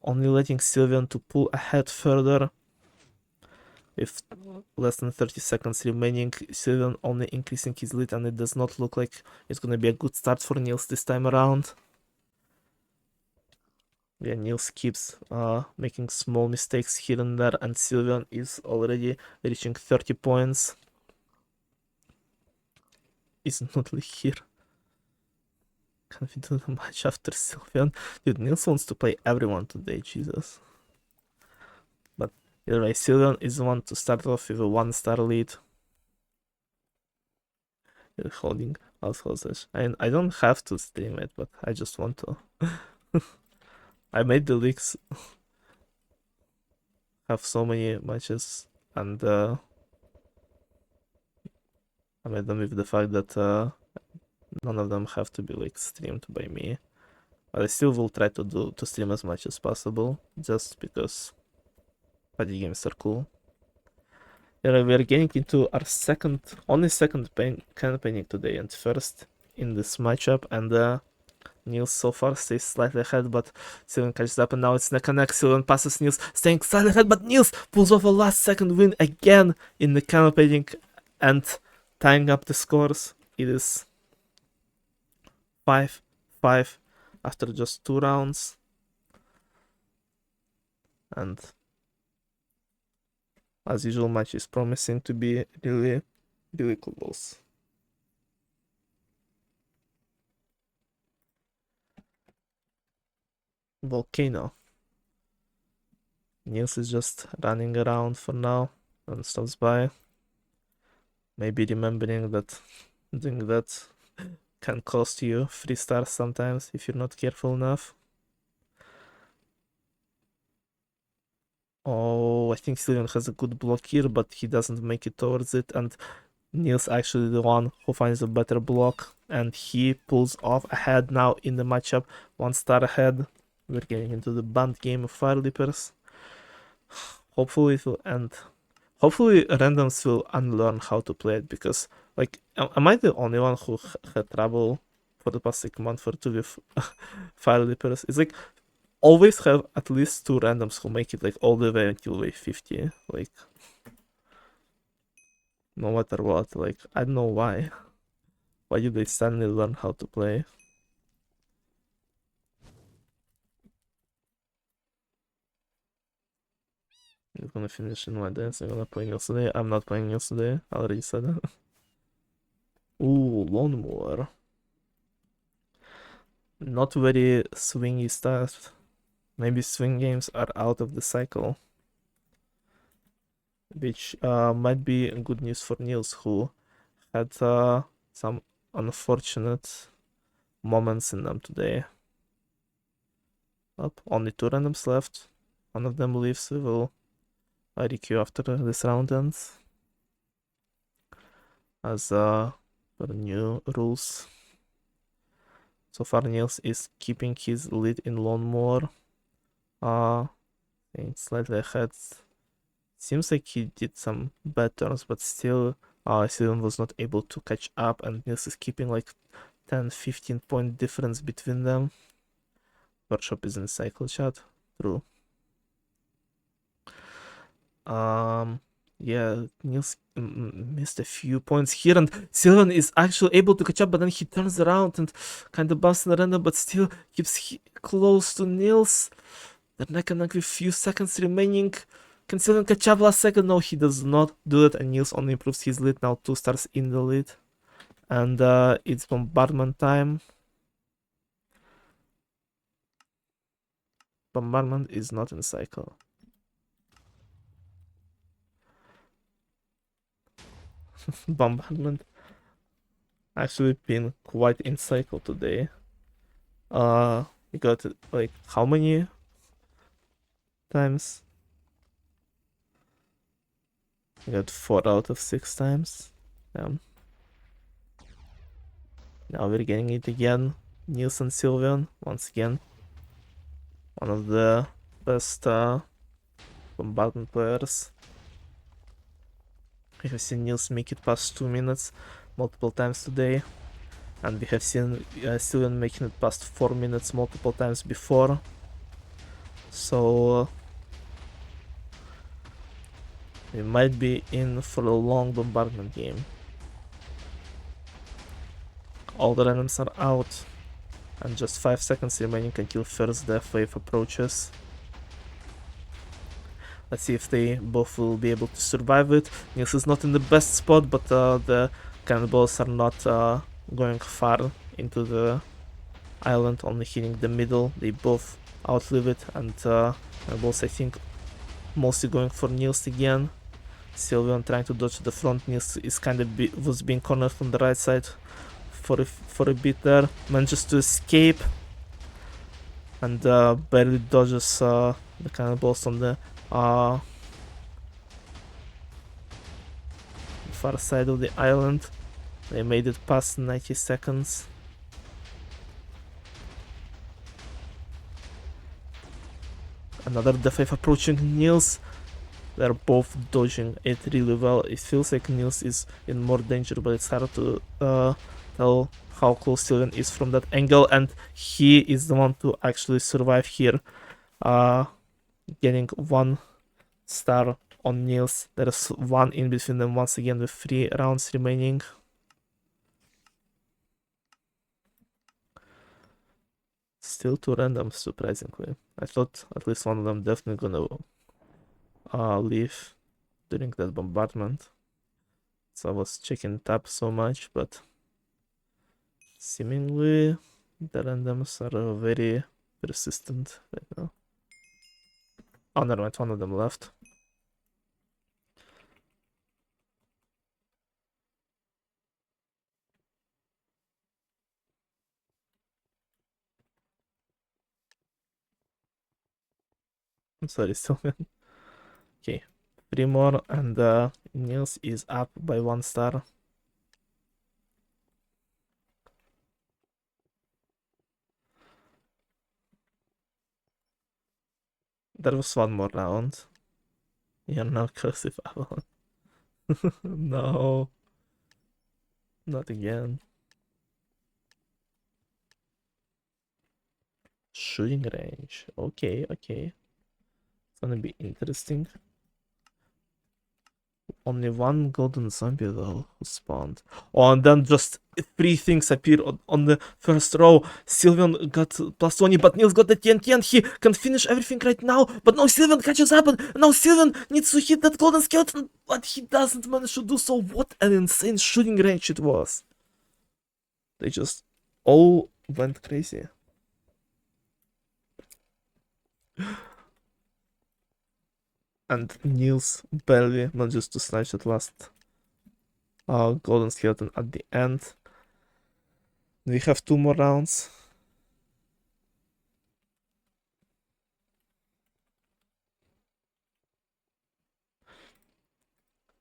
[SPEAKER 1] Only letting Sylvian to pull ahead further. With less than 30 seconds remaining, Sylvian only increasing his lead, and it does not look like it's gonna be a good start for Nils this time around. Yeah, Nils keeps making small mistakes here and there, and Sylvian is already reaching 30 points. Is oNudli here? Can we do the match after Sylvian? Dude, Nils wants to play everyone today, Jesus. But either way, Sylvian is the one to start off with a 1-star lead. You're holding out hostage. I don't have to stream it, but I just want to. I made the leaks have so many matches, and I made them with the fact that none of them have to be like streamed by me. But I still will try to stream as much as possible, just because party games are cool. Yeah, we are getting into our only second campaigning today, and first in this matchup, and Nils so far stays slightly ahead, but Sylvian catches up, and now it's neck and neck. Sylvian passes Nils, staying slightly ahead, but Nils pulls off a last second win again in the campaigning and tying up the scores. It is 5-5 after just 2 rounds. And as usual, match is promising to be really, really close. Volcano. Nils is just running around for now and stops by. Maybe remembering that doing that can cost you 3 stars sometimes if you're not careful enough. Oh, I think Sylvian has a good block here, but he doesn't make it towards it, and Nils actually the one who finds a better block, and he pulls off ahead now in the matchup, 1 star ahead. We're getting into the banned game of Fire Leapers. Hopefully it will end. Hopefully randoms will unlearn how to play it, because like am I the only one who had trouble for the past 6 months or 2 with Fire Leapers? It's like always have at least 2 randoms who make it like all the way until wave 50, like no matter what. Like I don't know why. Why do they suddenly learn how to play? I'm gonna finish in my dance. I'm gonna play NilsThePotato. I'm not playing NilsThePotato. I already said that. Ooh, Lawnmower. Not very swingy start. Maybe swing games are out of the cycle, which might be good news for Nils, who had some unfortunate moments in them today. Up, only 2 randoms left. One of them leaves. We will requeue after this round ends, as per new rules. So far, Nils is keeping his lead in Lawnmower. Slightly ahead. Seems like he did some bad turns, but still, Sylvian was not able to catch up, and Nils is keeping like 10-15 point difference between them. Workshop is in the cycle chat. True. Yeah, Nils missed a few points here, and Sylvian is actually able to catch up, but then he turns around and kind of bumps in the random, but still keeps close to Nils. They're neck and neck with few seconds remaining. Can Sylvian catch up last second? No, he does not do it, and Nils only improves his lead, now 2 stars in the lead. And it's bombardment time. bombardment is not in cycle. Bombardment actually been quite in cycle today. We got like how many times? We got 4 out of 6 times. Now we're getting it again. Nils and Sylvian, once again. One of the best bombardment players. We have seen Nils make it past 2 minutes multiple times today. And we have seen Sylvian making it past 4 minutes multiple times before. So we might be in for a long bombardment game. All the randoms are out. And just 5 seconds remaining until first death wave approaches. Let's see if they both will be able to survive it. Nils is not in the best spot, but the cannonballs are not going far into the island, only hitting the middle. They both outlive it, and cannonballs, I think, mostly going for Nils again. Sylvian trying to dodge the front. Nils is kind of was being cornered from the right side for a bit there. Manages to escape and barely dodges the cannonballs on the far side of the island. They made it past 90 seconds. Another death wave approaching Nils. They're both dodging it really well. It feels like Nils is in more danger, but it's hard to tell how close Sylvian is from that angle, and he is the one to actually survive here, getting 1 star on Nils. There's 1 in between them once again with 3 rounds remaining. Still 2 randoms, surprisingly. I thought at least one of them definitely gonna leave during that bombardment. So I was checking tab so much, but seemingly the randoms are very persistent right now. Oh, never mind, one of them left. I'm sorry, Sylvian. Okay, 3 more, and Nils is up by 1 star. There was 1 more round. You're now cursive Avalon. No. Not again. Shooting range. Okay, okay. It's gonna be interesting. Only 1 golden zombie though who spawned. Oh, and then just 3 things appear on the first row. Sylvian got plus 20, but Nils got the TNT, and he can finish everything right now. But now Sylvian catches up, and now Sylvian needs to hit that golden skeleton, but he doesn't manage to do so. What an insane shooting range it was. They just all went crazy. And Nils barely manages to snatch that last golden skeleton at the end. We have 2 more rounds.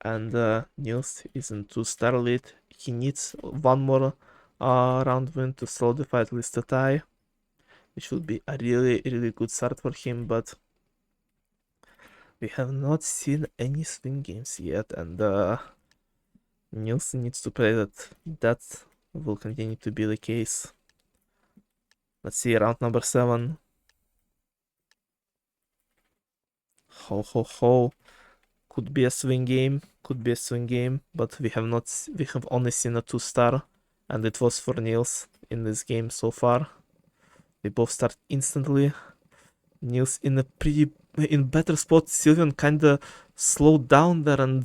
[SPEAKER 1] And Nils is in 2-star lead. He needs 1 more round win to solidify at least a tie, which would be a really, really good start for him, but we have not seen any swing games yet, and Nils needs to play that will continue to be the case. Let's see, round number 7. Ho ho ho. Could be a swing game, but we have only seen a 2-star, and it was for Nils in this game so far. They both start instantly. Nils in better spot. Sylvian kinda slowed down there, and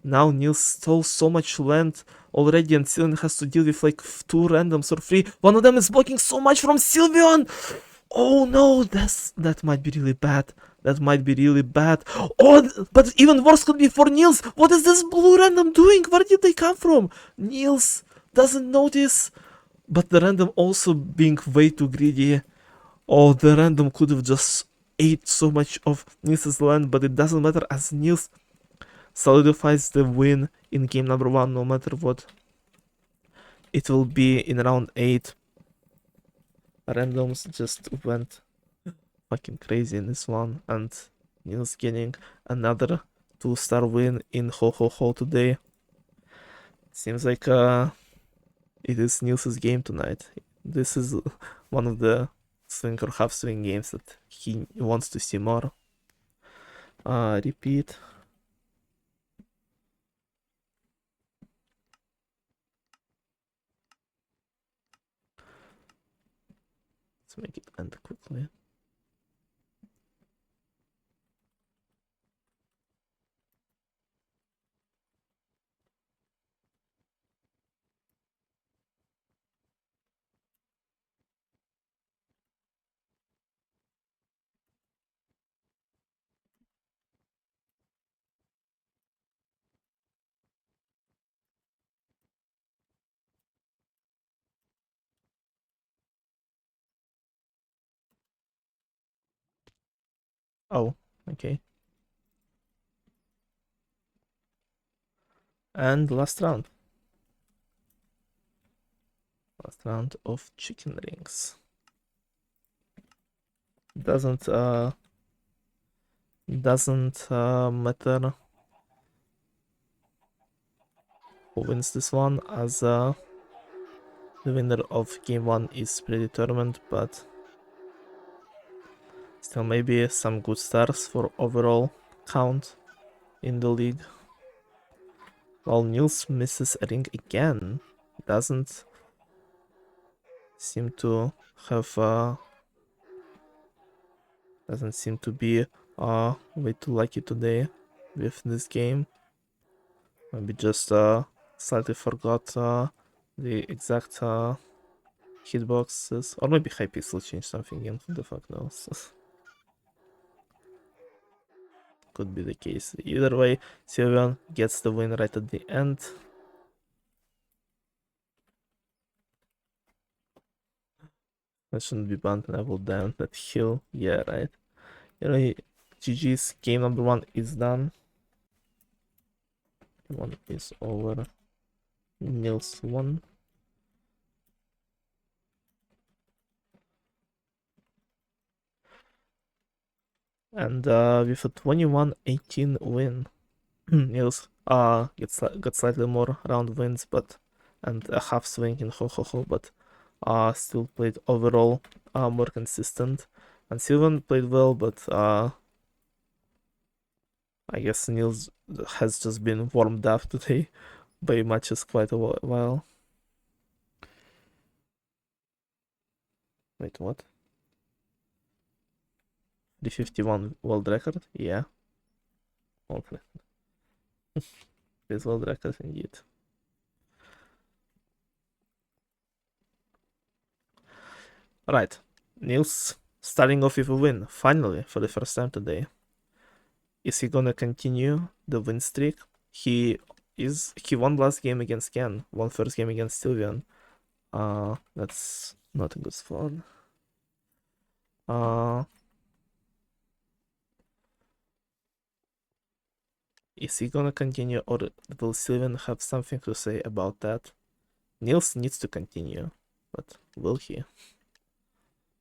[SPEAKER 1] now Nils stole so much land already, and Sylvian has to deal with like 2 randoms or 3. One of them is blocking so much from Sylvian! Oh no, that might be really bad. That might be really bad. Oh, but even worse could be for Nils. What is this blue random doing? Where did they come from? Nils doesn't notice. But the random also being way too greedy. Oh, the random could have just ate so much of Nils' land, but it doesn't matter as Nils solidifies the win in game number 1 no matter what. It will be in round 8. Randoms just went fucking crazy in this one, and Nils getting another 2-star win in Ho Ho Ho today. Seems like it is Nils' game tonight. This is one of the swing or half swing games that he wants to see more. Repeat. Let's make it end quickly. Oh, okay. And last round. Last round of chicken rings. Doesn't matter who wins this one, as the winner of game 1 is predetermined, but still maybe some good stars for overall count in the league. While Nils misses a ring again, doesn't seem to have doesn't seem to be way too lucky today with this game. Maybe just slightly forgot the exact hitboxes, or maybe Hypixel changed something in, who the fuck knows. Could be the case. Either way, Sylvian gets the win right at the end. That shouldn't be banned, and I will down that hill. Yeah, right. Anyway, GG's game number 1 is done. Game 1 is over. Nils won. And with a 21-18 win, Nils got slightly more round wins, but and a half swing in Ho Ho Ho, but still played overall more consistent. And Sylvan played well, but I guess Nils has just been warmed up today by matches quite a while. Wait, what? 351 world record? Yeah. Okay. This world record indeed. Right. Nils starting off with a win, finally, for the first time today. Is he gonna continue the win streak? He won last game against Ken, won first game against Sylvian. That's not a good spot. Is he gonna continue, or will Sylvian have something to say about that? Nils needs to continue, but will he?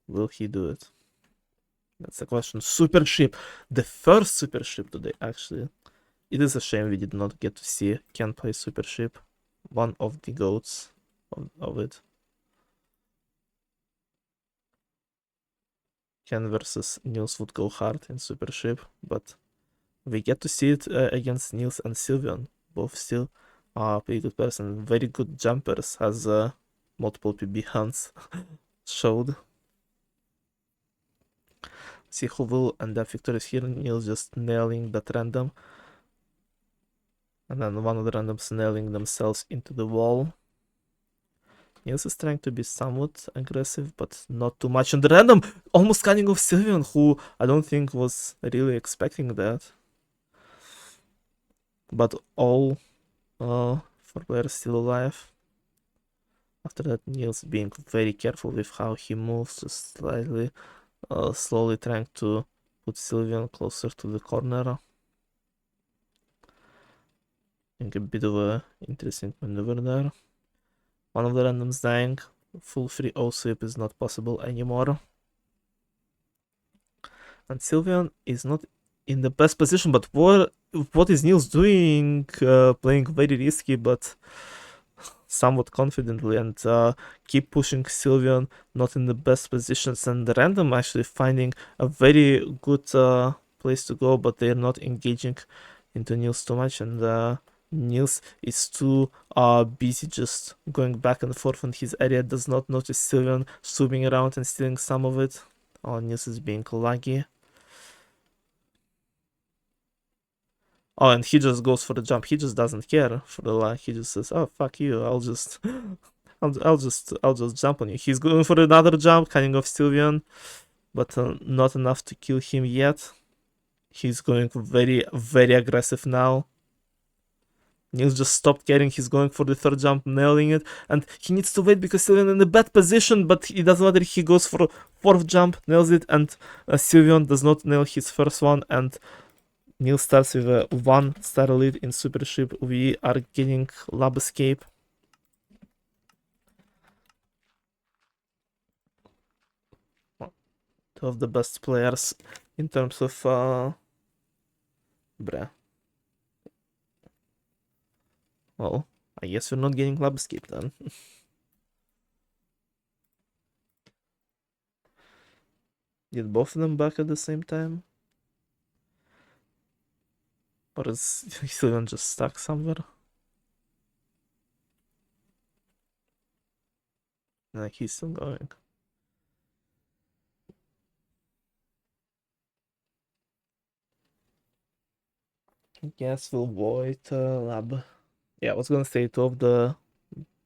[SPEAKER 1] Will he do it? That's the question. Super ship, the first super ship today, actually. It is a shame we did not get to see Ken play super ship, one of the goats of it. Ken versus Nils would go hard in super ship, but we get to see it against Nils and Sylvian, both still pretty good person, very good jumpers, as multiple PB hunts showed. See who will end up victorious here. Nils just nailing that random, and then one of the randoms nailing themselves into the wall. Nils is trying to be somewhat aggressive, but not too much. And the random almost cutting off Sylveon, who I don't think was really expecting that. But all four players still alive. After that, Nils being very careful with how he moves, just slightly, slowly trying to put Sylveon closer to the corner. And a bit of a interesting maneuver there. One of the randoms dying. Full free O sweep is not possible anymore. And Sylveon is not in the best position, but what is Nils doing? Playing very risky, but somewhat confidently, and keep pushing Sylveon not in the best positions, and the random actually finding a very good place to go, but they're not engaging into Nils too much, and Nils is too busy just going back and forth in his area, does not notice Sylveon swooping around and stealing some of it. Oh, Nils is being laggy. Oh, and he just goes for the jump. He just doesn't care for the lag. He just says, "Oh, fuck you. I'll just, I'll just jump on you." He's going for another jump, cutting off Sylveon, but not enough to kill him yet. He's going very, very aggressive now. Nils just stopped caring. He's going for the third jump, nailing it, and he needs to wait because Sylveon in a bad position. But it doesn't matter. He goes for fourth jump, nails it, and Sylveon does not nail his first one, and Nils starts with a 1-star lead in Super Ship. We are getting Lab Escape. Two of the best players in terms of bruh. Well, I guess we're not getting Lab Escape then. Did both of them back at the same time? Or is Sylveon just stuck somewhere? Like he's still going. I guess we'll void Lab. Yeah, I was gonna say two of the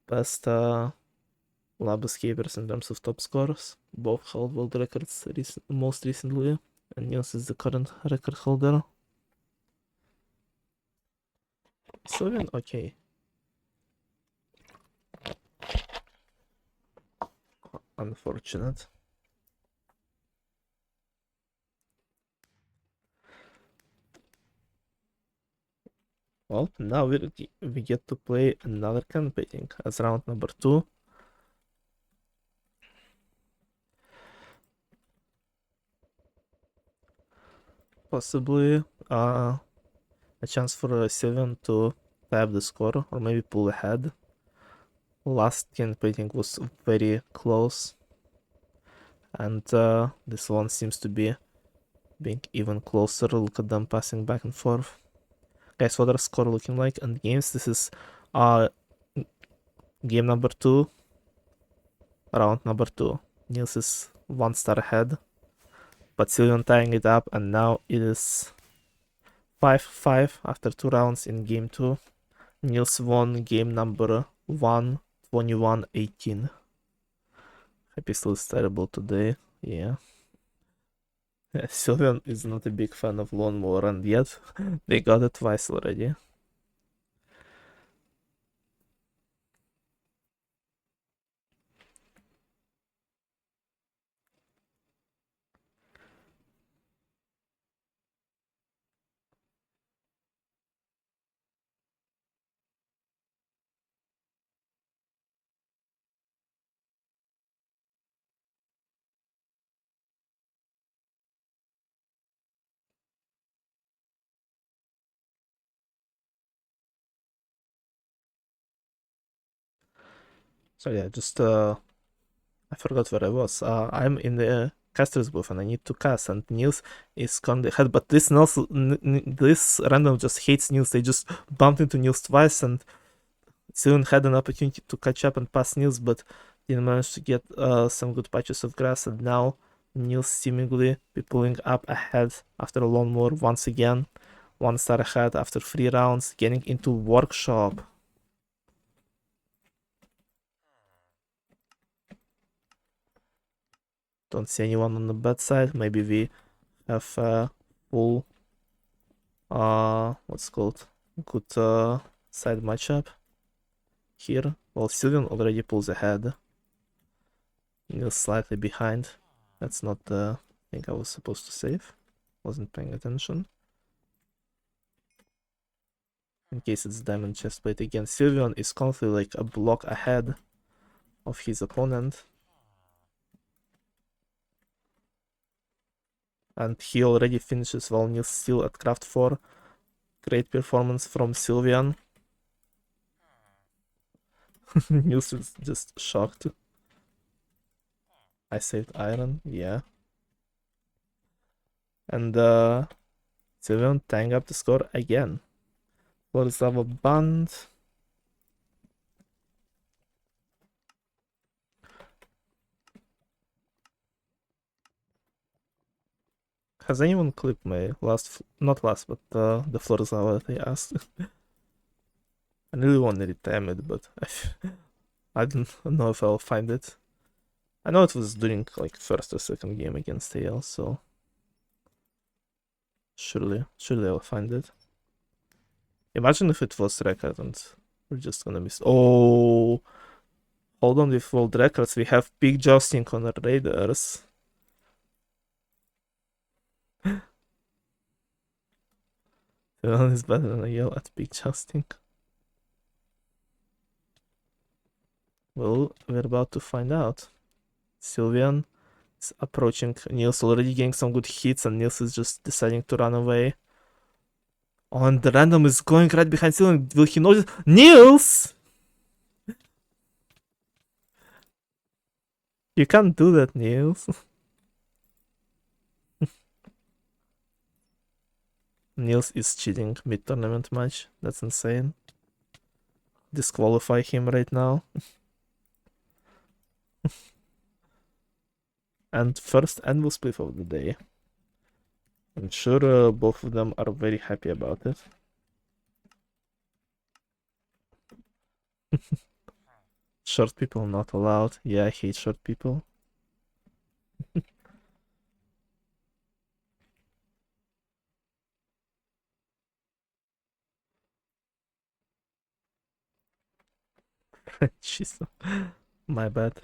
[SPEAKER 1] best Lab Escapers in terms of top scores. Both held world records most recently, and Nils is the current record holder. Sylveon, okay. Unfortunate. Well, now we get to play another campaign as round number 2. Possibly a chance for Sylveon to tap the score or maybe pull ahead. Last campaign was very close, and this one seems to be being even closer. Look at them passing back and forth. Guys, what are score looking like? And games, this is game number 2, round number 2. Nils is 1-star ahead, but Sylveon tying it up, and now it is 5-5 after 2 rounds in game 2. Nils won game number 1, 21-18. Happy still is terrible today, yeah. Sylveon is not a big fan of Lawnmower, and yet they got it twice already. So yeah, just I forgot where I was. I'm in the caster's booth and I need to cast, and Nils is currently ahead, but this this random just hates Nils. They just bumped into Nils twice, and Sylveon had an opportunity to catch up and pass Nils, but didn't manage to get some good patches of grass, and now Nils seemingly be pulling up ahead after a lawnmower once again. 1-star ahead after 3 rounds, getting into Workshop. Don't see anyone on the bad side. Maybe we have a full what's called good side matchup here. Well, Sylvian already pulls ahead. Nils slightly behind. That's not the thing I was supposed to save. Wasn't paying attention. In case it's diamond chestplate again. Sylvian is currently like a block ahead of his opponent. And he already finishes while Nils still at craft 4. Great performance from Sylvian. Nils is just shocked. I saved iron, yeah. And Sylvian tying up the score again. Florislava banned. Has anyone clipped my not last, but the Florislava that I asked? I really wanted to time it, but I don't know if I'll find it. I know it was during like first or second game against AL, so surely I'll find it. Imagine if it was record and we're just gonna miss. Oh, hold on with world records. We have big jousting on our Raiders. One is better than a yell at big jousting. Well, we're about to find out. Sylvian is approaching. Nils already getting some good hits, and Nils is just deciding to run away. Oh, and the random is going right behind Sylvian. Will he notice? Nils! You can't do that, Nils. Nils is cheating mid-tournament match. That's insane. Disqualify him right now. And first anvil split of the day. I'm sure both of them are very happy about it. Short people not allowed. Yeah, I hate short people. Jeez, my bad.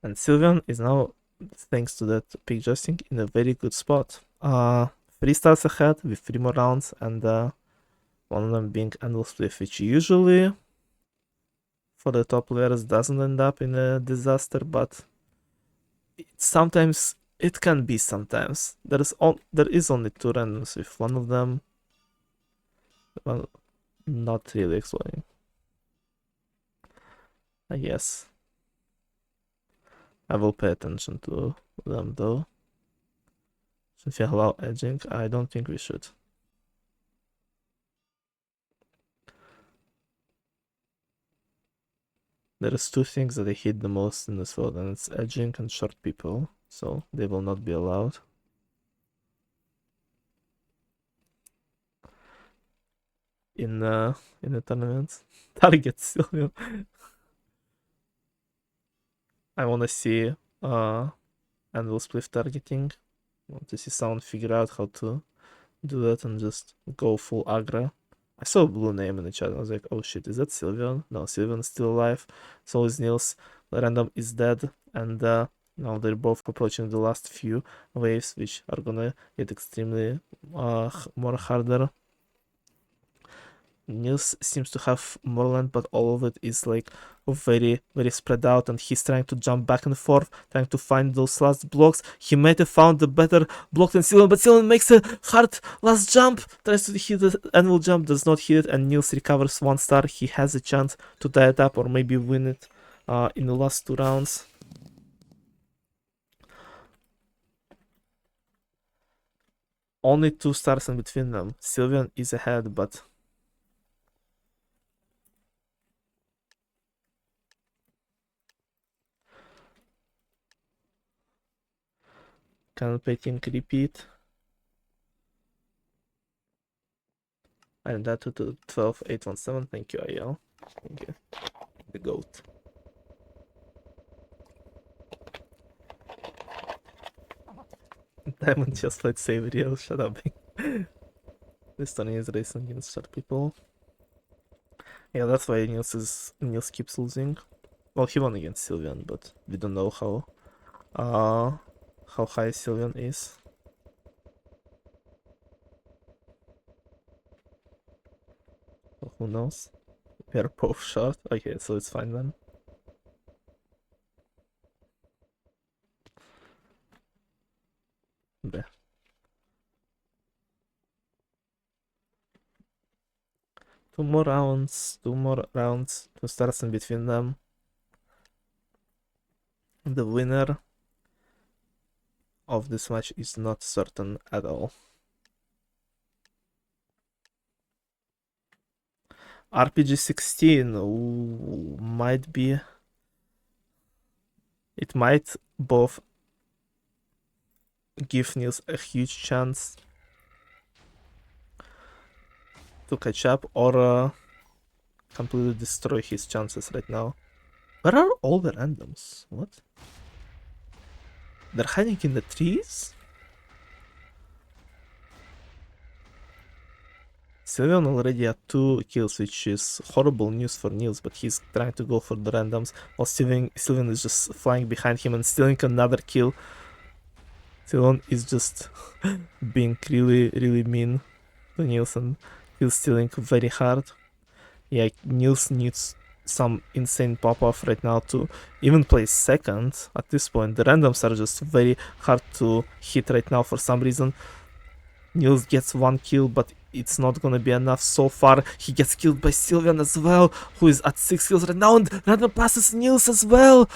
[SPEAKER 1] And Sylvian is now, thanks to that pick adjusting, in a very good spot. 3 stars ahead with 3 more rounds, and one of them being anvil split, which usually for the top players doesn't end up in a disaster, but sometimes it can be. Sometimes there is only 2 randoms with one of them not really exploding. I guess I will pay attention to them though. Should we allow edging? I don't think we should. There's 2 things that I hate the most in this world, and it's edging and short people, so they will not be allowed. In the tournament. Target Sylvian. I wanna see anvil split targeting. I want to see someone figure out how to do that and just go full aggro. I saw a blue name in the chat. I was like, oh shit, is that Sylvian? No, Sylvian's still alive. So is Nils. The random is dead. And now they're both approaching the last few waves, which are gonna get extremely more harder. Nils seems to have more land, but all of it is like very, very spread out, and he's trying to jump back and forth, trying to find those last blocks. He might have found the better block than Sylvian, but Sylvian makes a hard last jump, tries to hit the anvil jump, does not hit it, and Nils recovers 1 star. He has a chance to tie it up or maybe win it in the last 2 rounds. Only 2 stars in between them. Sylvian is ahead, but cannot painting repeat. And that to 12817. Thank you, IL. Thank you. The GOAT. Diamond just played Sabriel, shut up. This Tony is racing against short people. Yeah, that's why Nils keeps losing. Well, he won against Sylvian, but we don't know how high Sylvian is. So who knows? They're both short. Okay, so it's fine then. Bleh. 2 more rounds, 2 starts in between them. The winner of this match is not certain at all. RPG 16 might be. It might both give Nils a huge chance to catch up or completely destroy his chances right now. Where are all the randoms? What? They're hiding in the trees? Sylvian already had 2 kills, which is horrible news for Nils, but he's trying to go for the randoms while Sylvian is just flying behind him and stealing another kill. Sylvian is just being really, really mean to Nils and he's stealing very hard. Yeah, Nils needs some insane pop-off right now to even play second at this point. The randoms are just very hard to hit right now for some reason. Nils gets 1 kill, but it's not gonna be enough so far. He gets killed by Sylvian as well, who is at 6 kills right now, and random passes Nils as well.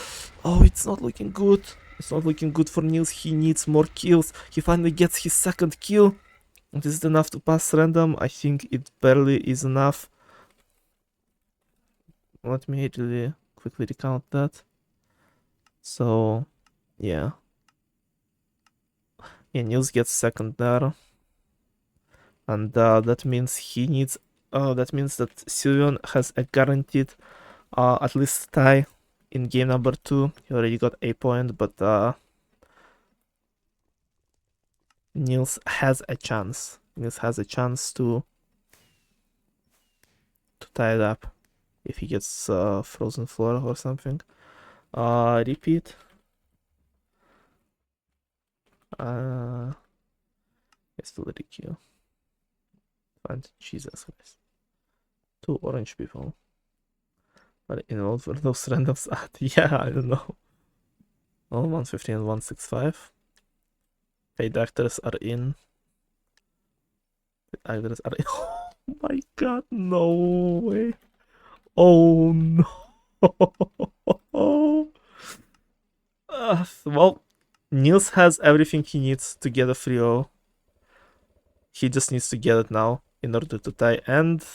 [SPEAKER 1] Oh, it's not looking good. It's not looking good for Nils. He needs more kills. He finally gets his 2nd kill. Is it enough to pass random? I think it barely is enough. Let me really quickly recount that. So, yeah. Yeah, Nils gets 2nd there. And that means he needs. That means that Sylvian has a guaranteed at least tie in game number 2. He already got a point, but Nils has a chance. Nils has a chance to tie it up if he gets frozen floor or something. Repeat. It's still Ricky. And Jesus Christ. 2 orange people. But in all for those randoms at yeah, I don't know. Well, 150 and 165. Paid actors are in. Paid actors are in. Oh my god, no way. Oh no. Well, Nils has everything he needs to get a 3-0. He just needs to get it now in order to tie, and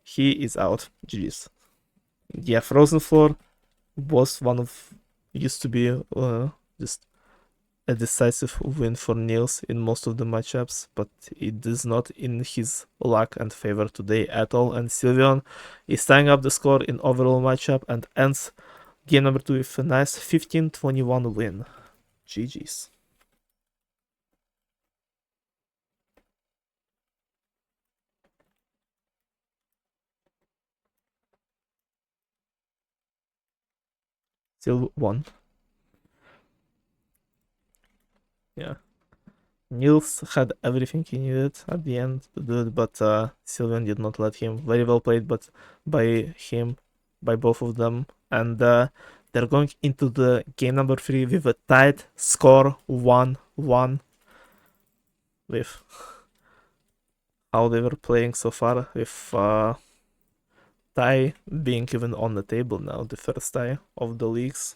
[SPEAKER 1] he is out. GG's. Yeah, Frozen Floor was used to be just a decisive win for Nils in most of the matchups, but it is not in his luck and favor today at all. And Sylvian is tying up the score in overall matchup and ends game number 2 with a nice 15-21 win. GG's. Still won. Yeah. Nils had everything he needed at the end to do it, but Sylvian did not let him. Very well played, but by him, by both of them. And they're going into the game number 3 with a tied score 1-1 with how they were playing so far, with tie being even on the table now, the first tie of the leagues.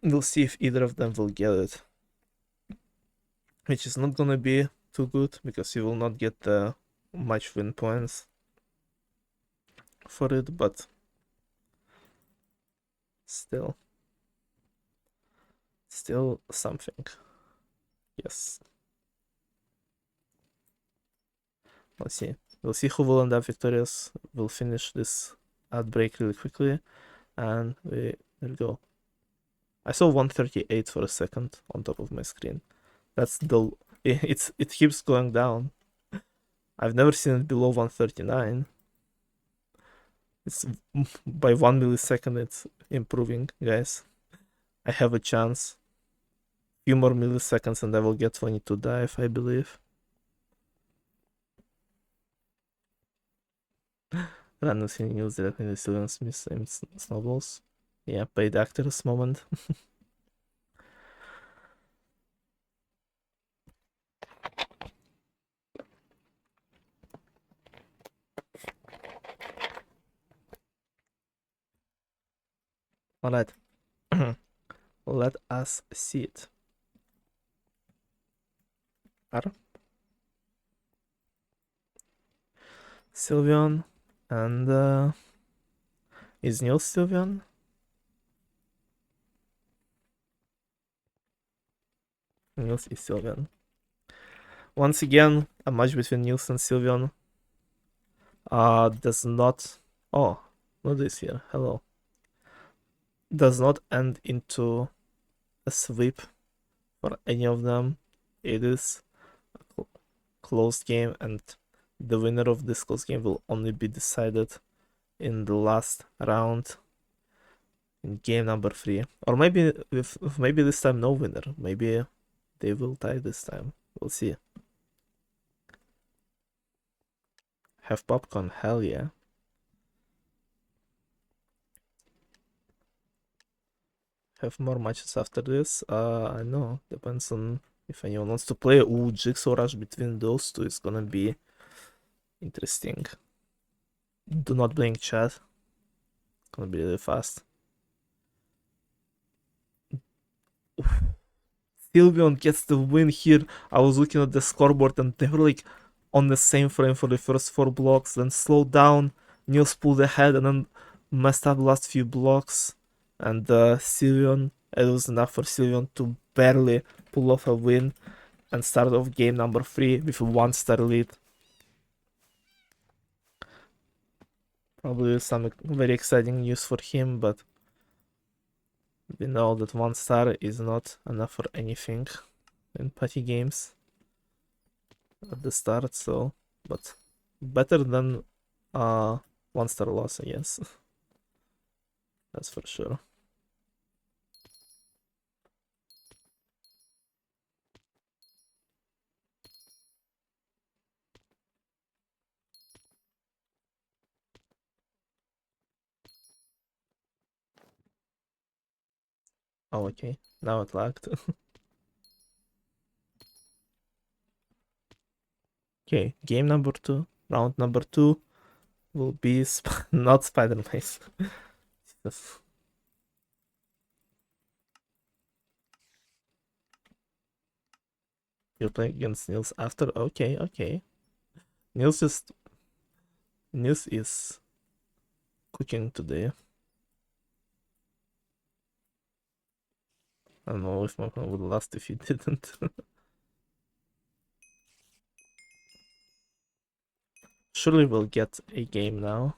[SPEAKER 1] We'll see if either of them will get it. Which is not gonna be too good because you will not get the much win points for it, but still something. Yes. Let's see. We'll see who will end up victorious. We'll finish this ad break really quickly, and there we go. I saw 138 for a second on top of my screen. That's the... It keeps going down. I've never seen it below 139. It's by 1 millisecond it's improving, guys. I have a chance. Few more milliseconds and I will get 22 dive, I believe. Random thing news directly the students miss same snowballs. Yeah, paid actors moment. Alright. Let us see it. Sylveon and is Nils Sylveon? Nils is Sylveon. Once again, a match between Nils and Sylveon does not... Oh, what is here? Hello. Does not end into a sweep for any of them. It is a closed game, and the winner of this close game will only be decided in the last round in game number 3. Or maybe maybe this time no winner. Maybe they will tie this time. We'll see. Have popcorn, hell yeah. Have more matches after this? I know. Depends on if anyone wants to play. Ooh, Jigsaw Rush between those two is gonna be interesting. Do not blink, chat. It's gonna be really fast. Sylveon gets the win here. I was looking at the scoreboard and they were like on the same frame for the first 4 blocks, then slowed down. Nils pulled ahead and then messed up the last few blocks. And Sylveon, it was enough for Sylveon to barely pull off a win and start off game number 3 with a 1-star lead. Probably some very exciting news for him, but we know that 1 star is not enough for anything in party games at the start, so but better than 1 star loss, I guess. That's for sure. Oh, okay. Now it lagged. Okay, game number 2, round number 2 will be not Spider Maze. You're playing against Nils after? Okay, okay. Nils is cooking today. I don't know if Mokon would last if he didn't. Surely we'll get a game now.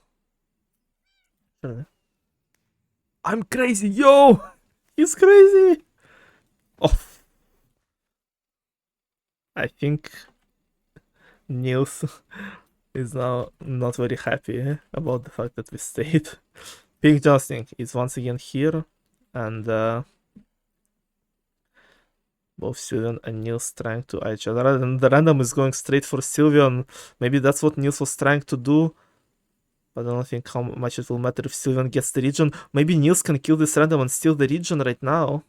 [SPEAKER 1] Surely. I'm crazy, yo! He's crazy! Oh. I think Nils is now not very happy about the fact that we stayed. Big Justin is once again here, and both Sylveon and Nils trying to eye each other. And the random is going straight for Sylveon. Maybe that's what Nils was trying to do. But I don't think how much it will matter if Sylveon gets the region. Maybe Nils can kill this random and steal the region right now.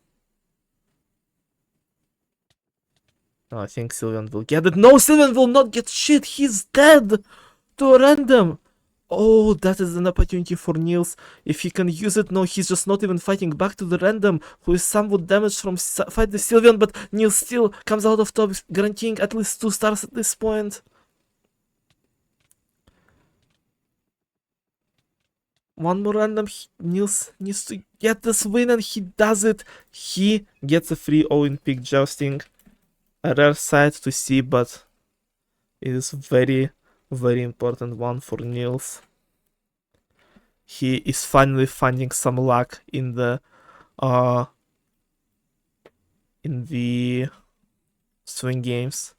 [SPEAKER 1] No, I think Sylveon will get it. No, Sylveon will not get shit. He's dead to a random. Oh, that is an opportunity for Nils. If he can use it, no, he's just not even fighting back to the random, who is somewhat damaged from fight the Sylveon, but Nils still comes out of top, guaranteeing at least 2 stars at this point. One more random, Nils needs to get this win, and he does it. He gets a 3-0 in pick jousting. A rare sight to see, but it is very, very important one for Nils. He is finally finding some luck in the in the swing games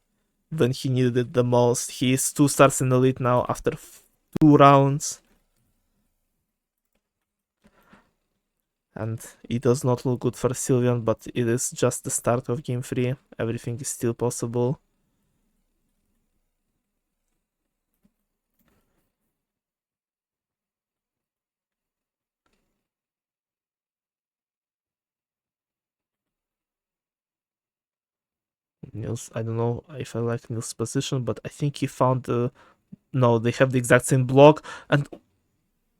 [SPEAKER 1] when he needed it the most. He is 2 stars in the lead now after 2 rounds. And it does not look good for Sylvian, but it is just the start of game 3. Everything is still possible. Nils, I don't know if I like Nils' position, but I think he found the... No, they have the exact same block and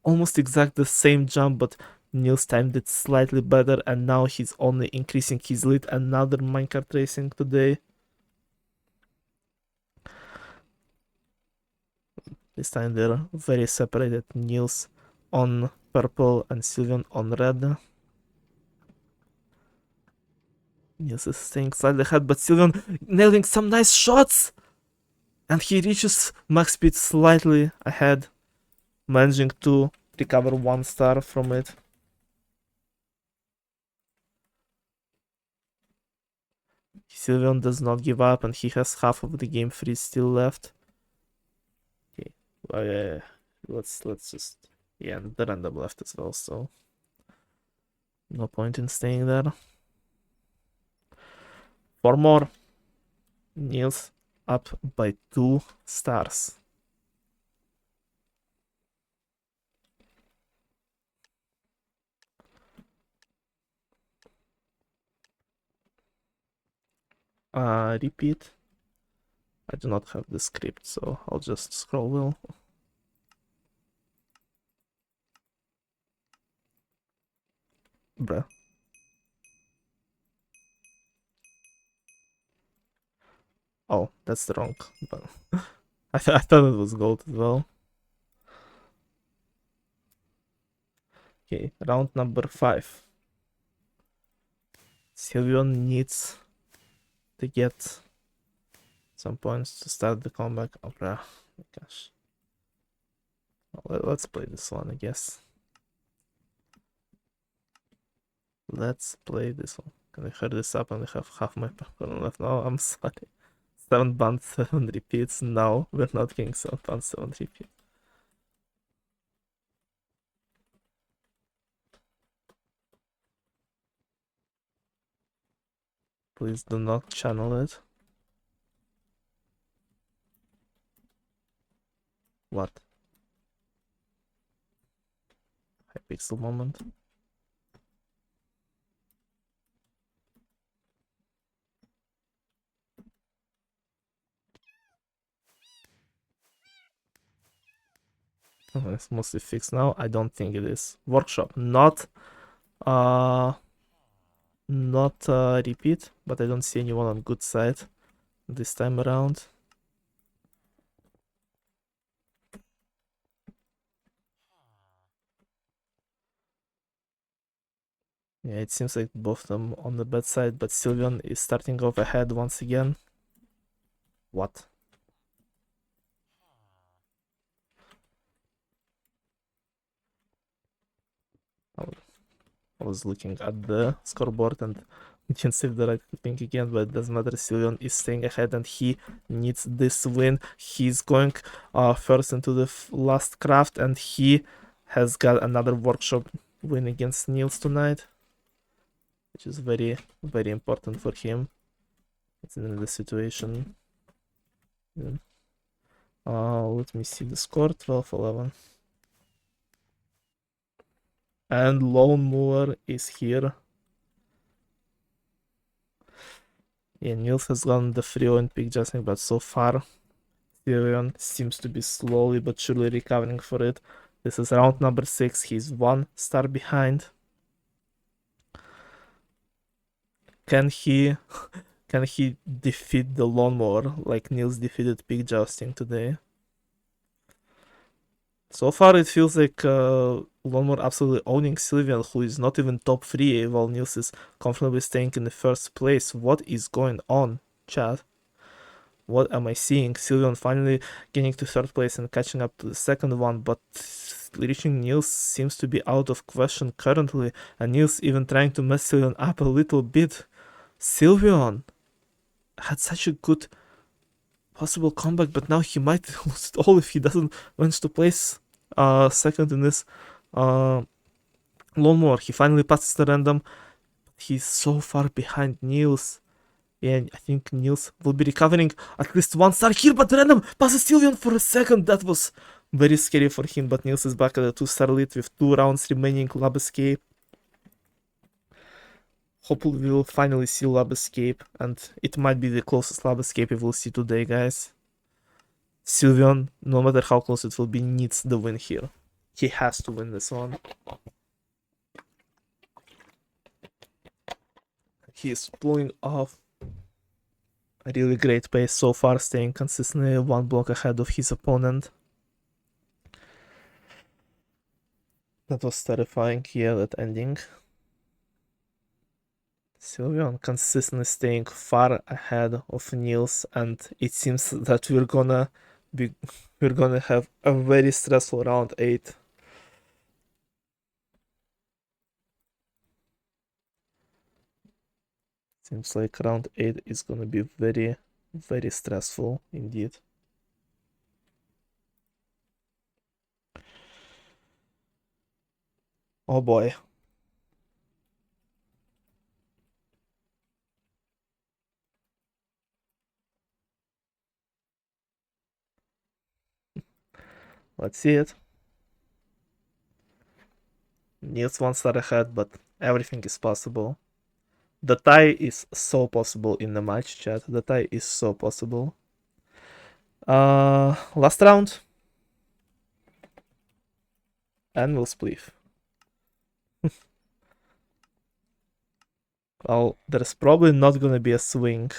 [SPEAKER 1] almost exact the same jump, but Nils timed it slightly better, and now he's only increasing his lead. Another minecart racing today. This time they're very separated. Nils on purple and Sylvian on red. Nils is staying slightly ahead, but Sylvian nailing some nice shots! And he reaches max speed slightly ahead, managing to recover 1 star from it. Sylvian does not give up, and he has half of the game 3 still left. Okay, let's just... Yeah, the random left as well, so no point in staying there. 4 more. Nils up by 2 stars. Repeat. I do not have the script, so I'll just scroll wheel. Bruh. Oh, that's the wrong. But I thought it was gold as well. Okay, round number 5. Sylvian needs to get some points to start the comeback. Oh, bruh. Oh, gosh. Well, let's play this one, I guess. Let's play this one. Can I hurry this up and I have half my popcorn left? No, I'm sorry. 7 bans, 7 repeats. No, we're not getting 7 bans, 7 repeats. Please do not channel it. What? Hypixel moment. Oh, it's mostly fixed now. I don't think it is. Workshop, not repeat, but I don't see anyone on good side this time around. Yeah, it seems like both of them on the bad side, but Sylvian is starting off ahead once again. What? I was looking at the scoreboard and didn't save the right thing again, but it doesn't matter. Sylvian is staying ahead and he needs this win. He's going first into the last craft, and he has got another workshop win against Nils tonight, which is very, very important for him. It's in the situation. Let me see the score. 12-11. And Lone Mower is here. Yeah, Nils has gotten the free and pick adjusting, but so far Sylvian seems to be slowly but surely recovering for it. This is round number 6. He's 1 star behind. Can he defeat the lawnmower like Nils defeated pig jousting today? So far it feels like lawnmower absolutely owning Sylvian, who is not even top 3, while Nils is comfortably staying in the first place. What is going on, chat? What am I seeing? Sylvian finally getting to 3rd place and catching up to the 2nd one, but reaching Nils seems to be out of question currently, and Nils even trying to mess Sylvian up a little bit. Sylveon had such a good possible comeback, but now he might lose it all if he doesn't manage to place second in this lawnmower. He finally passes the random. He's so far behind Nils. Yeah, I think Nils will be recovering at least one star here, but random passes Sylveon for a second. That was very scary for him, but Nils is back at a 2-star lead with 2 rounds remaining. Lab Escape. Hopefully we will finally see Lab Escape, and it might be the closest Lab Escape we will see today, guys. Sylveon, no matter how close it will be, needs the win here. He has to win this one. He is pulling off a really great pace so far, staying consistently one block ahead of his opponent. That was terrifying, yeah, that ending. Sylveon consistently staying far ahead of Nils, and it seems that we're gonna have a very stressful round 8. Seems like round 8 is gonna be very, very stressful indeed. Oh boy. Let's see it. Nils 1 star ahead, but everything is possible. The tie is so possible in the match, chat. The tie is so possible. Last round. And we'll split. Well, there's probably not gonna be a swing.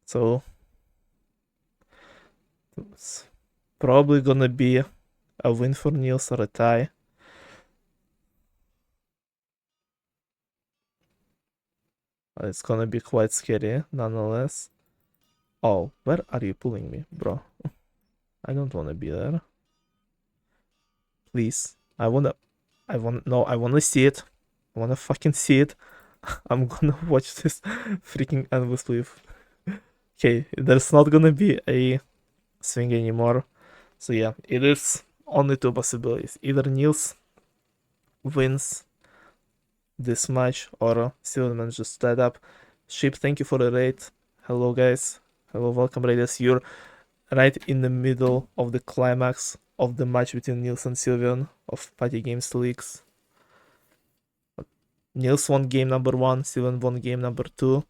[SPEAKER 1] So it's probably gonna be a win for Nils or a tie. It's gonna be quite scary, nonetheless. Oh, where are you pulling me, bro? I don't wanna be there. Please. I wanna see it. I wanna fucking see it. I'm gonna watch this freaking endlessly. Okay, there's not gonna be a swing anymore. So yeah, it is only 2 possibilities. Either Nils wins this match or Sylveon manages to tie it up. Sheep, thank you for the raid. Hello guys. Hello, welcome raiders. You're right in the middle of the climax of the match between Nils and Sylveon of Party Games Leagues. Nils won game number 1, Sylveon won game number 2,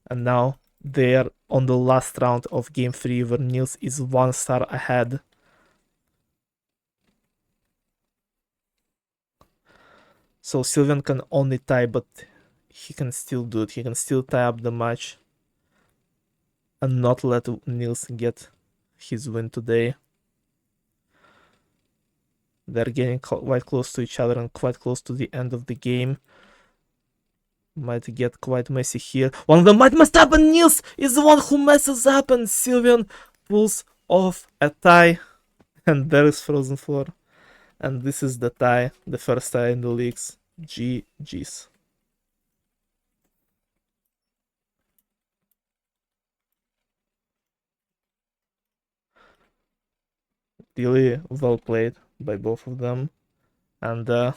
[SPEAKER 1] and now they are on the last round of game 3 where Nils is 1 star ahead. So Sylveon can only tie, but he can still do it. He can still tie up the match and not let Nils get his win today. They're getting quite close to each other and quite close to the end of the game. Might get quite messy here. One of them might mess up, and Nils is the one who messes up, and Sylveon pulls off a tie. And there is Frozen Floor. And this is the tie, the first tie in the leagues. GG's. Really well played by both of them. And yeah,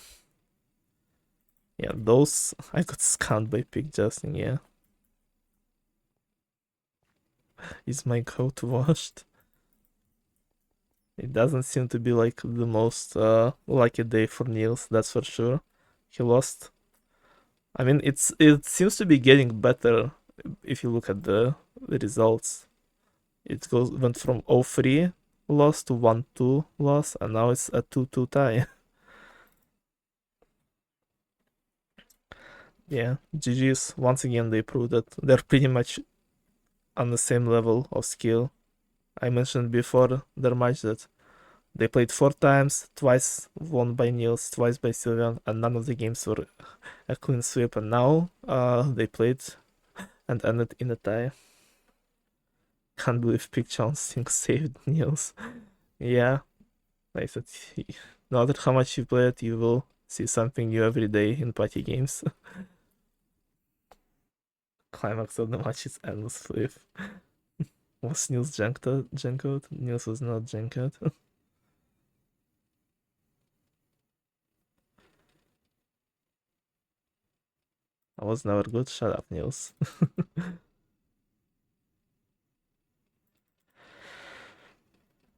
[SPEAKER 1] those I got scanned by Pig Justin, yeah. Is my coat washed? It doesn't seem to be like the most lucky day for Nils, that's for sure. He lost. I mean, it seems to be getting better if you look at the results. It went from 0-3 loss to 1-2 loss, and now it's a 2-2 tie. Yeah, GG's. Once again, they proved that they're pretty much on the same level of skill. I mentioned before their match that they played 4 times, twice won by Nils, twice by Sylveon, and none of the games were a clean sweep. And now they played and ended in a tie. Can't believe Big Chance saved Nils. Yeah, like I said, no matter how much you play it, you will see something new every day in party games. Climax of the match is endless flip. Was Nils Janked? Nils was not Janked. I was never good. Shut up, Nils.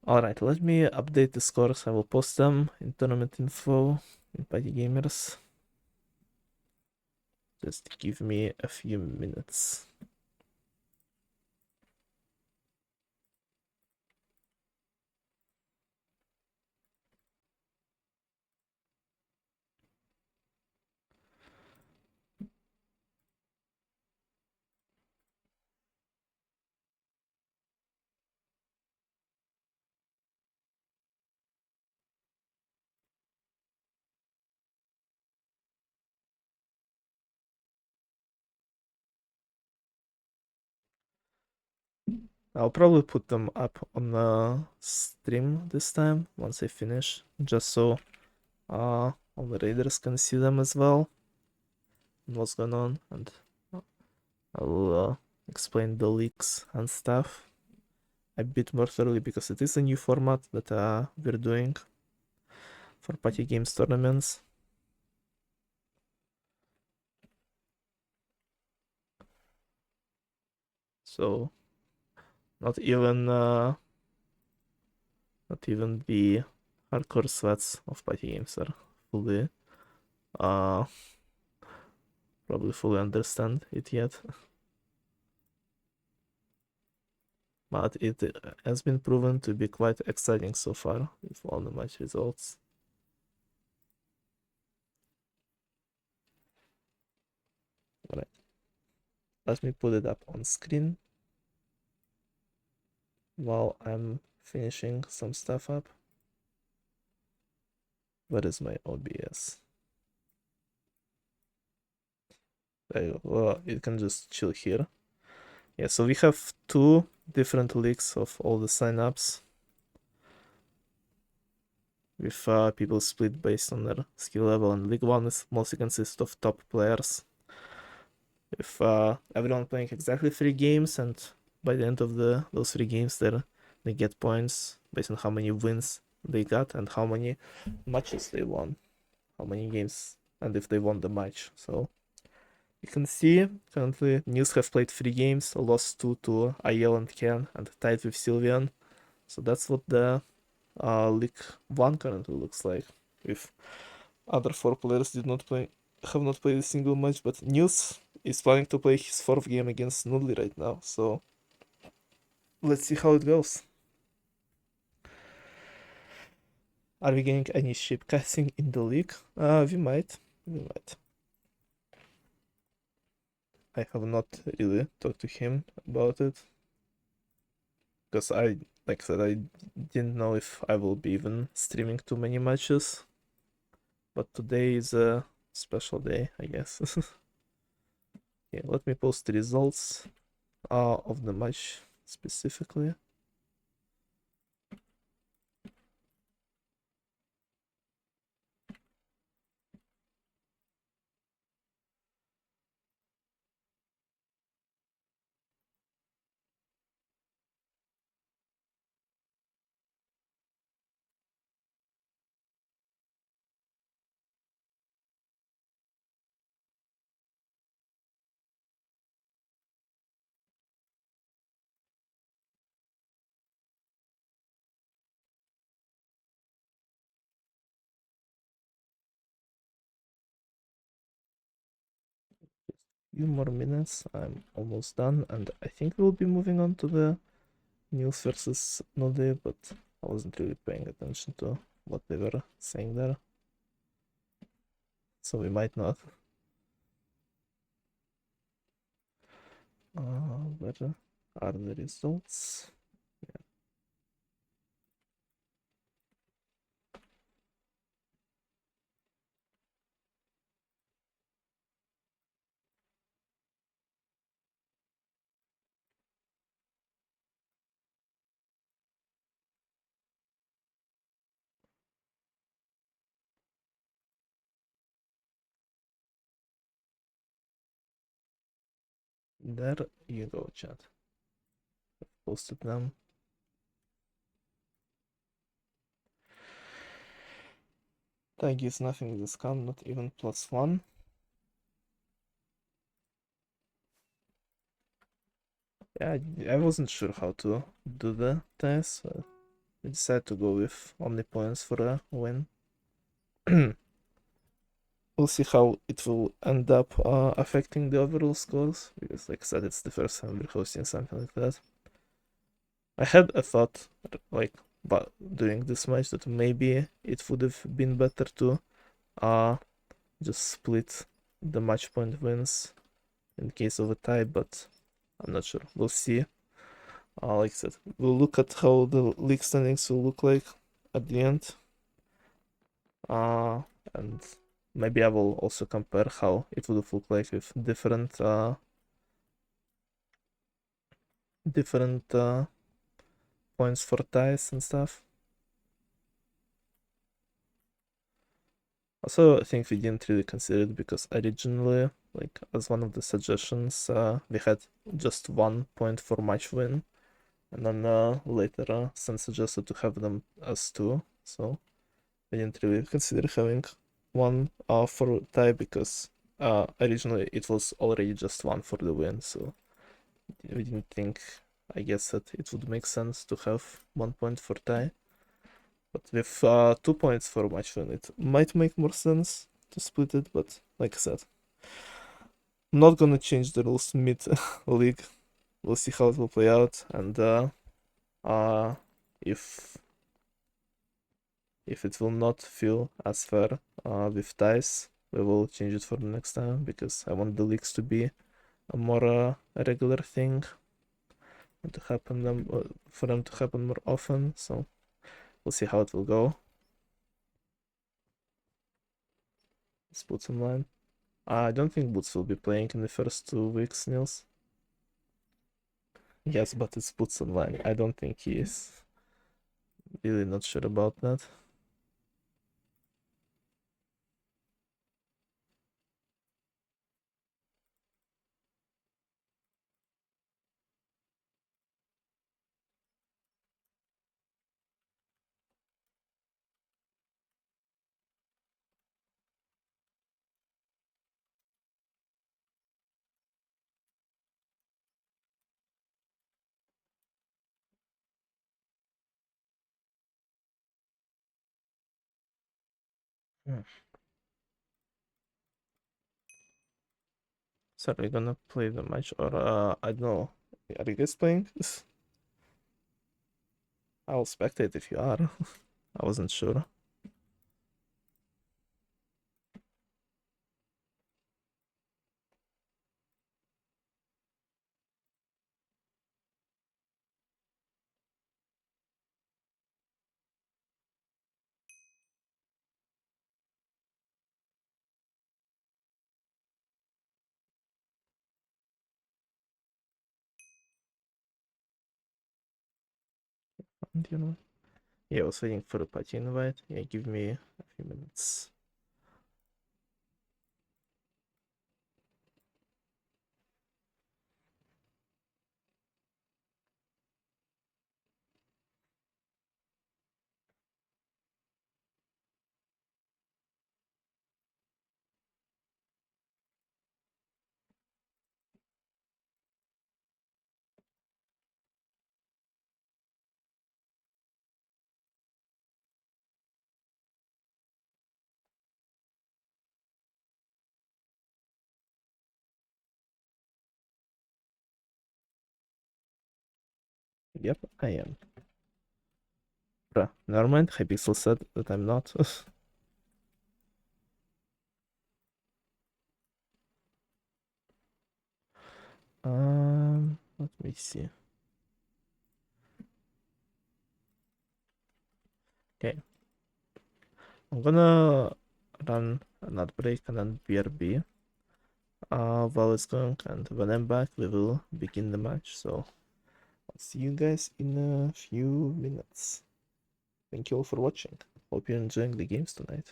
[SPEAKER 1] Alright, let me update the scores. I will post them in tournament info in Party Gamers. Just give me a few minutes. I'll probably put them up on the stream this time once I finish, just so all the raiders can see them as well and what's going on, and I'll explain the leaks and stuff a bit more thoroughly because it is a new format that we're doing for party games tournaments. So not even the hardcore sweats of party games are fully probably fully understand it yet. But it has been proven to be quite exciting so far with all the match results. Alright, let me put it up on screen while I'm finishing some stuff up. Where is my OBS? There you go. Well, you can just chill here. Yeah, so we have two different leaks of all the signups with people split based on their skill level, and League 1 is mostly consists of top players with everyone playing exactly 3 games, and by the end of those 3 games they get points based on how many wins they got and how many matches they won, how many games, and if they won the match. So you can see currently Nils have played 3 games, lost 2 to Ayel and Ken, and tied with Sylvian. So that's what the League 1 currently looks like. If other 4 players have not played a single match, but Nils is planning to play his 4th game against oNudli right now, so let's see how it goes. Are we getting any ship casting in the league? We might. I have not really talked to him about it because like I said, I didn't know if I will be even streaming too many matches, but today is a special day, I guess. Okay, let me post the results of the match specifically. Few more minutes, I'm almost done, and I think we'll be moving on to the Nils versus oNudli, but I wasn't really paying attention to what they were saying there, so we might not. Where are the results? Yeah. There you go, chat. Posted them. Tag is nothing this can, not even +1. Yeah, I wasn't sure how to do the test, so I decided to go with only points for a win. We'll see how it will end up affecting the overall scores, because like I said, it's the first time we're hosting something like that. I had a thought, like, but during this match, that maybe it would have been better to just split the match point wins in case of a tie, but I'm not sure. We'll see. Like I said, we'll look at how the league standings will look like at the end. And maybe I will also compare how it would have looked like with different points for ties and stuff. Also, I think we didn't really consider it because originally, like as one of the suggestions, we had just 1 point for match win, and then later Sen suggested to have them as 2. So I didn't really consider having 1 for tie because originally it was already just 1 for the win. So we didn't think, I guess, that it would make sense to have 1 point for tie. But with 2 points for match win, it might make more sense to split it. But like I said, I'm not gonna change the rules mid league. We'll see how it will play out, and if it will not feel as fair with ties, we will change it for the next time because I want the leagues to be a more regular thing and to happen for them to happen more often. So we'll see how it will go. It's Boots Online. I don't think Boots will be playing in the first 2 weeks, Nils. Yes, but it's Boots Online. I don't think he is. Really not sure about that. Hmm. So are we gonna play the match or I don't know. Are you guys playing? I'll spectate if you are. I wasn't sure. You know. Yeah, I was waiting for a party invite. Yeah, give me a few minutes. Yep, I am. Bruh, never mind. Hypixel said that I'm not. Let me see. Okay. I'm gonna run an outbreak and then BRB while it's going, and when I'm back, we will begin the match. So I'll see you guys in a few minutes. Thank you all for watching. Hope you're enjoying the games tonight.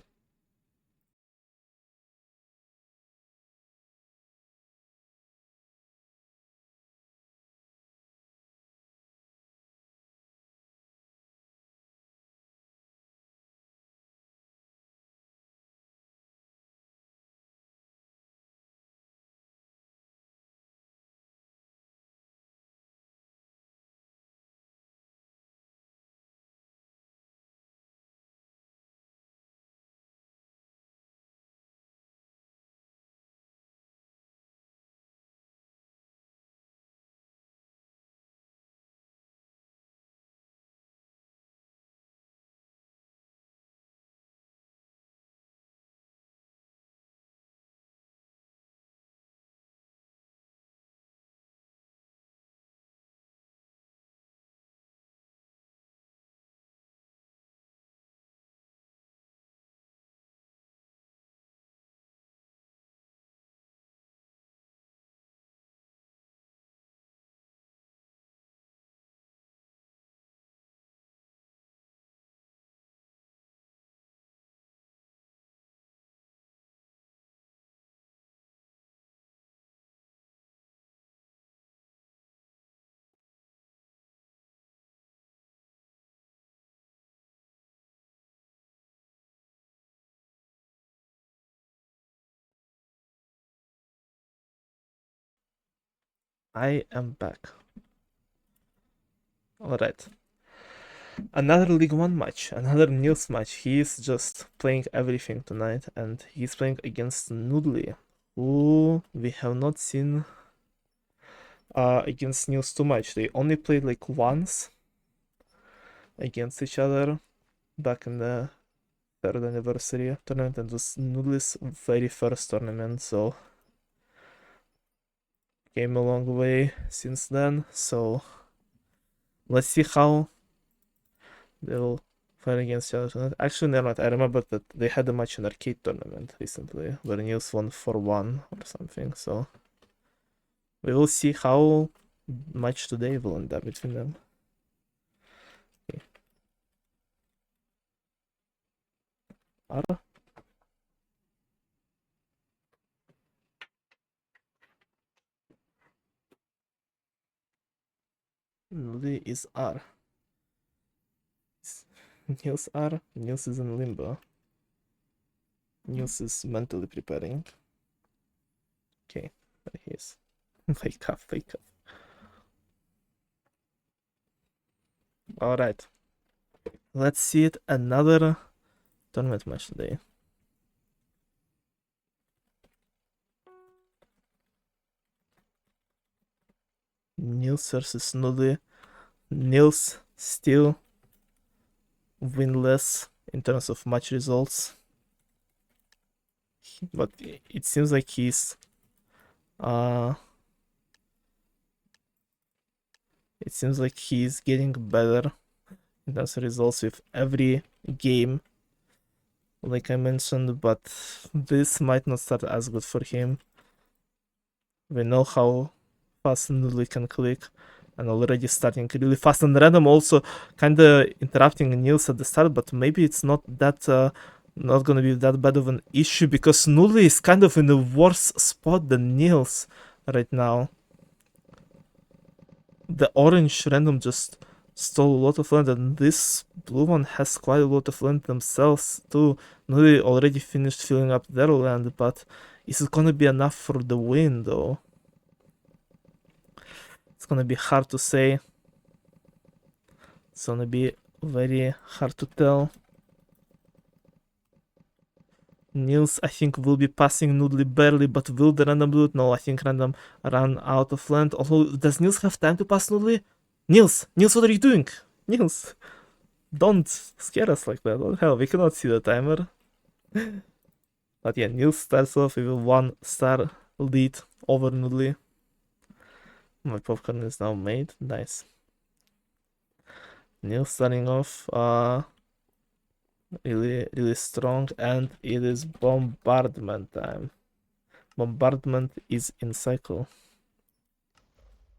[SPEAKER 1] I am back. Alright. Another League One match, another Nils match. He's just playing everything tonight, and he's playing against oNudli, who we have not seen against Nils too much. They only played like once against each other back in the third anniversary tournament, and it was oNudli's very first tournament, so came a long way since then. So let's see how they'll fight against each other tonight. Actually, never mind. I remember that they had a match in arcade tournament recently where Nils won 4-1 or something. So we will see how much today will end up between them. Okay. R. Nili is R. Nils R. Nils is in limbo. Nils is mentally preparing. Okay, there he is. Wake up, wake up. Alright. Let's see it another tournament match today. Nils versus oNudli. Nils still winless in terms of match results, but it seems like he's getting better in terms of results with every game, like I mentioned, but this might not start as good for him. We know how fast oNudli can click, and already starting really fast, and random also kind of interrupting Nils at the start, but maybe it's not not gonna be that bad of an issue, because oNudli is kind of in a worse spot than Nils right now. The orange random just stole a lot of land, and this blue one has quite a lot of land themselves too. oNudli already finished filling up their land, but is it gonna be enough for the win though? It's gonna be hard to say. It's gonna be very hard to tell. Nils, I think, will be passing oNudli barely, but will the random do it? No, I think random ran out of land. Although, does Nils have time to pass oNudli? Nils, what are you doing? Nils, don't scare us like that. What the hell, we cannot see the timer. But yeah, Nils starts off with a 1-star lead over oNudli. My popcorn is now made. Nice. Nils starting off really strong, and it is bombardment time. Bombardment is in cycle.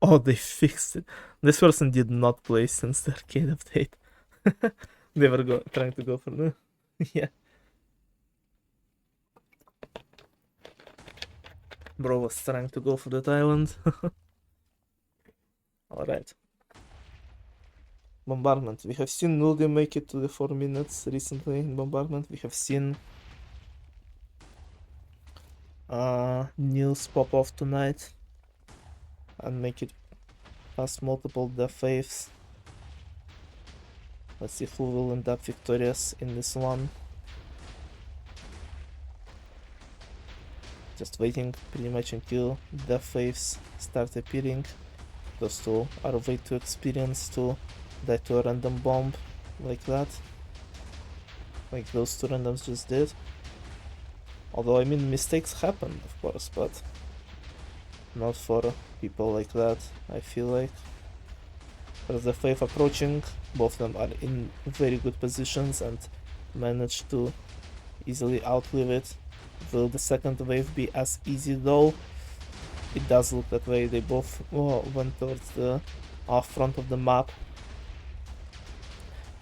[SPEAKER 1] Oh, they fixed it. This person did not play since the arcade update. They were trying to go for the yeah. Bro was trying to go for that island. Alright. Bombardment. We have seen oNudli make it to the 4 minutes recently in Bombardment. We have seen Nils pop off tonight and make it past multiple death waves. Let's see who will end up victorious in this one. Just waiting pretty much until death waves start appearing. Those two are way too experienced to die to a random bomb like that. Like those two randoms just did. Although, I mean, mistakes happen, of course, but not for people like that, I feel like. There's the wave approaching, both of them are in very good positions and managed to easily outlive it. Will the second wave be as easy though? It does look that way. They both went towards the front of the map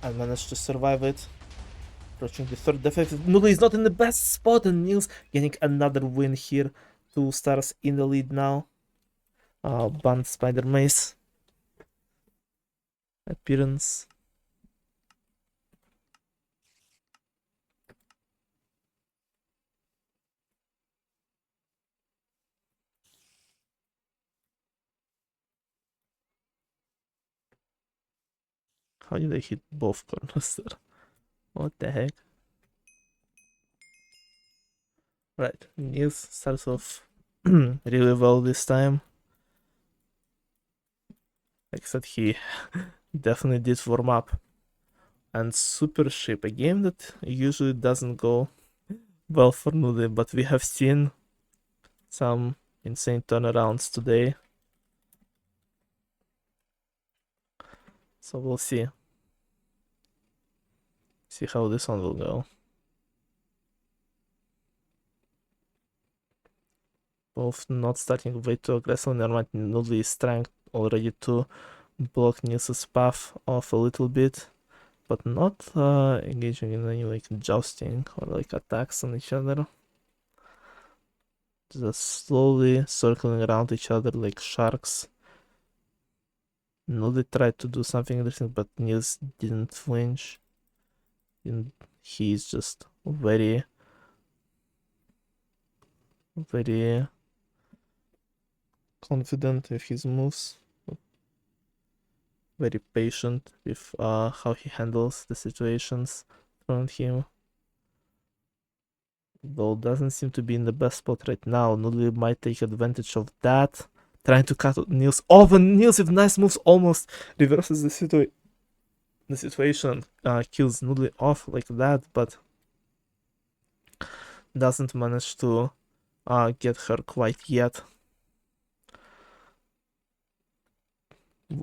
[SPEAKER 1] and managed to survive it. Approaching the third death wave. oNudli is not in the best spot, and Nils getting another win here. 2 stars in the lead now. Banned Spider Maze appearance. How did I hit both corners there? What the heck? Right, Nils starts off really well this time. Like I said, he definitely did warm up. And Super Ship, a game that usually doesn't go well for NilsThePotato, but we have seen some insane turnarounds today. So we'll see. See how this one will go. Both not starting way too aggressive. Never mind, NilsThePotato is trying already to block Nils's path off a little bit, but not engaging in any like jousting or like attacks on each other. Just slowly circling around each other like sharks. NilsThePotato tried to do something interesting, but Nils didn't flinch. And he's just very confident with his moves, very patient with how he handles the situations around him. Though doesn't seem to be in the best spot right now. NilsThePotato might take advantage of that, trying to cut Nils off, and Nils with nice moves almost reverses the situation, kills NilsThePotato off like that, but doesn't manage to get her quite yet.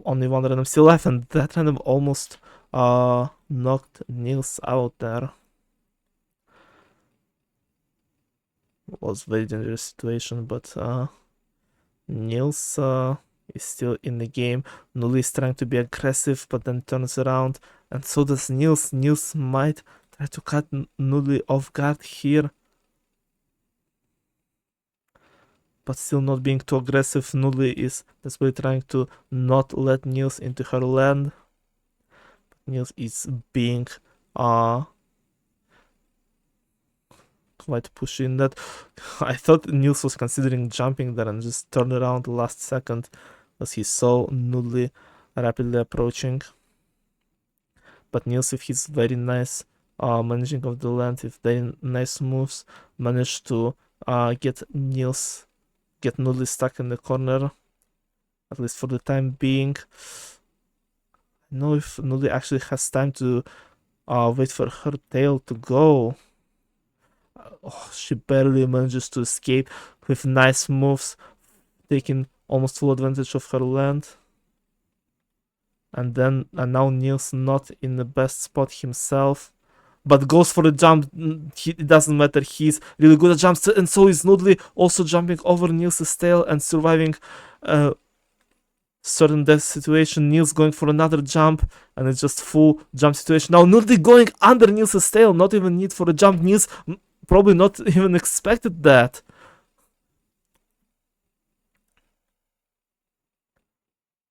[SPEAKER 1] Only one random still left, and that random almost knocked Nils out there. Was very dangerous situation, but Nils is still in the game. NilsThePotato is trying to be aggressive, but then turns around, and so does Nils. Nils might try to cut NilsThePotato off guard here, but still not being too aggressive. NilsThePotato is desperately trying to not let Nils into her land. Nils is being quite pushy in that. I thought Nils was considering jumping there and just turned around last second as he saw NilsThePotato rapidly approaching. But Nils, with his very nice managing of the land, with very nice moves, managed to get NilsThePotato stuck in the corner, at least for the time being. I don't know if NilsThePotato actually has time to wait for her tail to go. Oh, she barely manages to escape with nice moves, taking almost full advantage of her land. And now Nils not in the best spot himself, but goes for the jump. It doesn't matter, he's really good at jumps, and so is NilsThePotato also jumping over Nils's tail and surviving certain death situation. Nils going for another jump, and it's just full jump situation. Now NilsThePotato going under Nils's tail, not even need for a jump. Nils probably not even expected that.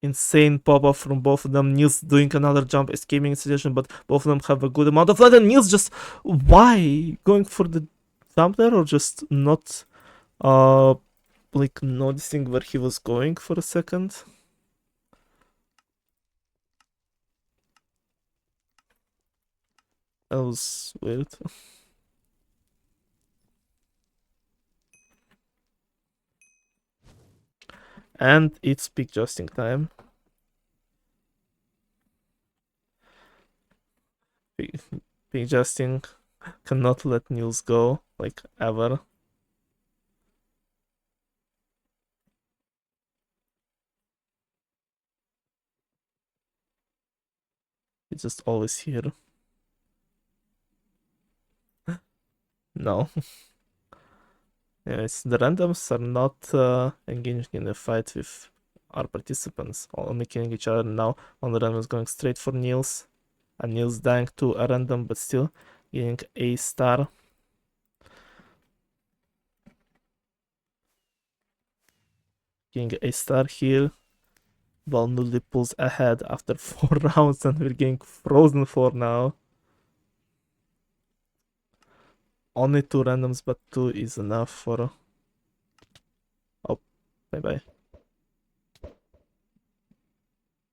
[SPEAKER 1] Insane pop-up from both of them. Nils doing another jump, escaping situation, but both of them have a good amount of land, and Nils just, why? Going for the jump there, or just not like noticing where he was going for a second? That was weird. And it's peak jousting time. Peak jousting cannot let Nils go, like, ever. It's just always here. No. Yes, the randoms are not engaging in a fight with our participants, only killing each other. Now one random is going straight for Nils, and Nils dying to a random, but still getting a star. Getting a star here, while NilsThePotato pulls ahead after 4 rounds, and we're getting frozen for now. Only 2 randoms, but 2 is enough for... Oh, bye-bye.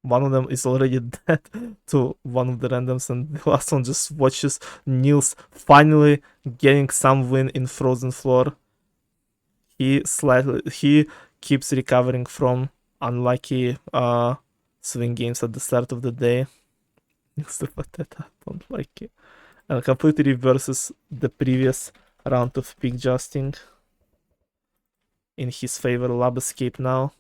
[SPEAKER 1] one of them is already dead to one of the randoms, and the last one just watches Nils finally getting some win in Frozen Floor. He keeps recovering from unlucky swing games at the start of the day. NilsThePotato, don't like it. And completely reverses the previous round of pick justing in his favor. Lab escape now.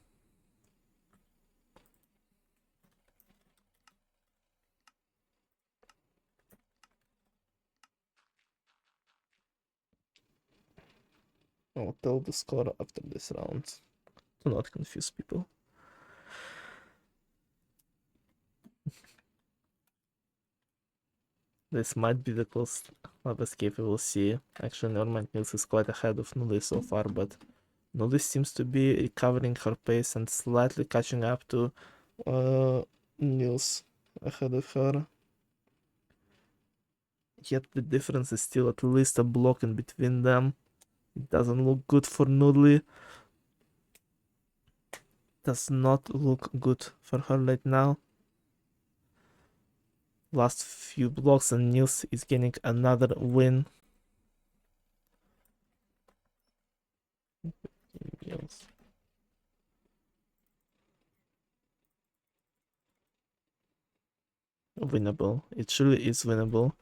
[SPEAKER 1] I'll tell the score after this round to not confuse people. This might be the closest lab escape we will see. Actually, Norman Nils is quite ahead of Nudli so far, but Nudli seems to be recovering her pace and slightly catching up to Nils ahead of her. Yet the difference is still at least a block in between them. It doesn't look good for Nudli. Does not look good for her right now. Last few blocks and Nils is getting another win. Nils. Winnable. It surely is winnable.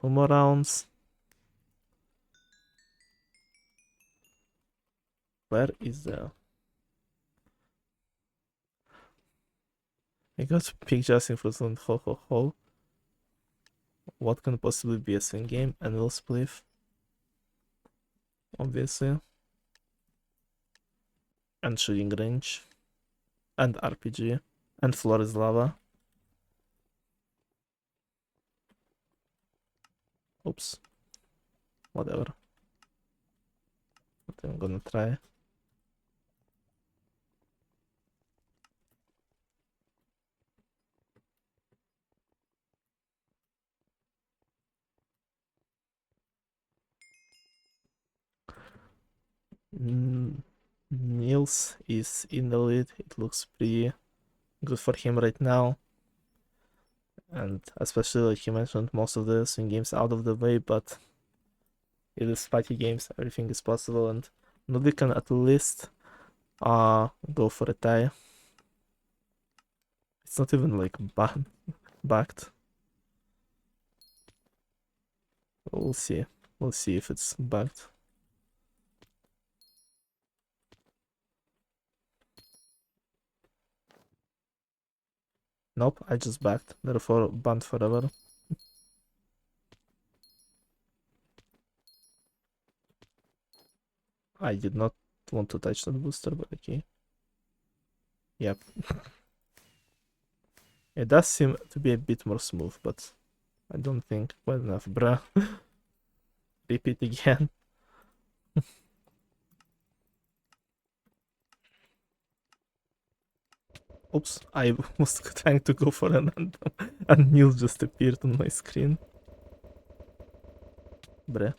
[SPEAKER 1] 2 more rounds. Where is the... I got pick justing for some ho ho ho. What can possibly be a swing game? And will spliff. Obviously. And shooting range. And RPG. And floor is lava. Oops. Whatever. But I'm gonna try. Nils is in the lead. It looks pretty good for him right now. And especially like he mentioned, most of the swing games out of the way, but it is spiky games, everything is possible, and Nudli can at least go for a tie. It's not even like backed. We'll see. We'll see if it's backed. Nope, I just backed, therefore banned forever. I did not want to touch that booster, but okay. Yep. It does seem to be a bit more smooth, but I don't think well enough, bruh. Repeat again. Oops, I was trying to go for an random, and Neil just appeared on my screen. Bruh.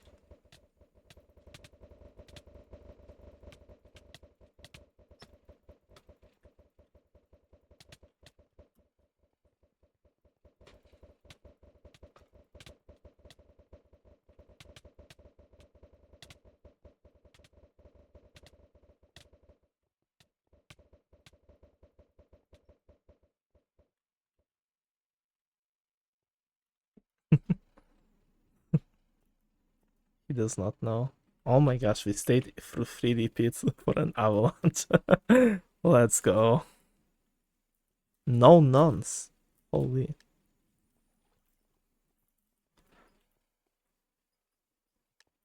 [SPEAKER 1] He does not know. Oh my gosh, we stayed through 3 repeats for an avalanche. Let's go. No nuns. Holy.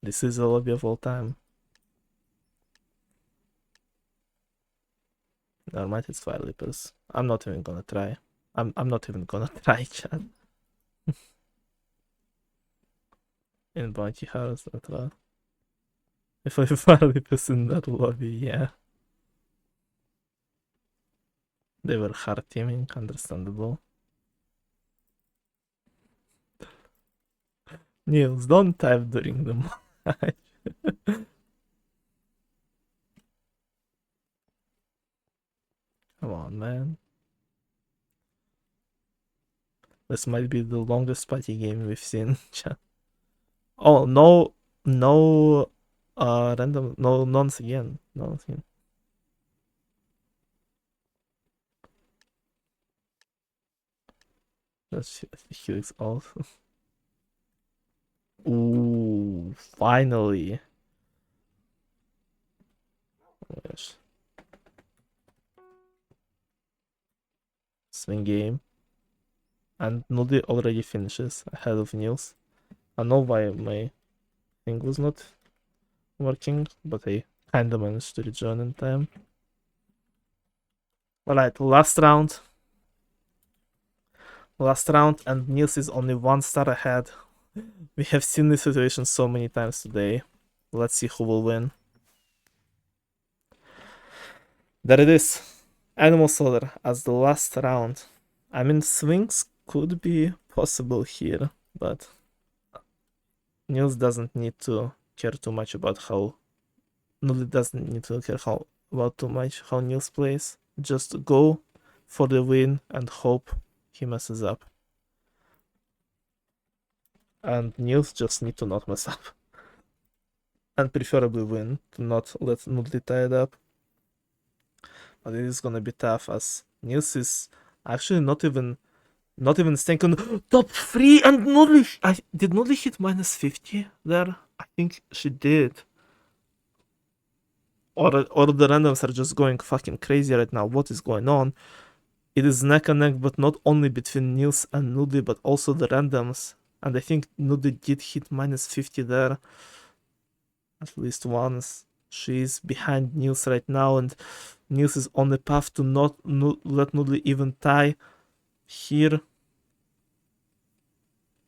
[SPEAKER 1] This is the lobby of all time. Never mind, it's Fire Leapers. I'm not even gonna try. I'm not even gonna try, chat. In Bounty House, etc. If I have Fire Leapers in that lobby, yeah. They were hard teaming, understandable. Niels, don't type during the match. Come on, man. This might be the longest party game we've seen. Oh, no, random, no nonce again. No again. That's Helix off. Ooh, finally. Oh my gosh. Swing game. And Nudli already finishes ahead of Nils. I know why my thing was not working, but I kinda managed to rejoin in time. Alright, last round. Last round, and Nils is only 1 star ahead. We have seen this situation so many times today. Let's see who will win. There it is. Animal Solar as the last round. I mean, swings could be possible here, but Nils doesn't need to care too much about how... Nudli doesn't need to care about too much how Nils plays. Just go for the win and hope he messes up. And Nils just need to not mess up. And preferably win, to not let Nudli tie it up. But it is gonna be tough, as Nils is actually not even staying on top 3, and Nudli... did Nudli hit -50 there? I think she did. Or the randoms are just going fucking crazy right now. What is going on? It is neck and neck, but not only between Nils and Nudli, but also the randoms. And I think Nudli did hit -50 there at least once. She's behind Nils right now, and Nils is on the path to not let Nudli even tie here.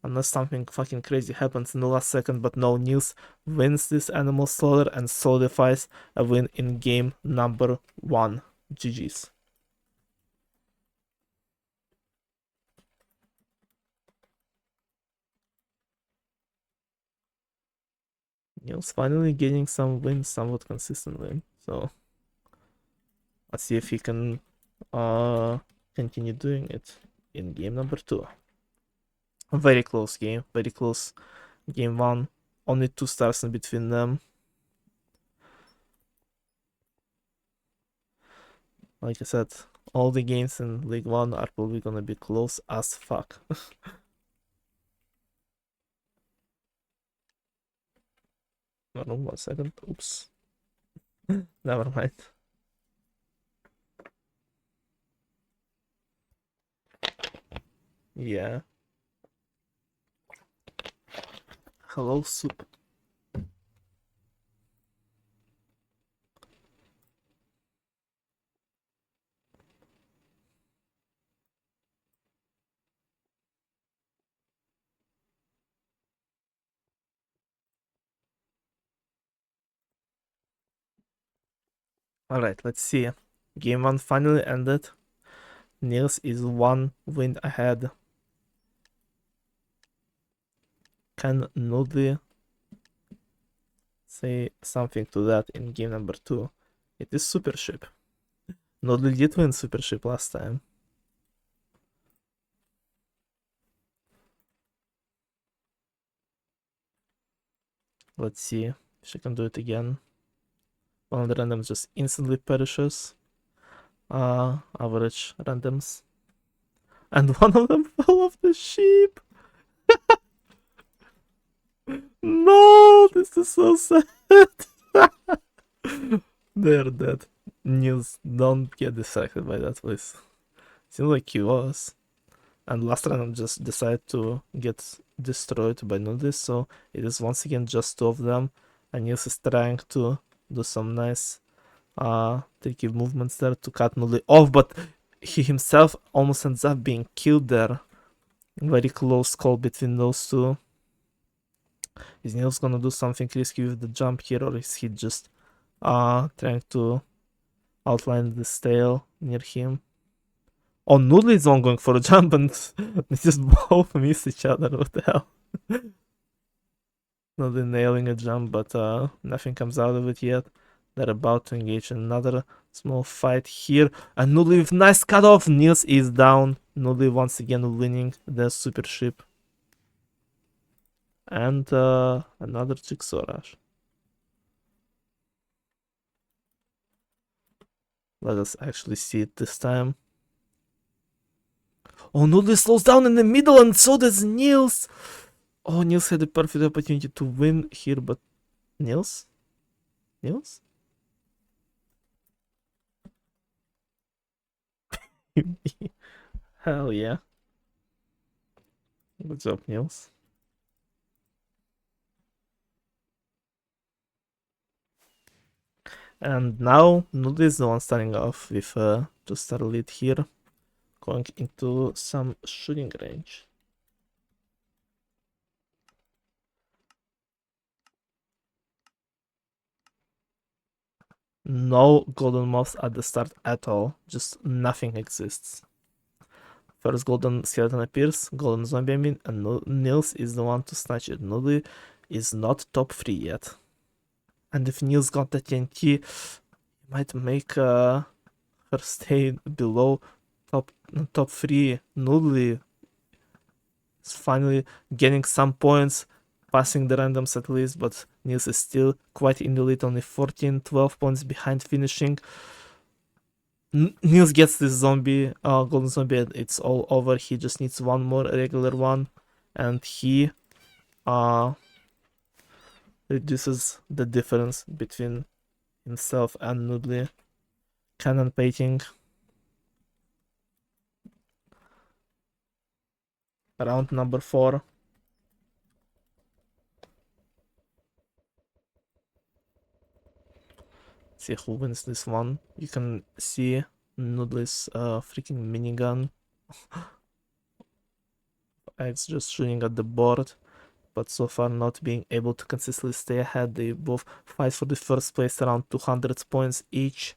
[SPEAKER 1] Unless something fucking crazy happens in the last second, but no, Nils wins this Animal Solar and solidifies a win in game number 1. GG's. Nils finally getting some wins somewhat consistently, so let's see if he can continue doing it in game number 2. A very close game, very close game 1. Only 2 stars in between them. Like I said, all the games in League 1 are probably gonna be close as fuck. No, 1 second. Oops. Never mind. Yeah. Hello, soup. Alright, let's see. Game 1 finally ended. Nils is 1 win ahead. Can Nudli say something to that in game number 2? It is Super Ship. Nudli did win Super Ship last time. Let's see if she can do it again. One of the randoms just instantly perishes. Average randoms. And one of them fell off the ship! No! This is so sad! They're dead. Nils, don't get distracted by that, please. Seems like he was. And last random just decided to get destroyed by Nudis, so it is once again just 2 of them. And Nils is trying to do some nice tricky movements there to cut Nudli off, but he himself almost ends up being killed there. Very close call between those 2. Is Nils gonna do something risky with the jump here, or is he just trying to outline the tail near him? Oh, Nudli is on going for a jump, and they just both miss each other. What the hell? Nudli nailing a jump, but nothing comes out of it yet. They're about to engage in another small fight here. And oNudli with nice cutoff. Nils is down. oNudli once again winning the super ship. And another jigsaw rush. Let us actually see it this time. Oh, oNudli slows down in the middle, and so does Nils. Oh, Nils had a perfect opportunity to win here, but Nils? Nils? Hell yeah. Good job, Nils. And now oNudli is the one starting off with a 2-star lead here, going into some shooting range. No golden moths at the start at all, just nothing exists. First golden skeleton appears, golden zombie I mean, and Nils is the one to snatch it. oNudli is not top 3 yet. And if Nils got the TNT, it might make her stay below top 3. oNudli is finally getting some points, passing the randoms at least, but Nils is still quite in the lead, only 12 points behind finishing. Nils gets this zombie, golden zombie, and it's all over. He just needs one more regular one, and he reduces the difference between himself and oNudli. Cannon baiting. Round number 4. See who wins this one. You can see oNudli's freaking minigun. It's just shooting at the board, but so far not being able to consistently stay ahead. They both fight for the first place, around 200 points each.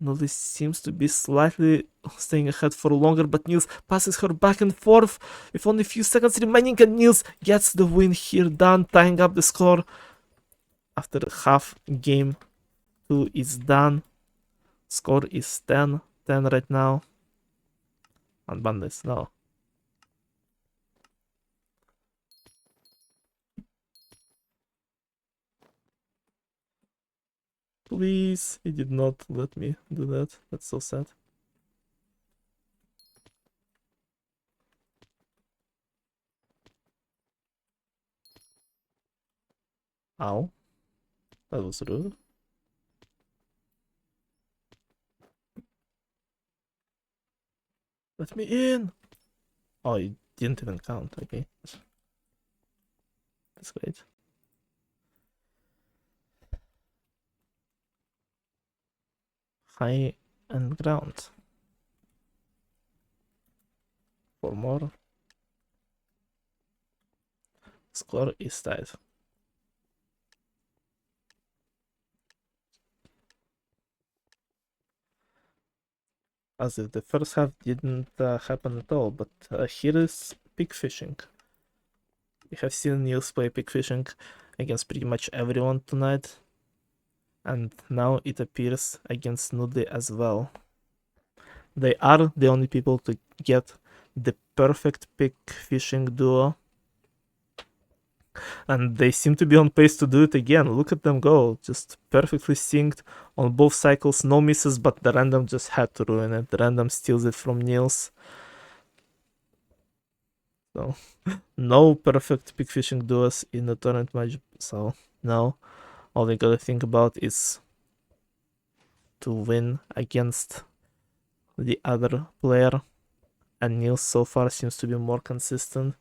[SPEAKER 1] oNudli seems to be slightly staying ahead for longer, but Nils passes her back and forth with only a few seconds remaining, and Nils gets the win here, done, tying up the score. After half game 2 is done. Score is 10 right now. Unban this, no. Please, he did not let me do that. That's so sad. Ow. That was rude. Let me in! Oh, it didn't even count. Okay. That's great. High and ground. 4 more. Score is tied. As if the first half didn't happen at all, but here is pig fishing. We have seen Nils play pig fishing against pretty much everyone tonight, and now it appears against oNudli as well. They are the only people to get the perfect pig fishing duo, and they seem to be on pace to do it again. Look at them go, just perfectly synced on both cycles, no misses, but the random just had to ruin it. The random steals it from Nils. So no perfect pig fishing duos in the tournament match, so no, all they gotta think about is to win against the other player, and Nils so far seems to be more consistent,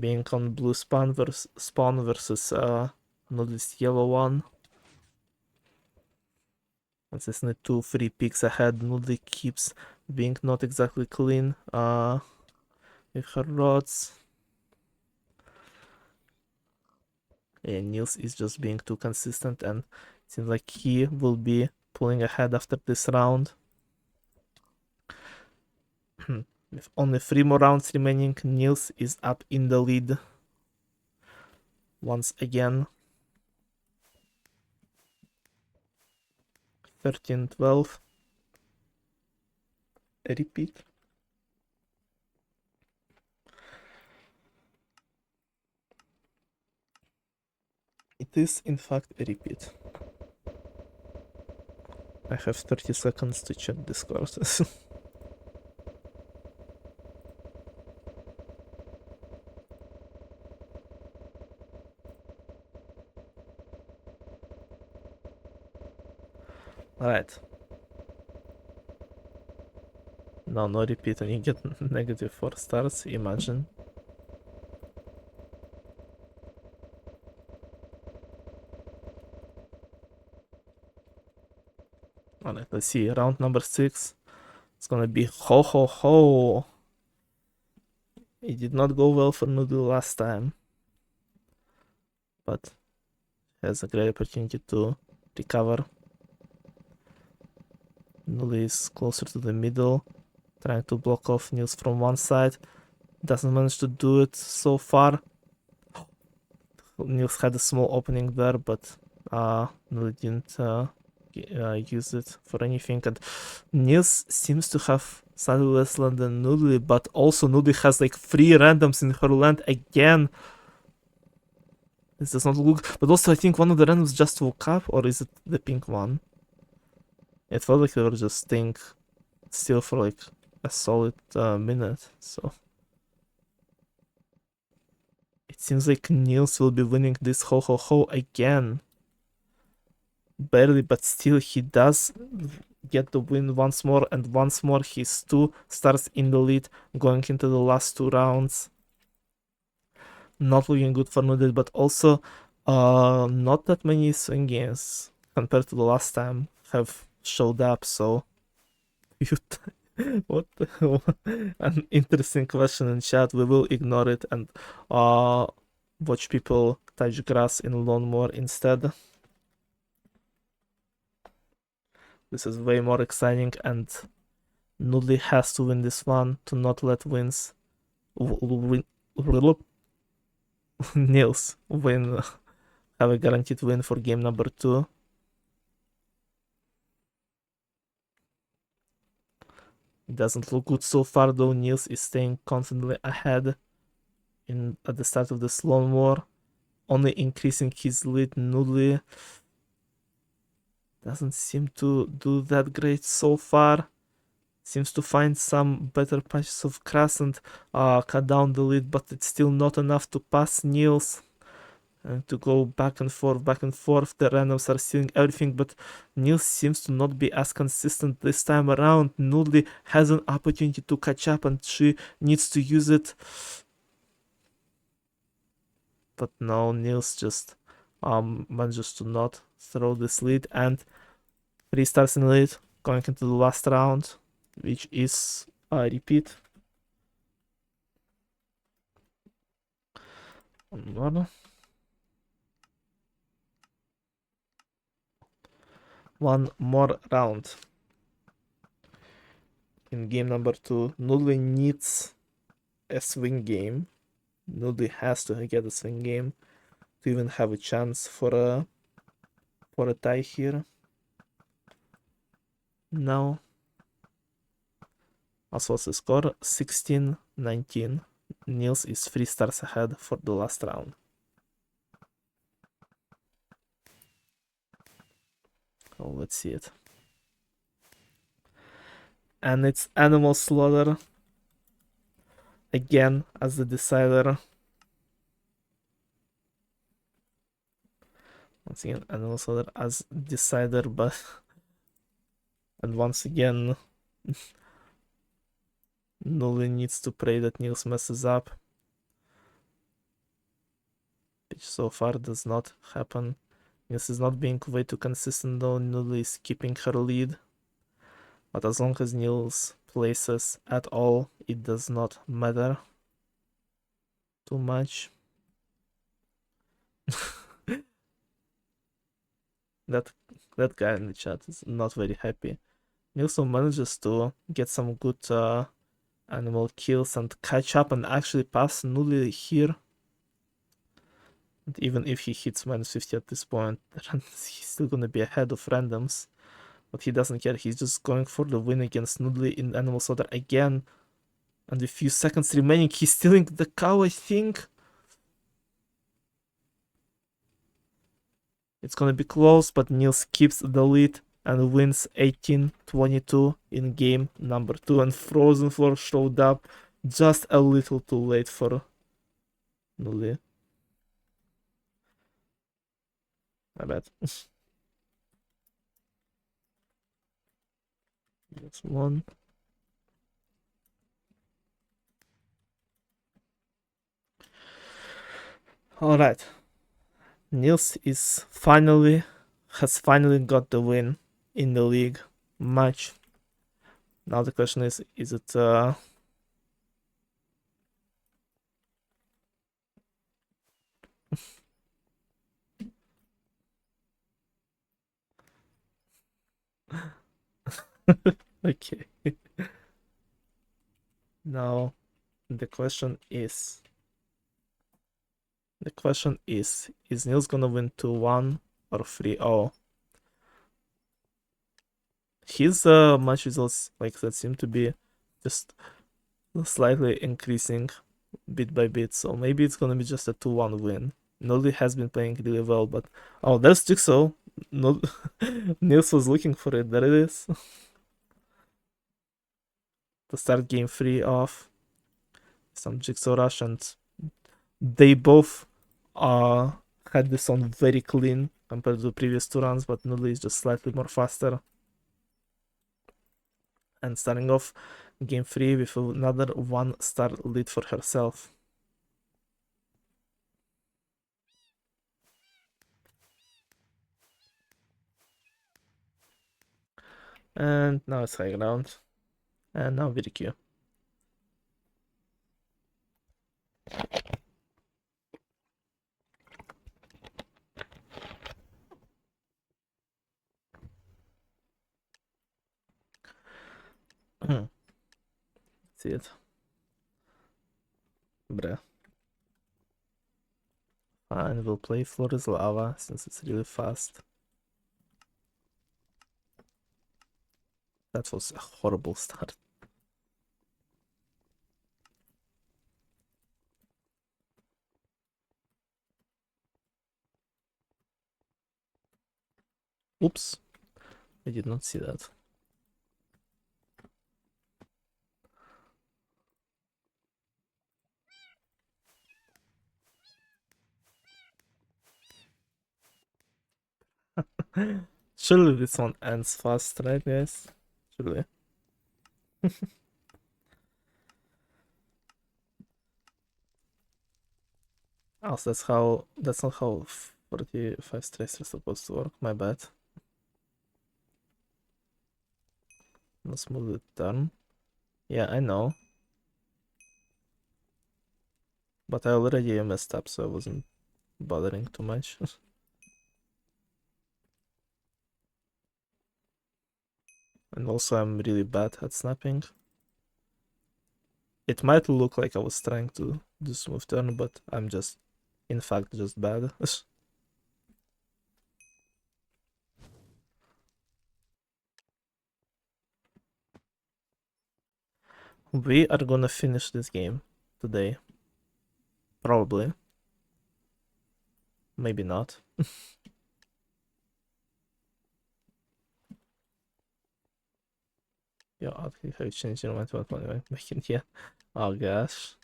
[SPEAKER 1] being on blue spawn versus oNudli's yellow one. Consistently 2 free picks ahead. oNudli keeps being not exactly clean with her rods. And Nils is just being too consistent, and it seems like he will be pulling ahead after this round. With only 3 more rounds remaining, Nils is up in the lead once again. 13, 12. A repeat. It is in fact a repeat. I have 30 seconds to check Discord. Alright. No repeat, and you get negative 4 stars, imagine. Alright, let's see. Round number 6. It's gonna be ho ho ho. It did not go well for Noodle last time, but has a great opportunity to recover. Noodle is closer to the middle, trying to block off Nils from one side. Doesn't manage to do it so far. Nils had a small opening there, but Noodle didn't use it for anything. And Nils seems to have slightly less land than Noodle, but also Noodle has like 3 randoms in her land again. This does not look, but also I think one of the randoms just woke up, or is it the pink one? It felt like they were just staying still for like a solid minute, so it seems like Nils will be winning this ho ho ho again. Barely, but still he does get the win once more, and once more he's 2 stars in the lead going into the last 2 rounds. Not looking good for Noodle, but also not that many swing games compared to the last time have showed up, so what an interesting question in chat. We will ignore it and watch people touch grass in lawnmower instead. This is way more exciting, and Noodle has to win this one to not let Nils win, have a guaranteed win for game number 2. It doesn't look good so far though. Nils is staying confidently ahead at the start of the Sloan War, only increasing his lead. Noodle doesn't seem to do that great so far. Seems to find some better patches of grass and cut down the lead, but it's still not enough to pass Nils. And to go back and forth, back and forth. The randoms are stealing everything, but Nils seems to not be as consistent this time around. Noodle has an opportunity to catch up, and she needs to use it. But no, Nils just manages to not throw this lead, and 3 stars in the lead going into the last round, which is a repeat. One more round. In game number 2, Noodle needs a swing game. Noodle has to get a swing game to even have a chance for a tie here. Now, as was the score? 16-19. Nils is 3 stars ahead for the last round. Oh, let's see it. And it's Animal Slaughter again as the decider. Once again, Animal Slaughter as decider, but and once again, Noodle needs to pray that Nils messes up, which so far does not happen. Nils is not being way too consistent though. Noodle is keeping her lead, but as long as Nils places at all, it does not matter too much. that guy in the chat is not very happy. Nilsson manages to get some good animal kills and catch up and actually pass Noodle here. And even if he hits -50 at this point, he's still gonna be ahead of randoms. but he doesn't care. He's just going for the win against Nudli in Animal Slaughter again. And with few seconds remaining, he's stealing the cow, I think. It's gonna be close, but Nils keeps the lead and wins 18-22 in game number 2. And Frozen Floor showed up just a little too late for Nudli. I bet. That's one. Alright. Nils has finally got the win in the league match. Now the question is it okay. Now the question is Nils gonna win 2-1 or 3-0? His match results, like that, seem to be just slightly increasing bit by bit, so maybe it's gonna be just a 2-1 win. Nolly has been playing really well, but oh, there's Jigsaw. No, Nils was looking for it. There it is. To start game 3 off, some Jigsaw rush, and they both had this on very clean compared to the previous 2 rounds, but Nolly is just slightly more faster. And starting off game 3 with another 1-star lead for herself. And now it's high ground. And now VDQ. See it. Bruh. Fine, we'll play Floor is Lava since it's really fast. That was a horrible start. Oops. I did not see that. Surely this one ends fast, right, guys? Surely. Also, that's not how 45 stress is supposed to work. My bad. Let's move the turn. Yeah, I know. But I already messed up, so I wasn't bothering too much. And also, I'm really bad at snapping. It might look like I was trying to do smooth turn, but I'm just, in fact, just bad. We are gonna finish this game today. Probably. Maybe not. Yeah, okay, have you changed your mind about money making? Yeah. Oh gosh.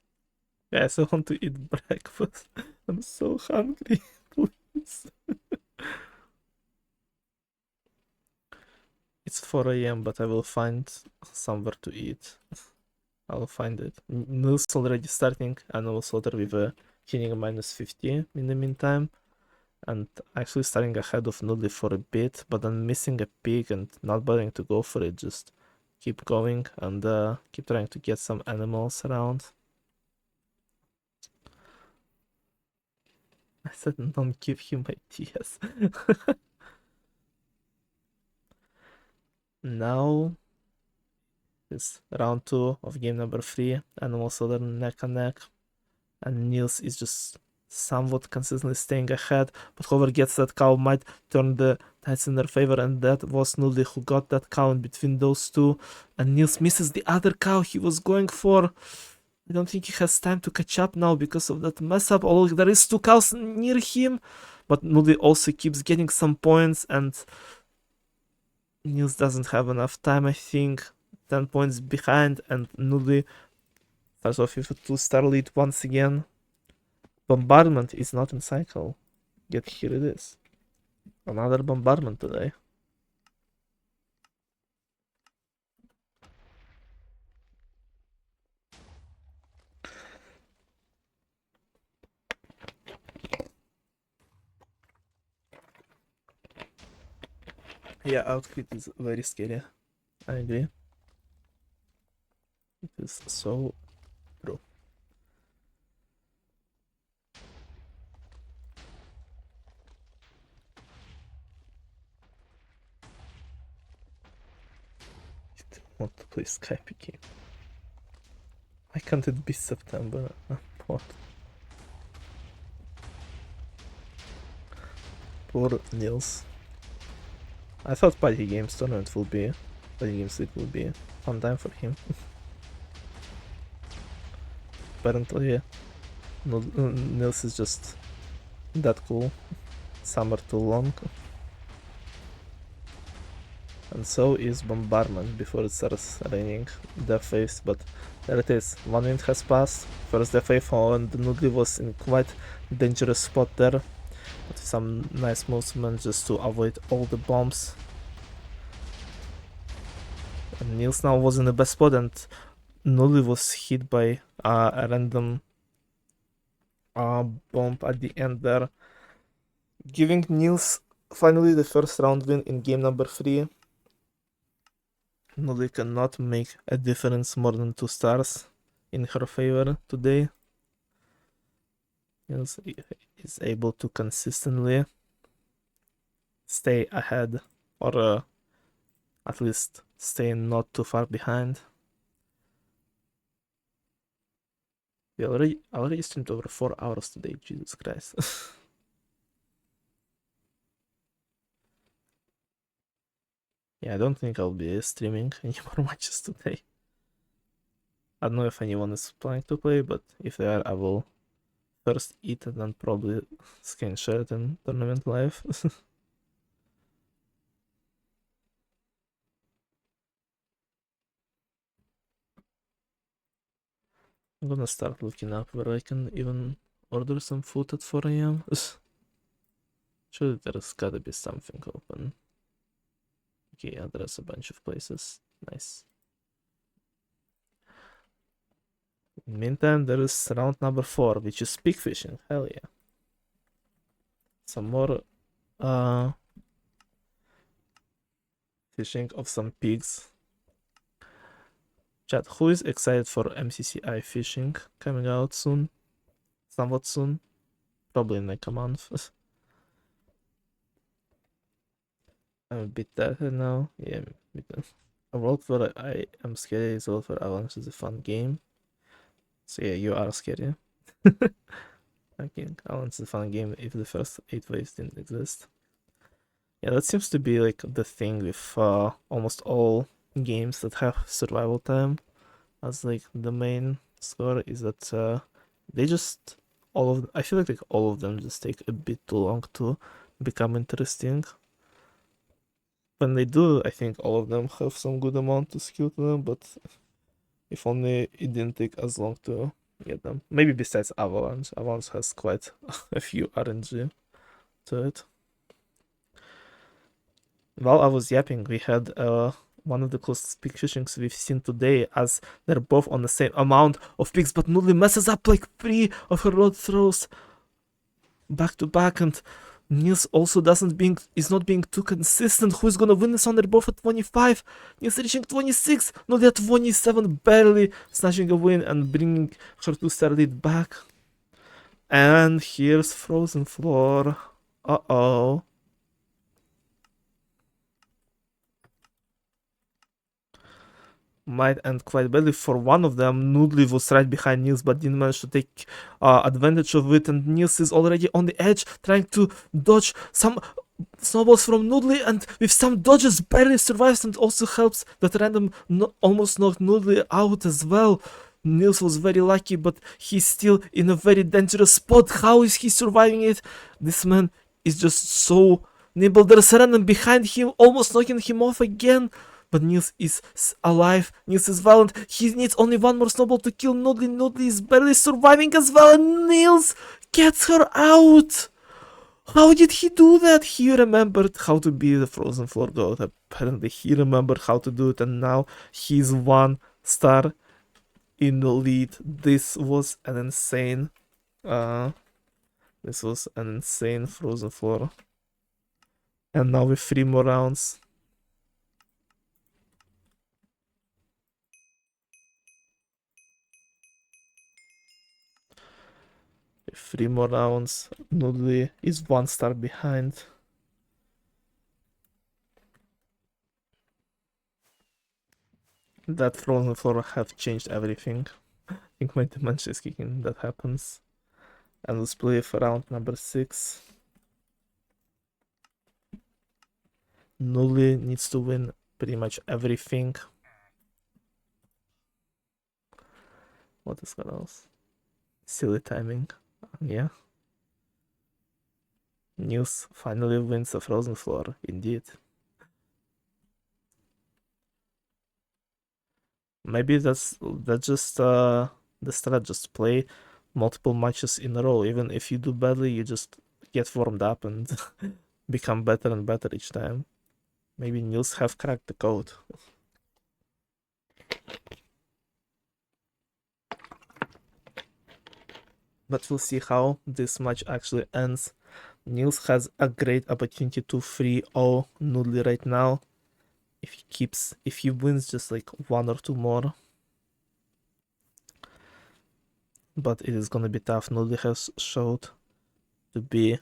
[SPEAKER 1] Guys, I want to eat breakfast. I'm so hungry. Please. It's 4 a.m., but I will find somewhere to eat. I'll find it. Nils already starting, and Animal Slaughter with a hitting a -50 in the meantime. And actually starting ahead of Nudli for a bit, but then missing a pig and not bothering to go for it. Just keep going and keep trying to get some animals around. I said don't give him ideas. Now it's round 2 of game number 3. Animals are neck and neck. And Nils is just somewhat consistently staying ahead, but whoever gets that cow might turn the tides in their favor, and that was oNudli who got that cow in between those two, and Nils misses the other cow he was going for. I don't think he has time to catch up now because of that mess up, although there is two cows near him, but oNudli also keeps getting some points, and Nils doesn't have enough time, I think. 10 points behind, and oNudli starts off with a 2-star lead once again. Bombardment is not in cycle, yet here it is. Another bombardment today. Yeah, outfit is very scary. I agree. It is so true. I want to play Skype game. Why can't it be September? What? Poor Nils. I thought Party Games tournament will be, Party Games League will be a fun time for him. Apparently, Nils is just that cool. Summer too long. And so is Bombardment before it starts raining Death Waves, but there it is. 1 minute has passed. First Death Wave, and oNudli was in quite dangerous spot there. But some nice movement just to avoid all the bombs. And Nils now was in the best spot, and oNudli was hit by a random bomb at the end there, giving Nils finally the first round win in game number 3. oNudli cannot make a difference more than 2 stars in her favor today. Nils is able to consistently stay ahead, or at least stay not too far behind. We already streamed over 4 hours today, Jesus Christ. Yeah, I don't think I'll be streaming any more matches today. I don't know if anyone is planning to play, but if they are, I will first eat and then probably screen share it in tournament live. I'm gonna start looking up where I can even order some food at 4 AM. Surely there's gotta be something open. Okay, yeah, there's a bunch of places. Nice. In the meantime, there is round number 4, which is pig fishing. Hell yeah. Some more fishing of some pigs. Chat, who is excited for MCCI fishing coming out soon? Somewhat soon. Probably in like a month. I'm a bit tired now. Yeah, a world where I am scary is a world where Avalanche is a fun game. So yeah, you are scary. I think Avalanche is a fun game if the first 8 waves didn't exist. Yeah, that seems to be like the thing with almost all games that have survival time as like the main score, is that they just I feel like all of them just take a bit too long to become interesting. When they do, I think all of them have some good amount of skill to them, but if only it didn't take as long to get them. Maybe besides Avalanche. Avalanche has quite a few RNG to it. While I was yapping, we had one of the closest pig fishings we've seen today, as they're both on the same amount of pigs, but oNudli messes up like 3 of her road throws back to back, and Nils also is not being too consistent. Who's gonna win this one? They're both at 25. Nils reaching 26. oNudli at 27, barely snatching a win and bringing her 2-star lead back. And here's Frozen Floor. Uh-oh. might end quite badly for one of them. Nudli was right behind Nils but didn't manage to take advantage of it, and Nils is already on the edge trying to dodge some snowballs from Nudli, and with some dodges barely survives, and also helps that random almost knocked Nudli out as well. Nils was very lucky, but he's still in a very dangerous spot. How is he surviving it? This man is just so nimble. There's a random behind him, almost knocking him off again. But Nils is alive. Nils is valiant. He needs only one more snowball to kill Nudli. Nudli is barely surviving as well, and Nils gets her out. How did he do that? He remembered how to be the frozen floor god. Apparently he remembered how to do it, and now he's 1 star in the lead. This was an insane frozen floor. And now with 3 more rounds. With 3 more rounds, Nudli is 1 star behind. That frozen floor have changed everything. I think my dementia is kicking. That happens. And let's play for round number 6. Nudli needs to win pretty much everything. What is that else? Silly timing. Yeah. Nils finally wins a frozen floor, indeed. Maybe that's just the strat, just play multiple matches in a row. Even if you do badly, you just get warmed up and become better and better each time. Maybe Nils have cracked the code. But we'll see how this match actually ends. Nils has a great opportunity to 3-0 Nudli right now. If he wins just like 1 or 2 more. But it is gonna be tough. Nudli has showed to be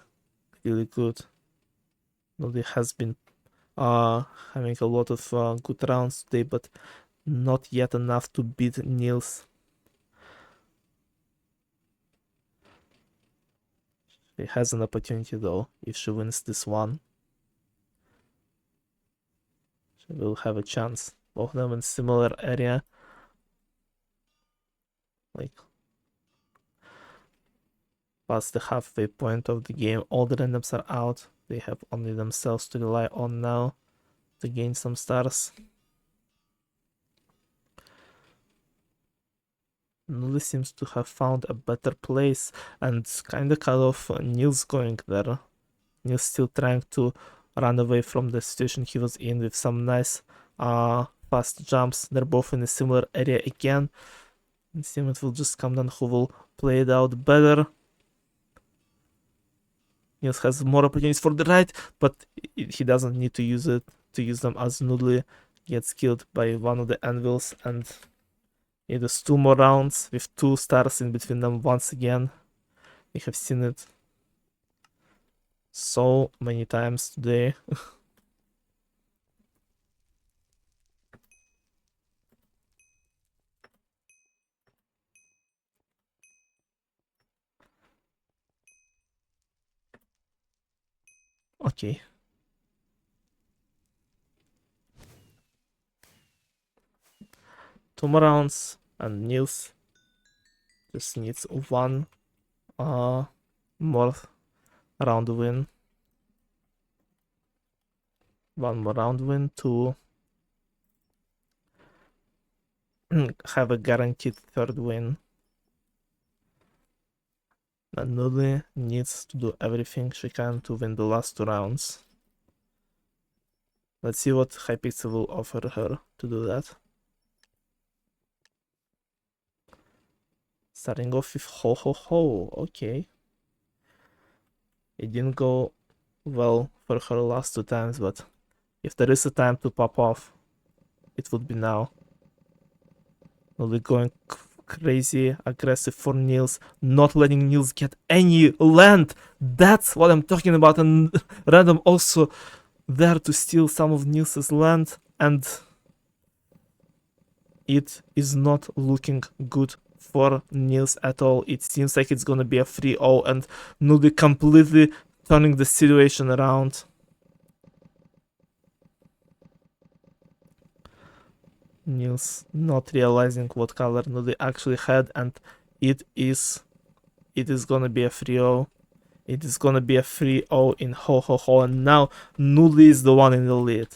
[SPEAKER 1] really good. Nudli has been having a lot of good rounds today, but not yet enough to beat Nils. She has an opportunity though. If she wins this one, she will have a chance. Both of them in similar area. Like past the halfway point of the game. All the randoms are out. They have only themselves to rely on now to gain some stars. Nudli seems to have found a better place and kinda cut off Nils going there. Nils still trying to run away from the situation he was in with some nice fast jumps. They're both in a similar area again. And it will just come down who will play it out better. Nils has more opportunities for the right, but he doesn't need to use them as Nudli gets killed by one of the anvils, and it is 2 more rounds with 2 stars in between them once again. We have seen it so many times today. Okay. Two more rounds and Nils just needs 1 more round win. 1 more round win to have a guaranteed 3rd win. And Nudli needs to do everything she can to win the last 2 rounds. Let's see what Hypixel will offer her to do that. Starting off with ho ho ho, okay. It didn't go well for her last 2 times, but if there is a time to pop off, it would be now. Nudli going crazy, aggressive for Nils, not letting Nils get any land. That's what I'm talking about, and random also there to steal some of Nils's land, and it is not looking good for Nils at all. It seems like it's gonna be a 3-0 and Nudli completely turning the situation around. Nils not realizing what color Nudli actually had, and it is gonna be a 3-0. It is gonna be a 3-0 in Ho Ho Ho, and now Nudli is the one in the lead.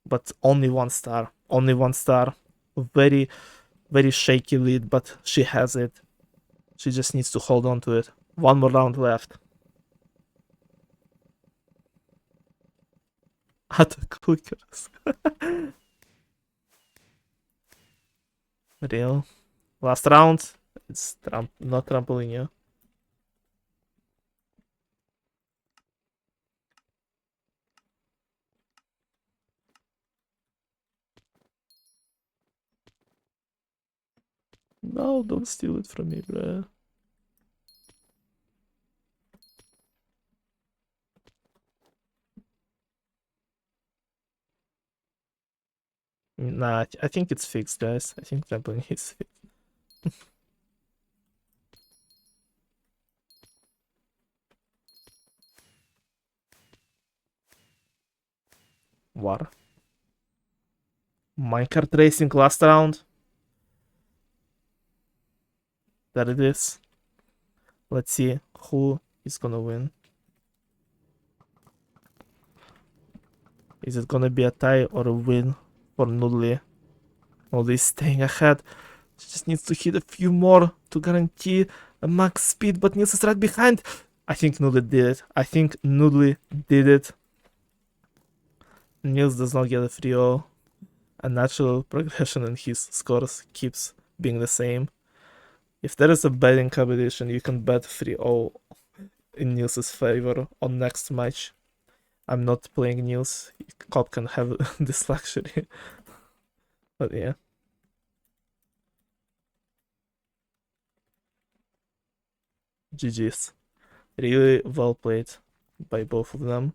[SPEAKER 1] But only 1 star. Only 1 star. Very, very shaky lead, but she has it. She just needs to hold on to it. One more round left. Attack clickers. Real. Last round. It's not trampoline. No, don't steal it from me, bruh. Nah, I think it's fixed, guys. I think trampoline is fixed. War. Minecart racing last round. There it is. Let's see who is gonna win. Is it gonna be a tie or a win for Nudli? Nudli is staying ahead. She just needs to hit a few more to guarantee a max speed, but Nils is right behind. I think Nudli did it. I think Nudli did it. Nils does not get a 3-0. A natural progression in his scores keeps being the same. If there is a betting competition, you can bet 3-0 in Nils's favor on next match. I'm not playing Nils. Cop can have this luxury. But yeah. GG's. Really well played by both of them.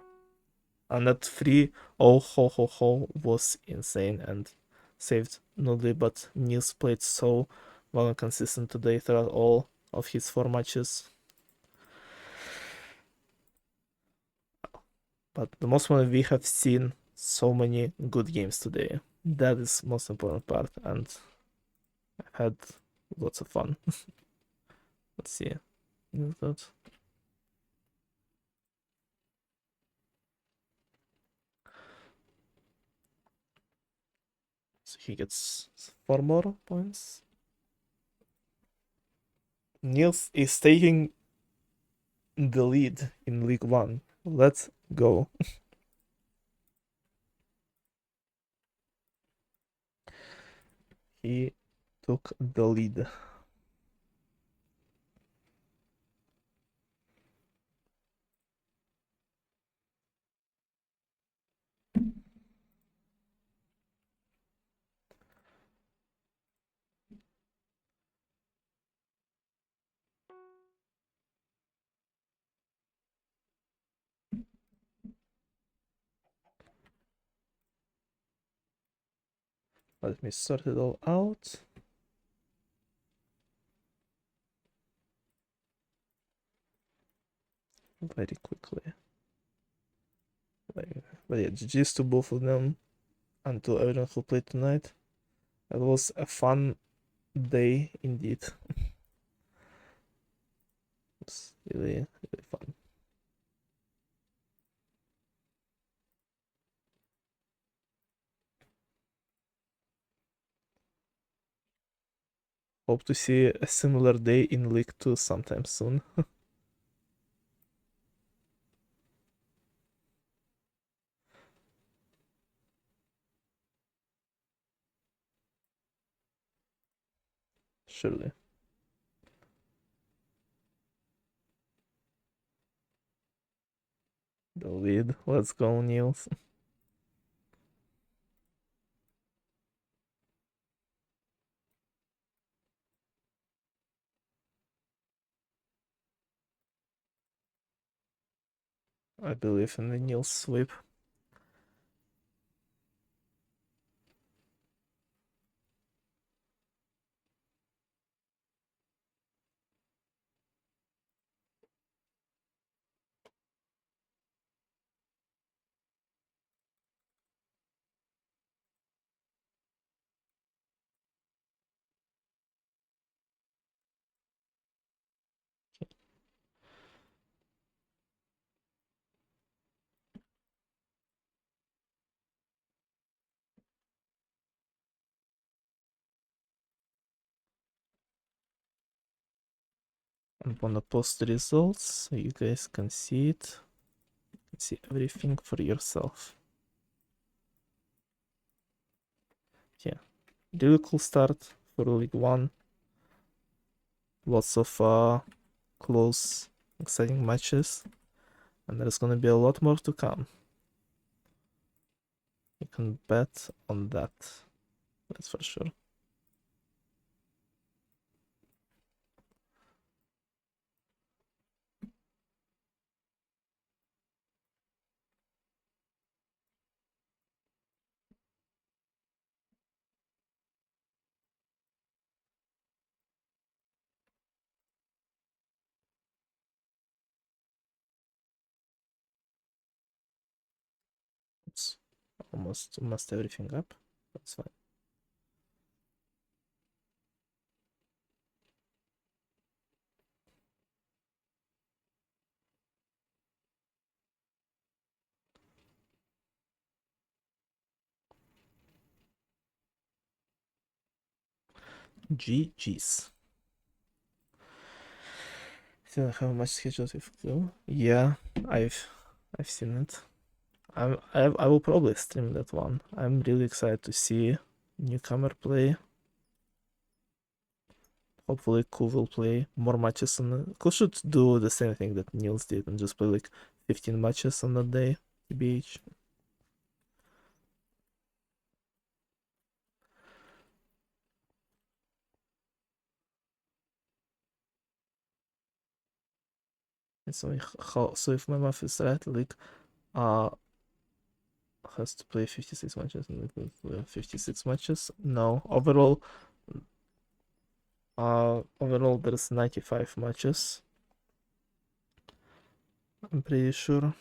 [SPEAKER 1] And that 3-0 ho ho ho was insane and saved Nudli, but Nils played so well and consistent today throughout all of his 4 matches. But the most one, we have seen so many good games today. That is most important part, and I've had lots of fun. Let's see. That. So he gets 4 more points. Nils is taking the lead in League One. Let's go. He took the lead. Let me sort it all out. Very quickly. But yeah, GG's to both of them and to everyone who played tonight. It was a fun day indeed. It was really, really fun. Hope to see a similar day in League 2 sometime soon. Surely. The lead. Let's go, Niels. I believe in the Niels sweep. I'm gonna post the results so you guys can see it. You can see everything for yourself. Yeah, really cool start for League One. Lots of close, exciting matches, and there's gonna be a lot more to come. You can bet on that. That's for sure. It's almost everything up. That's fine. GG's. Still have much scheduled if go. Yeah, I've seen it. I will probably stream that one. I'm really excited to see newcomer play. Hopefully Ku will play more matches on the Ku should do the same thing that Nils did and just play like 15 matches on that day, TBH. And so, so if my math is right, like uh has to play 56 matches and like 56 matches. No, overall there's 95 matches. I'm pretty sure.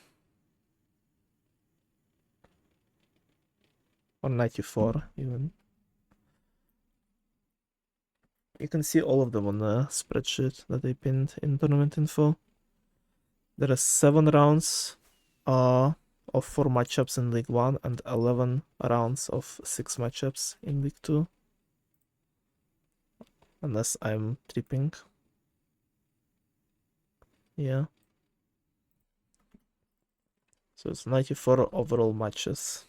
[SPEAKER 1] Or 94 even. You can see all of them on the spreadsheet that I pinned in tournament info. There are 7 rounds of 4 matchups in League 1 and 11 rounds of 6 matchups in League 2. Unless I'm tripping. Yeah. So it's 94 overall matches.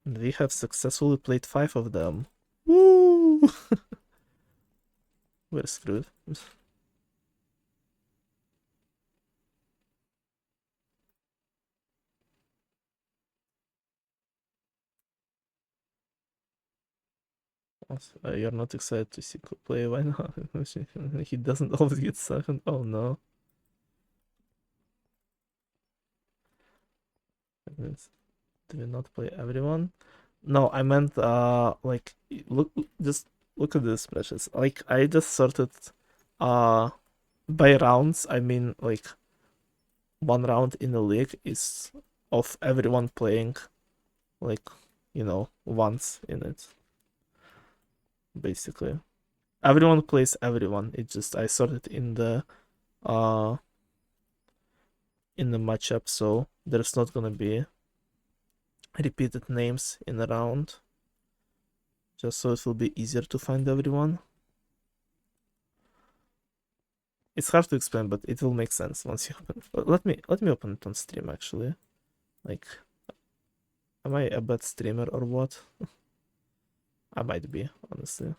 [SPEAKER 1] And we have successfully played 5 of them. Woo! We're screwed. You're not excited to see Ku play, why not? He doesn't always get second. Oh no. Do we not play everyone? No, I meant like just look at this spreadsheets. Like I just sorted uh by rounds. I mean like 1 round in the league is of everyone playing like once in it. Basically. Everyone plays everyone. It just I sorted uh in the matchup, so there's not gonna be repeated names in a round. Just so it will be easier to find everyone. It's hard to explain, but it will make sense once you open. Let me open it on stream actually. Like, am I a bad streamer or what? I might be, honestly.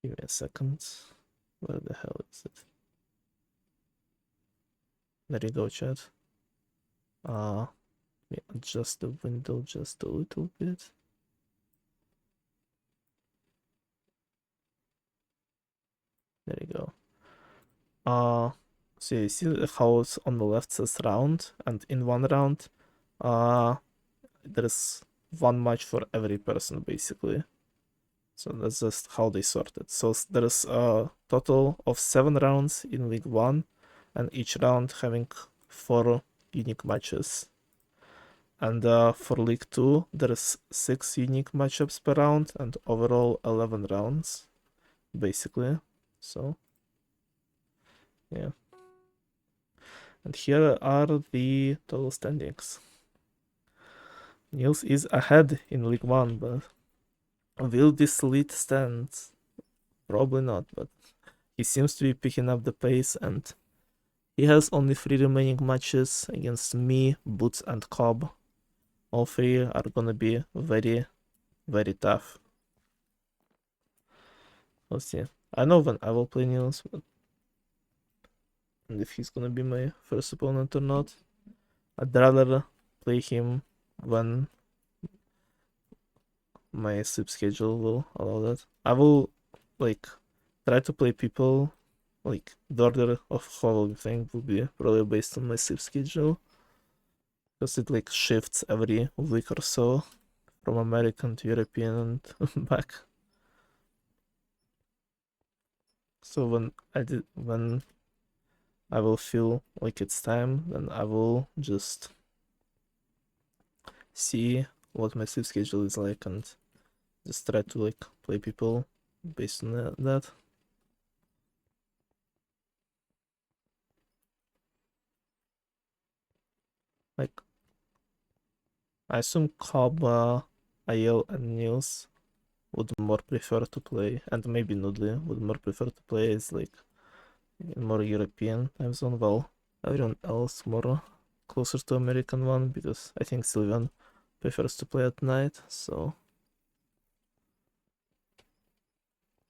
[SPEAKER 1] Give me a second. Where the hell is it? There you go, chat. Let me adjust the window just a little bit. There you go. So you see how it's on the left says round, and in 1 round, there's 1 match for every person basically. So that's just how they sort it. So there's a total of 7 rounds in League 1, and each round having 4 unique matches. And for League 2, there's 6 unique matchups per round, and overall 11 rounds, basically. So, yeah. And here are the total standings. Nils is ahead in League 1, but Will this lead stand? Probably not, but he seems to be picking up the pace, and he has only 3 remaining matches against me, Boots, and Cobb. All 3 are gonna be very, very tough. We'll see. I know when I will play Nils, and if he's gonna be my first opponent or not. I'd rather play him when my sleep schedule will allow that. I will like try to play people like the order of how I will be playing will be probably based on my sleep schedule, because it like shifts every week or so from American to European and back. So when I will feel like it's time, then I will just see what my sleep schedule is like and just try to like play people based on that. Like I assume Cobb, Ayel, and Niels would more prefer to play, and maybe oNudli would more prefer to play as like in more European time zone, while everyone else more closer to American one, because I think Sylvian prefers to play at night, so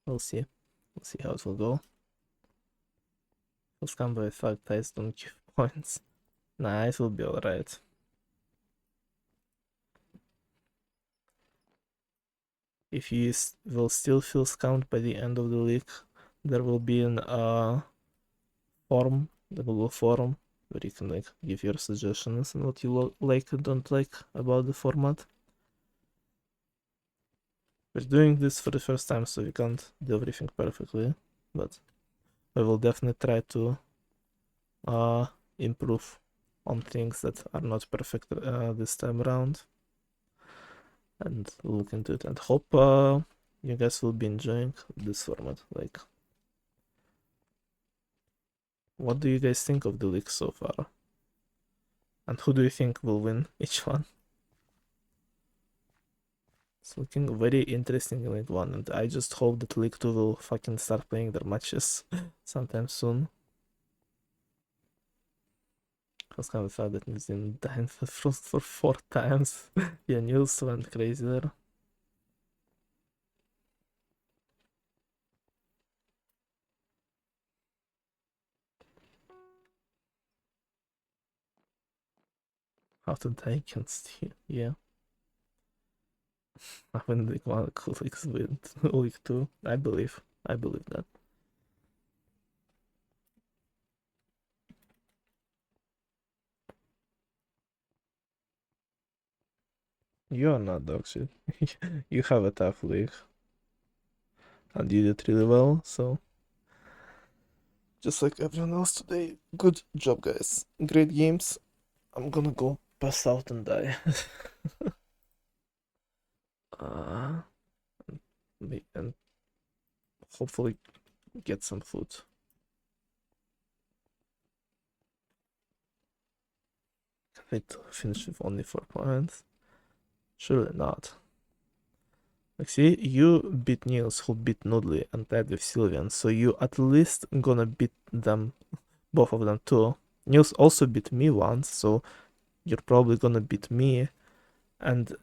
[SPEAKER 1] we'll see. We'll see how it will go. Let's come by the fact guys don't give points. Nah, it will be alright. If you will still feel scammed by the end of the league, there will be an forum, the Google forum, where you can like give your suggestions and what you like and don't like about the format. We're doing this for the first time, so we can't do everything perfectly, but we will definitely try to improve on things that are not perfect this time around, and look into it, and hope you guys will be enjoying this format. Like, what do you guys think of the league so far? And who do you think will win each one? It's looking very interesting in League 1, and I just hope that League 2 will fucking start playing their matches sometime soon. I was kind of sad that Nils didn't die in the Frost for 4 times. Yeah, Nils went crazy there. How to die against you, yeah. I win League 1, cool Leagues win League 2. I believe that. You are not dog shit. You have a tough league. And you did really well, so just like everyone else today. Good job, guys. Great games. I'm gonna go pass out and die. uh, and hopefully get some food. Wait to finish with only 4 points. Surely not. Like, see, you beat Niels, who beat oNudli, and tied with Sylvian, so you at least gonna beat them, both of them too. Niels also beat me once, so you're probably gonna beat me, and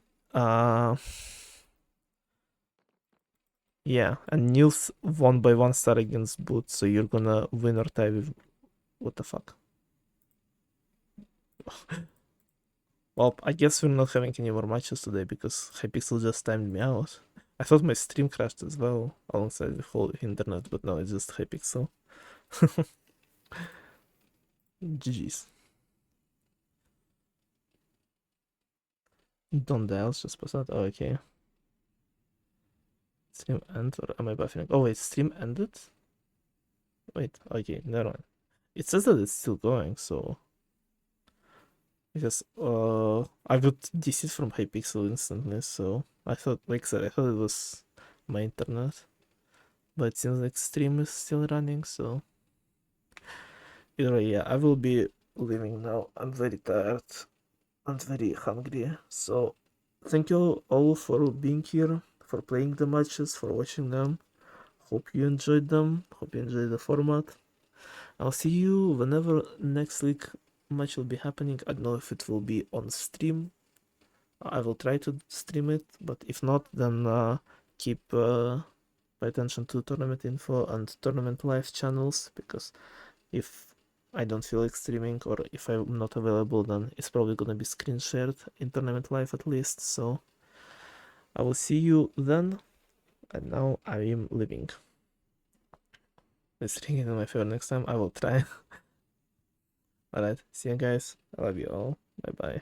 [SPEAKER 1] yeah, and Niels won by 1 star against Boots, so you're gonna win or tie with what the fuck. Well, I guess we're not having any more matches today because Hypixel just timed me out. I thought my stream crashed as well alongside the whole internet, but no, it's just Hypixel. GG's. Don't dial, just pass out. Oh, okay. Stream end, or am I buffering? Oh, wait, stream ended? Wait, okay, never mind. It says that it's still going, so. Because I got DC'd from Hypixel instantly, so I thought, like I said, I thought it was my internet. But it seems like stream is still running, so. Either way, yeah, I will be leaving now. I'm very tired and very hungry. So thank you all for being here, for playing the matches, for watching them. Hope you enjoyed them. Hope you enjoyed the format. I'll see you whenever next league match will be happening. I don't know if it will be on stream. I will try to stream it, but if not, then keep pay attention to tournament info and tournament live channels, because if I don't feel like streaming or if I'm not available, then it's probably gonna be screen shared in tournament live at least. So I will see you then, and now I am leaving. It's ringing on my phone. Next time I will try. Alright, see you guys. I love you all. Bye bye.